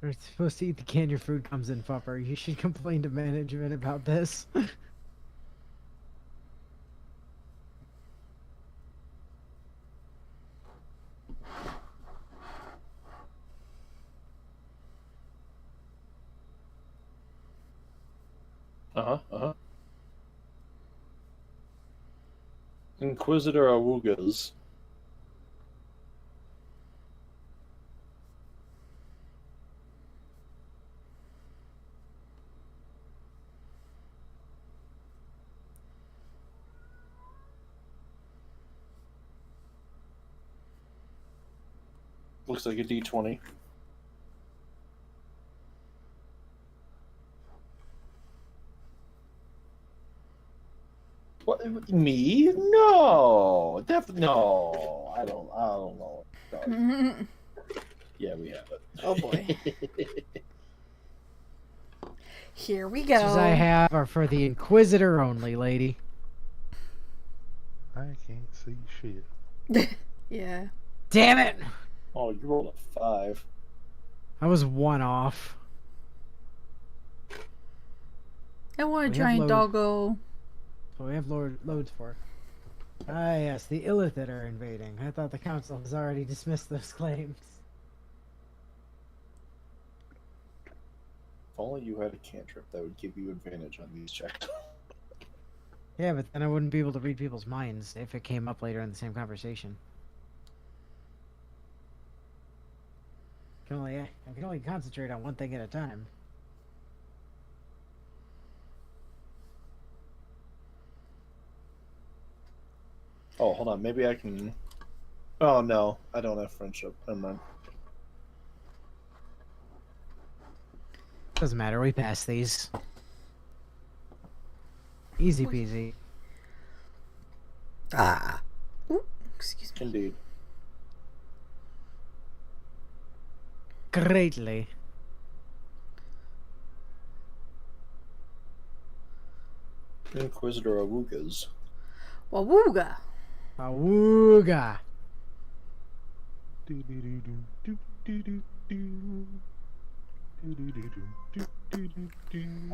You're supposed to eat the can your food comes in, Fupper. You should complain to management about this. Inquisitor Awugas. Looks like a D20. Me? No, definitely no. I don't know. No. Yeah, we have it. Oh boy. Here we Pictures I go. have are for the Inquisitor only, lady. I can't see shit. Yeah. Damn it! Oh, you rolled a 5. I was one off. I want a We have giant load. doggo. So we have loads for. Ah, yes, the Illithid are invading. I thought the council has already dismissed those claims. If only you had a cantrip that would give you advantage on these checks. Yeah, but then I wouldn't be able to read people's minds if it came up later in the same conversation. I can only concentrate on one thing at a time. Oh, hold on. Maybe I can. Oh no, I don't have friendship. Never mind. Doesn't matter, we pass these. Easy peasy. Ooh, excuse me. Indeed. Greatly. Inquisitor Awugas. Wawooga. Awooga.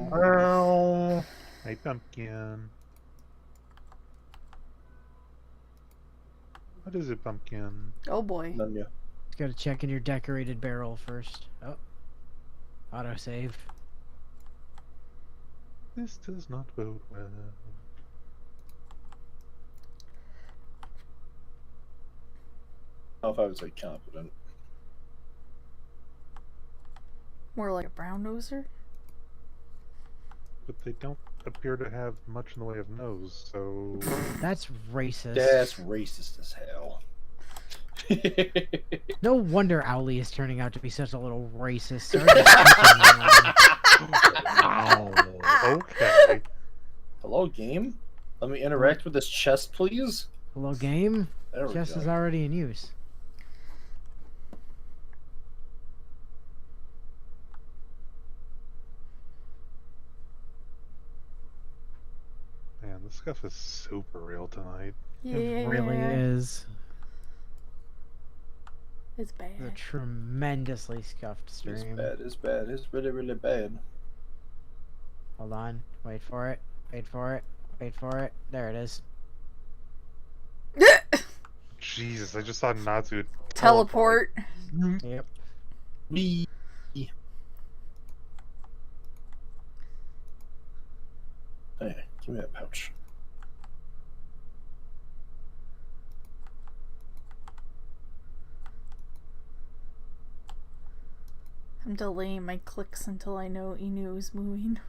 Well, Hey, pumpkin. What is it, pumpkin? Oh boy. none ya. Just gotta check in your decorated barrel first. Oh. Autosave. This does not bode well. I don't know if I would say competent. More like a brown noser. But they don't appear to have much in the way of nose, so... That's racist. That's racist as hell. No wonder Owly is turning out to be such a little racist. Sorry to Wow. Okay. Hello, game. Let me interact with this chest, please. Hello, game. There we Chest go. is already in use. Man, this stuff is super real tonight. Yeah. It really is. It's It's a bad. tremendously scuffed It's stream. bad. It's bad. It's really, really bad. Hold on. Wait for it. Wait for it. Wait for it. There it is. Jesus, I just saw Natsu Teleport. Yep. Me. Hey, give me that pouch. I'm delaying my clicks until I know Inu is moving.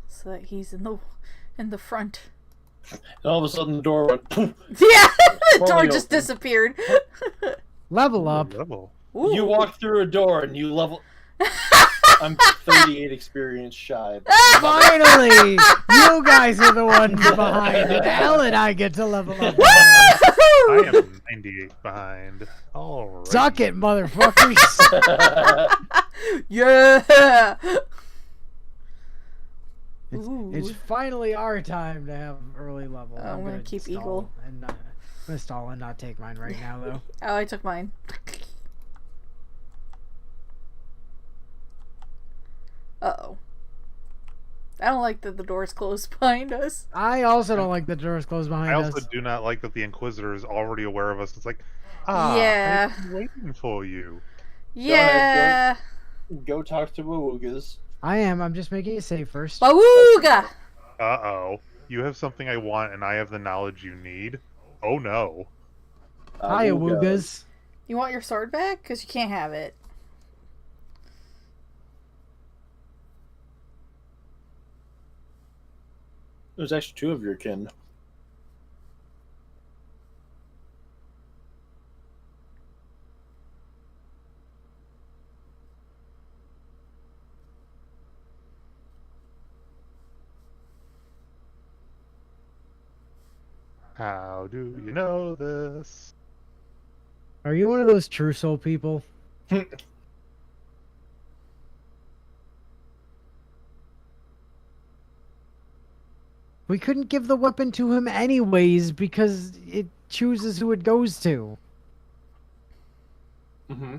So that he's in the front. And all of a sudden, the door went. Yeah, the door Fully just open. disappeared. Level up. level. Ooh. You walk through a door and you level. I'm 38 experience shy. Finally! You guys are the ones behind it. Hell, and I get to level up. I am 98 behind. Alright. Suck it, motherfuckers. Yeah. Ooh. It's finally our time to have early level. I'm gonna keep stall Eagle. And, I'm gonna stall and not take mine right now, though. Oh, I took mine. Uh-oh. I don't like that the door's closed behind us. I also don't like the doors closed behind I also us. do not like that the Inquisitor is already aware of us. It's like, Yeah. I've been waiting for you. Yeah. Go talk to Awugas. I am. I'm just making it safe first. Bawooga! Uh-oh. You have something I want, and I have the knowledge you need? Oh no. Hi, Awuga. Awoogas. You want your sword back? Because you can't have it. There's actually 2 of your kin. How do you know this? Are you one of those true soul people? We couldn't give the weapon to him anyways because it chooses who it goes to. Mm-hmm.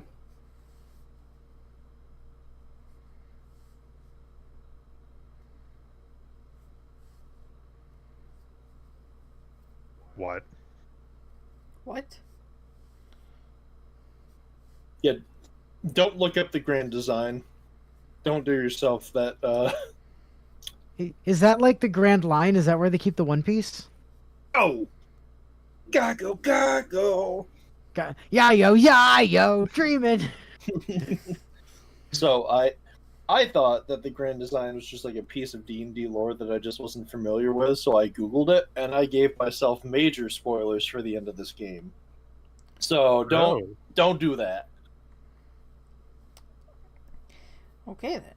What? What? Yeah, don't look up the grand design. Don't do yourself that. Is that like the Grand Line? Is that where they keep the One Piece? Oh, gago, gago. Yeah, yo, dreaming. So I thought that the grand design was just like a piece of D&D lore that I just wasn't familiar with, so I googled it and I gave myself major spoilers for the end of this game. So don't do that. Okay then.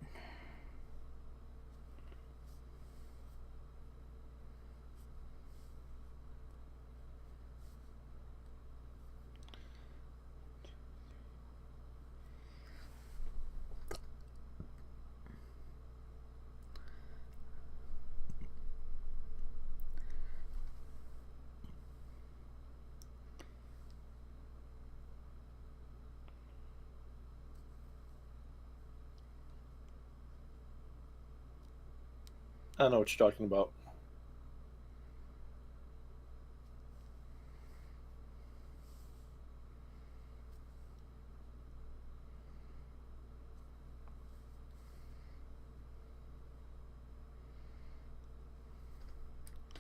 I know what you're talking about.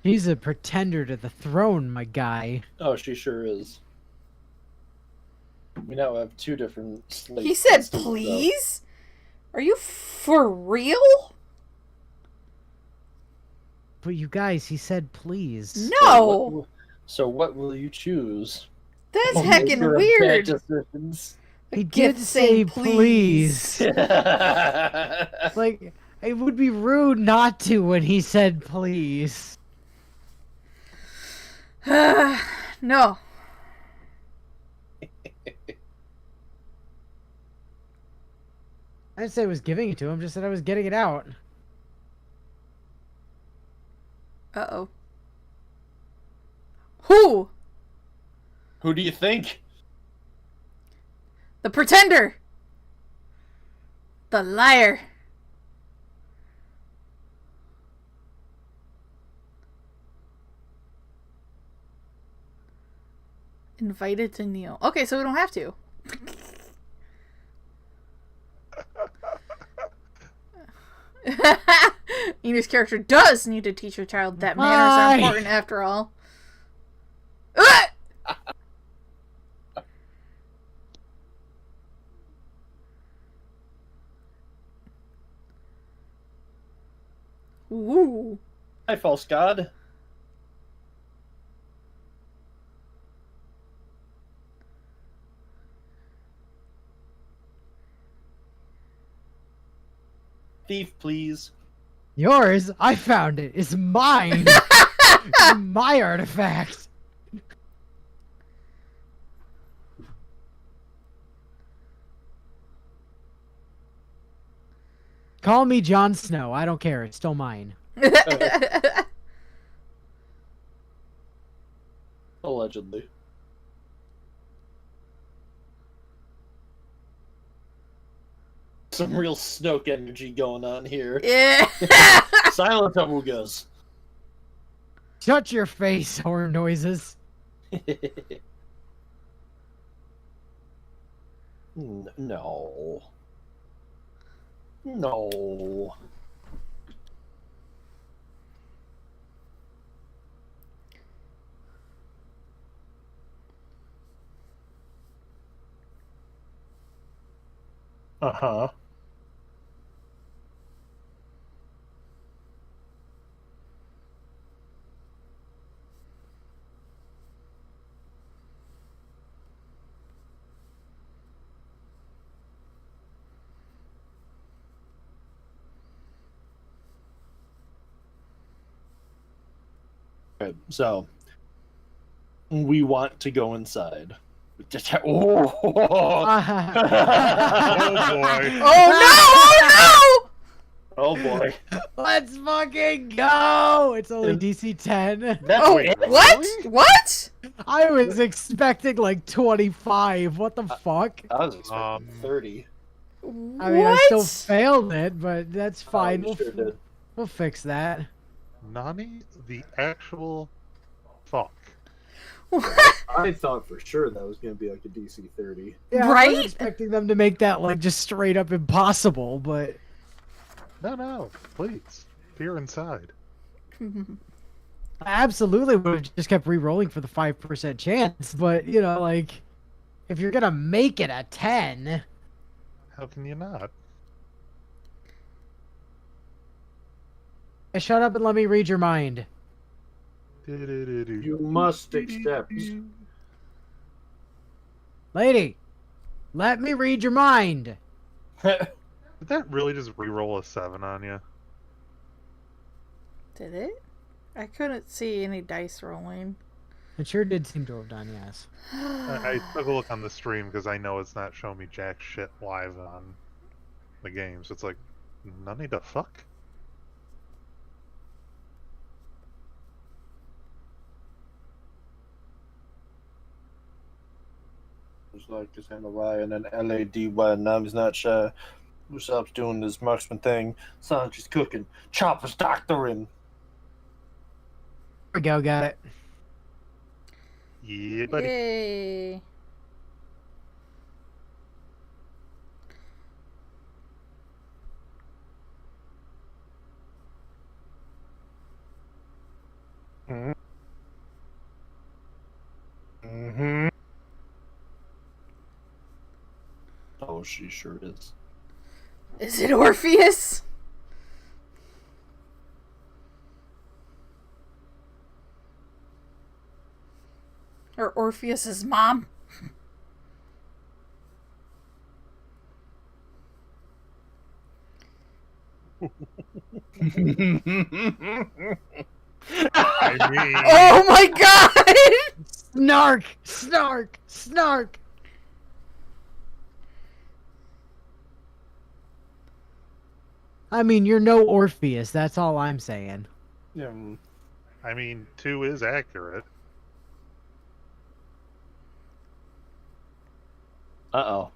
He's a pretender to the throne, my guy. Oh, she sure is. We now have two different slates. He said, "Please." Are you for real? But you guys, he said please. No. So what will you choose? That's Only if heckin' you're bad weird. decisions. He Gift did saying say please. I Like, it would be rude not to when he said please. No. I didn't say I was giving it to him, just said I was getting it out. Uh-oh. Who? Who do you think? The pretender. The liar. Invited to kneel. Okay, so we don't have to. Inuy's character does need to teach her child that manners are important after all. Ooh. Hi, false god. Thief, please. Yours? I found it. It's mine. It's my artifact. Call me Jon Snow. I don't care. It's still mine. Allegedly. Some real Snoke energy going on here. Yeah. Silent Amugas. Shut your face, horror noises. No. No. Uh-huh. Okay, so We want to go inside. Oh, Oh boy. Oh no! oh boy. Let's fucking go! It's only And- DC 10. That's Oh, it. what? Really? What? I was expecting like 25. What the fuck? I was expecting 30. I mean, I still What? failed it, but that's fine. Oh, you sure did. We'll fix that. Nani the actual fuck? I thought for sure that was going to be like a DC 30. Yeah, I Right? was expecting them to make that like just straight up impossible, but No, please. Peer inside. I absolutely would have just kept re-rolling for the 5% chance. But you know, like, if you're gonna make it a 10, How can you not? shut up and let me read your mind. You must accept. Lady, let me read your mind. Did that really just re-roll a 7 on you? Did it? I couldn't see any dice rolling. It sure did seem to have done, yes. I took a look on the stream because I know it's not showing me jack shit live on the game. So it's like, none the fuck? It's like this MRI and then LADY, and I'm not sure who stops doing this marksman thing. Sounds just cooking. Chopper's doctoring. There we go, got it. Yeah, buddy. Yay. Mm-hmm. Oh, she sure is. Is it Orpheus? Or Orpheus's mom? I mean, Oh my god! Snark! Snark! Snark! I mean, you're no Orpheus, that's all I'm saying. Yeah. I mean, 2 is accurate. Uh-oh.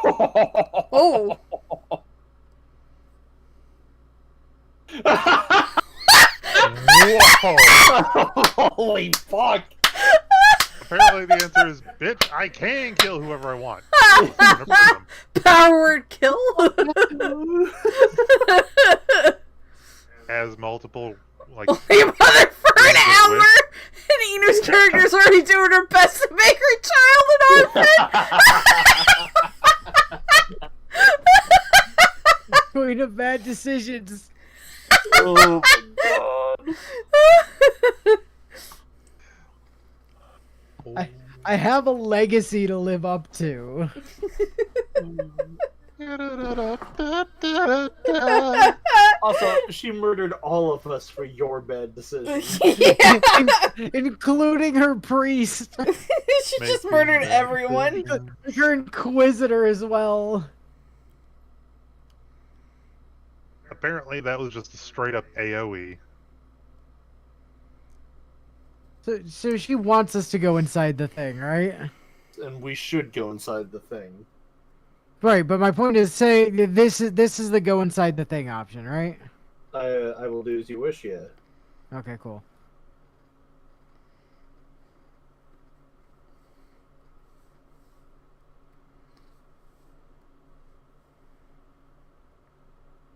Oh! Whoa! Holy fuck! Apparently the answer is, bitch, I can kill whoever I want. Power word kill? As multiple, like, Only mother for an Rings of hour! wish. And Inuy's character's already doing her best to make her child an orphan! Queen of bad decisions. Oh my god. I have a legacy to live up to. Also, she murdered all of us for your bad decisions. Yeah. Including her priest. She just murdered everyone. Her inquisitor as well. Apparently that was just a straight up AoE. So she wants us to go inside the thing, right? And we should go inside the thing. Right, but my point is, say this is the go inside the thing option, right? I will do as you wish, yeah. Okay, cool.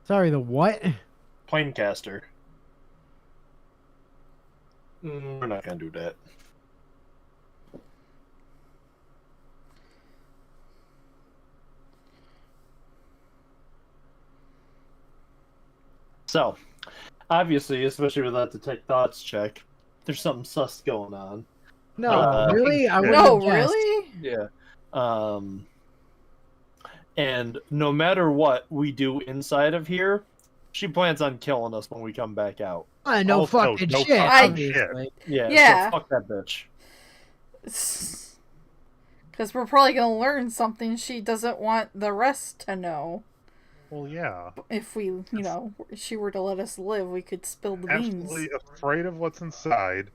Sorry, the what? Planecaster. We're not gonna do that. So, obviously, especially without the tech thoughts check, there's something sus going on. No, really? I wouldn't No, have guessed. really? Yeah. And no matter what we do inside of here, she plans on killing us when we come back out. No Also, fucking no shit, fucking obviously. Yeah, Yeah. so fuck that bitch. Because we're probably going to learn something she doesn't want the rest to know. Well, yeah. If we, she were to let us live, we could spill the beans. Absolutely afraid of what's inside.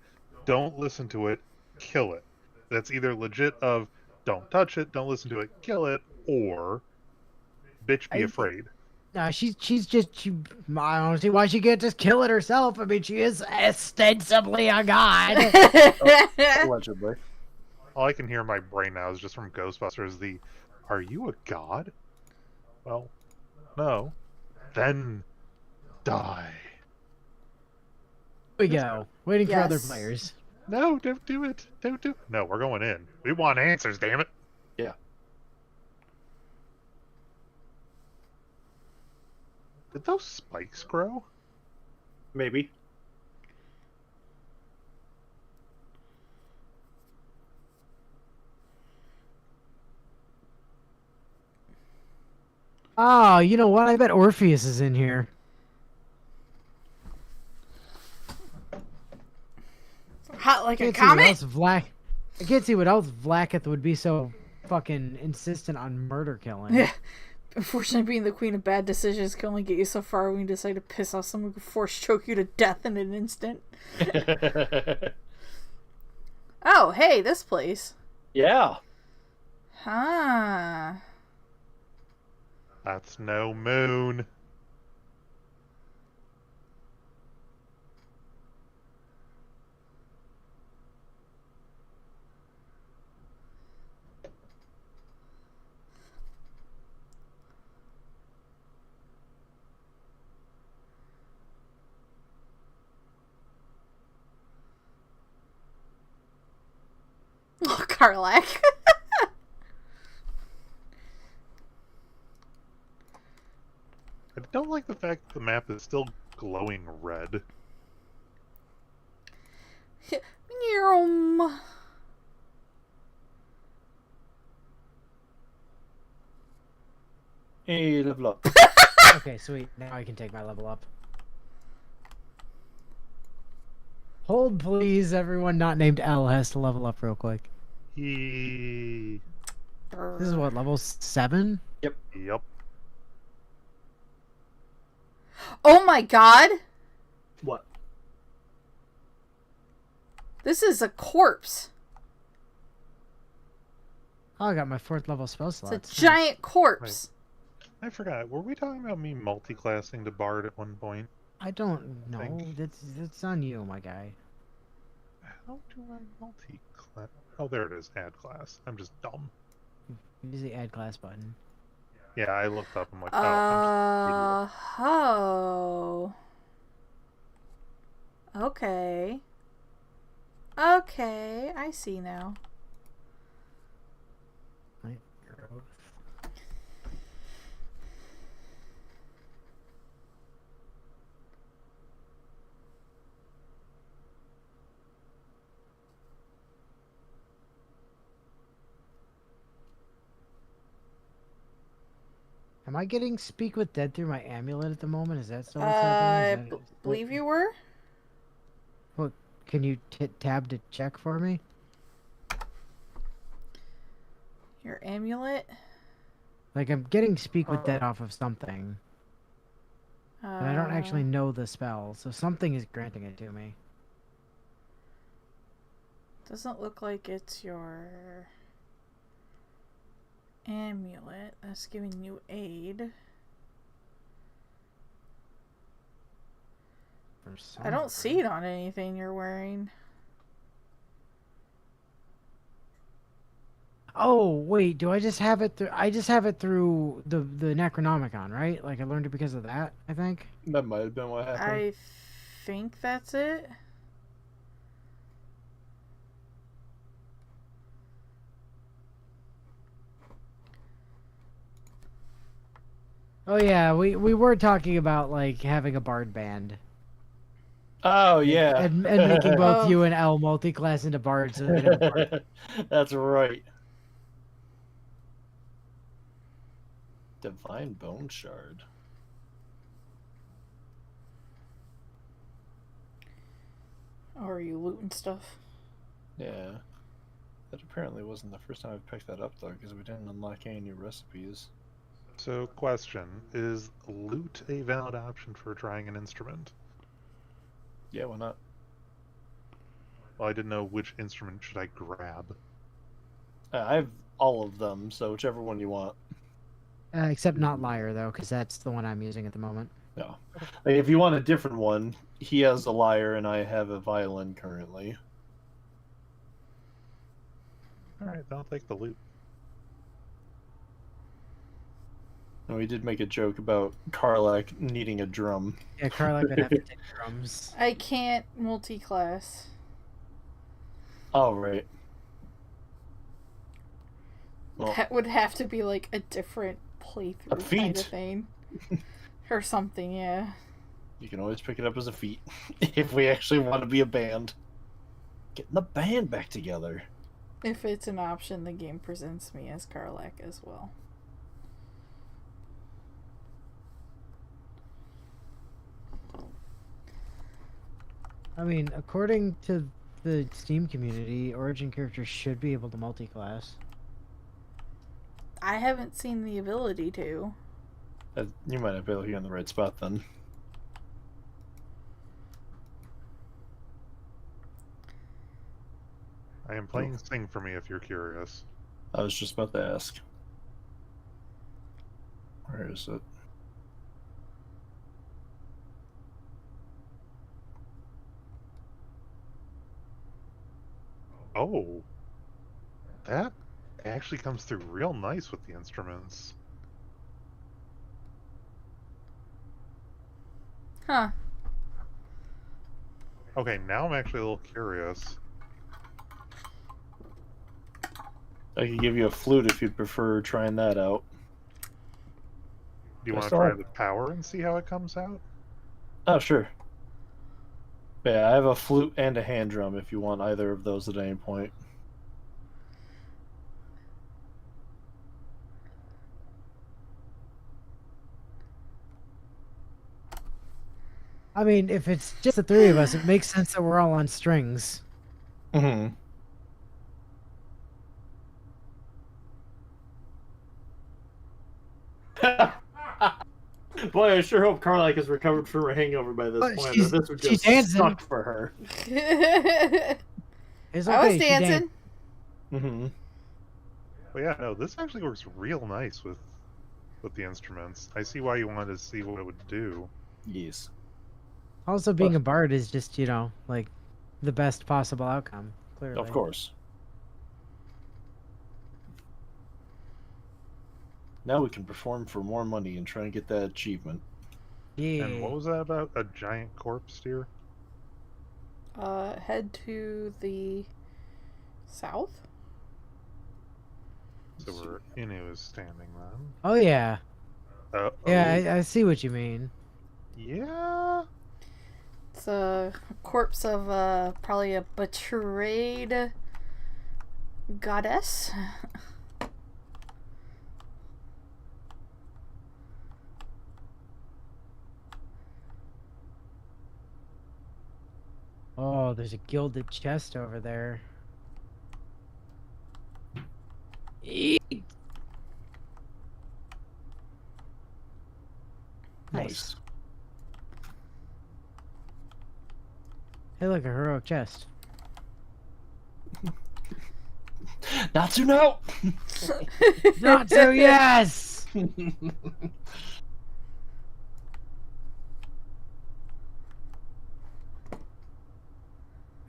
Don't listen to it. Kill it. That's either legit of don't touch it, don't listen to it, kill it, or bitch be afraid. No, I don't see why she can't just kill it herself. I mean, she is ostensibly a god. Allegedly. All I can hear in my brain now is just from Ghostbusters are you a god? Well, no. Then die. Here we go. Waiting for other Yes. players. No, don't do it. Don't do it. No, we're going in. We want answers, damn it. Yeah. Did those spikes grow? Maybe. Oh, you know what? I bet Orpheus is in here. Hot like a Can't see what comet? else I can't see what else Vlaakith would be so fucking insistent on murder killing. Yeah. Unfortunately, being the queen of bad decisions can only get you so far when you decide to piss off someone who can force choke you to death in an instant. Oh, hey, this place. Yeah. Huh. That's no moon. Oh, Karlak. I don't like the fact that the map is still glowing red. Hey, level up. Okay, sweet. Now I can take my level up. Hold, please. Everyone not named L has to level up real quick. Yep. This is what, level 7? Oh my god. What? This is a corpse. Oh, I got my 4th level spell slot. It's a giant corpse. I forgot. Were we talking about me multi-classing to Bard at one point? I don't know. That's on you, my guy. How do I multi-class? Oh, there it is. Add class. I'm just dumb. Use the add class button. Yeah, I looked up. I'm like, oh, I'm just Oh. Okay. Okay, I see now. Right, growth. Am I getting Speak with Dead through my amulet at the moment? Is that still what's happening? Is that, Believe you were? What, can you hit tab to check for me? Your amulet? Like, I'm getting Speak with Dead off of something, but I don't actually know the spell, so something is granting it to me. Doesn't look like it's your amulet that's giving you aid. I don't see it on anything you're wearing. Oh, wait, do I just have it through... I just have it through the Necronomicon, right? Like, I learned it because of that, I think? That might have been what happened. I think that's it. Oh, yeah, we were talking about, like, having a bard band. Oh, yeah. And making both Oh. you and L multi-class into bards. So they can have a bard. That's right. Divine Bone Shard. Or are you looting stuff? Yeah. That apparently wasn't the first time I picked that up, though, because we didn't unlock any new recipes. So, question, is loot a valid option for trying an instrument? Yeah, why not? Well, I didn't know which instrument should I grab. I have all of them, so whichever one you want. Except not Liar, though, because that's the one I'm using at the moment. No. Like, if you want a different one, he has a lyre and I have a violin currently. Alright, then I'll take the loot. And we did make a joke about Karlak needing a drum. Yeah, Karlak would have to take drums. I can't multi-class. Oh, right. Well, That would have to be like a different playthrough kind feat. of thing. Or something, yeah. you can always pick it up as a feat if we actually want to be a band. Getting the band back together. If it's an option, the game presents me as Karlak as well. I mean, according to the Steam community, Origin characters should be able to multi-class. I haven't seen the ability to. You might not be looking in the right spot then. I am playing Sing for me if you're curious. I was just about to ask. Where is it? Oh, that actually comes through real nice with the instruments. Huh. Okay, now I'm actually a little curious. I could give you a flute if you'd prefer trying that out. Do you I want to still try have- the power and see how it comes out? Oh, sure. Yeah, I have a flute and a hand drum if you want either of those at any point. I mean, if it's just the three of us, it makes sense that we're all on strings. Mm-hmm. Boy, I sure hope Karlak has recovered from her hangover by this But point, or she's- this would she's just dancing. suck for her. It's I was okay, she dancing. Mm-hmm. But yeah, no, this actually works real nice with the instruments. I see why you wanted to see what it would do. Yes. Also, being a bard is just, you know, like, the best possible outcome, clearly. Of course. Now we can perform for more money and try and get that achievement. Yeah. And what was that about? A giant corpse deer? Head to the south? So where Inu is standing then. Oh, yeah. Uh-oh. Yeah, I see what you mean. Yeah? It's a corpse of probably a betrayed goddess. Oh, there's a gilded chest over there. Eek. Nice. Hey, look, a heroic chest. Not to know! Not so, yes!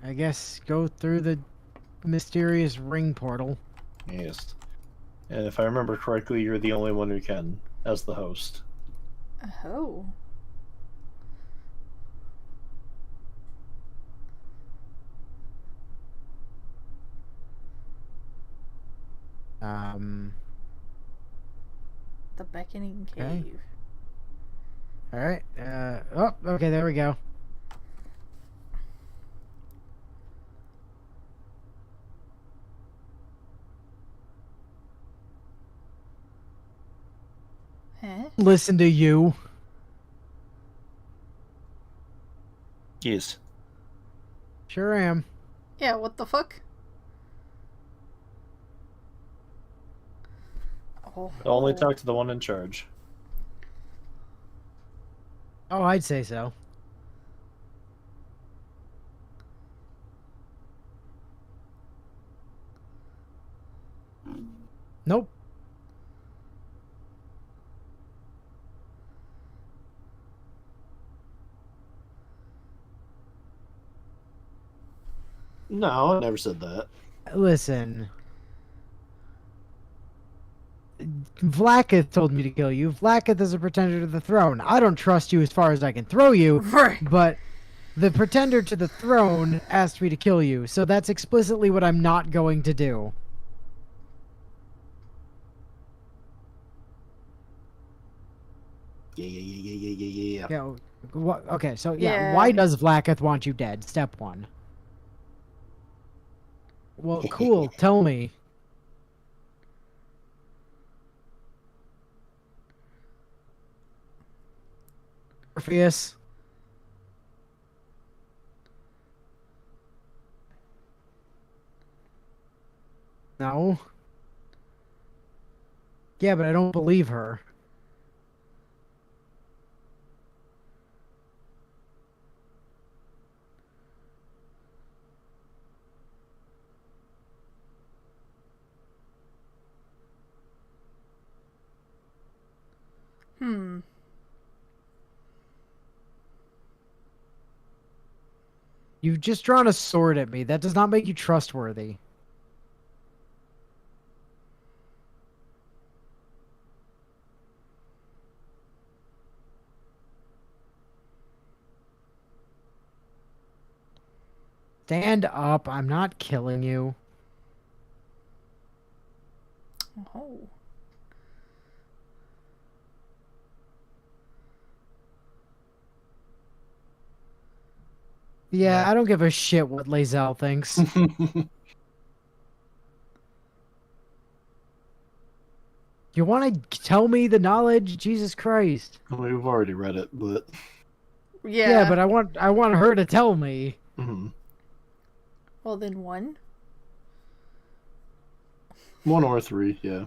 I guess go through the mysterious ring portal. Yes. And if I remember correctly, you're the only one who can, as the host. Oh. The Beckoning Okay. Cave. Alright, oh, okay, there we go. Huh? Listen to you. Sure am. Yeah, what the fuck? Oh. Only talk to the one in charge. Oh, I'd say so. Nope. No, I never said that. Listen. Vlakith told me to kill you. Vlakith is a pretender to the throne. I don't trust you as far as I can throw you, Right. but the pretender to the throne asked me to kill you, so that's explicitly what I'm not going to do. Yeah. Yeah. Okay, so Yeah. why does Vlakith want you dead? Step one. Well, cool. Tell me. Orpheus. No. Yeah, but I don't believe her. Hmm. You've just drawn a sword at me. That does not make you trustworthy. Stand up. I'm not killing you. Oh. Yeah, I don't give a shit what Lae'zel thinks. You want to tell me the knowledge? Jesus Christ. We've already read it, but Yeah. But I want her to tell me. Well, then one. 1 or 3, yeah.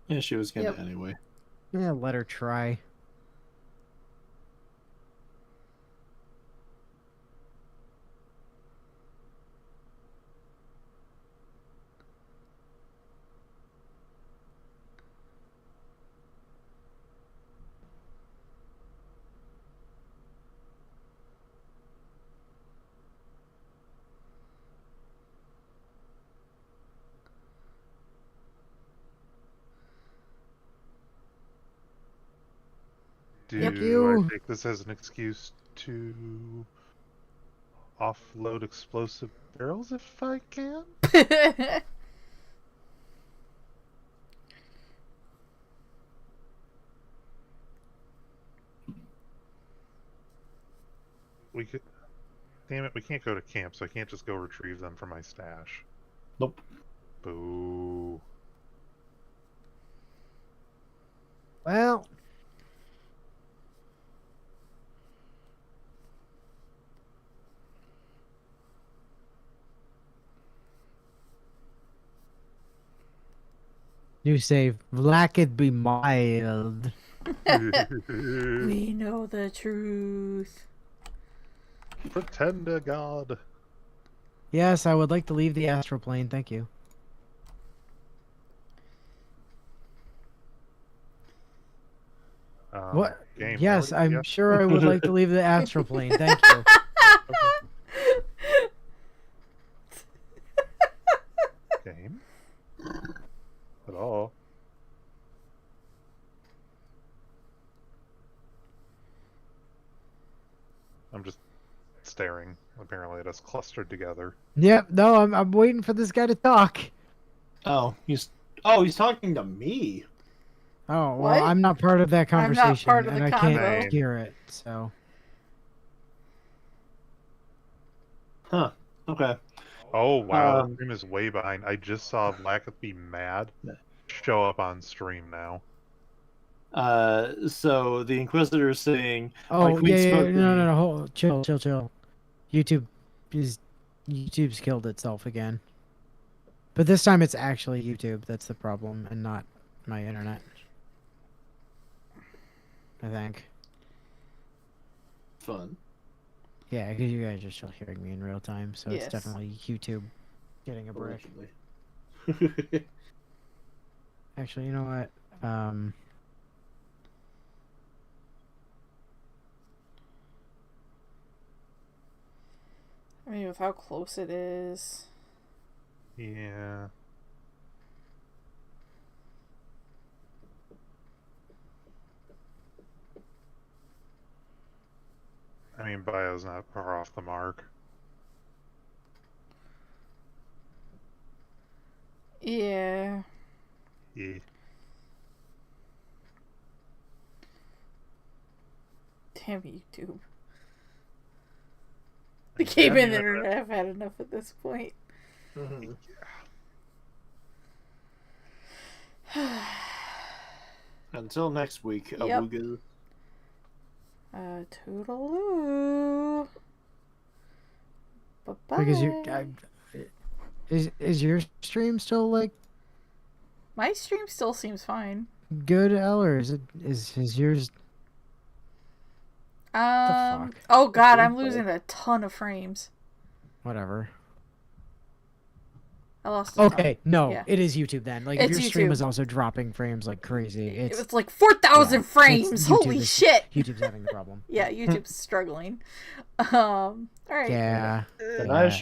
Yeah, she was gonna Yep. anyway. Yeah, let her try. Do I take this as an excuse to offload explosive barrels if I can? We could. Damn it, we can't go to camp, so I can't just go retrieve them from my stash. Nope. Boo. Well, you say, Vlakith be mild. We know the truth. Pretend to God. Yes, I would like to leave the astral plane, thank you. What? Game, Yes, already? I'm Yeah. sure I would like to leave the astral plane, thank you. Game? At all. I'm just staring, apparently, at us clustered together. Yep. No, I'm waiting for this guy to talk. Oh, he's talking to me. Oh, well, What? I'm not part of that I'm conversation, not part of and the I convo. can't hear it, so... Huh. Okay. Oh, wow, the stream is way behind. I just saw Blacketh be mad show up on stream now. So the Inquisitor is saying, Oh, my queen yeah, spoke to me. no, hold, chill. YouTube's killed itself again. But this time it's actually YouTube that's the problem, and not my internet. I think. Fun. Yeah, because you guys are still hearing me in real time, so Yes. it's definitely YouTube getting a brick. Allegedly. Actually, you know what? I mean, with how close it is. Yeah. I mean, Bio's not far off the mark. Yeah. Yeah. Damn YouTube. The game and the internet have had enough at this point. Mhm. Until next week, Yep. Awooga. Toodaloo. Bye-bye. Because is your stream still like My stream still seems fine. good, L, or is yours? fuck? Oh god, I'm losing a ton of frames. Whatever. I lost a ton. Okay, no, Yeah. it is YouTube then. Like, if It's your stream YouTube. is also dropping frames like crazy, It it's was like 4,000 yeah, frames. it's Holy YouTube is- shit. YouTube's having the problem. Yeah, YouTube's struggling. All right. Yeah. And I yeah. show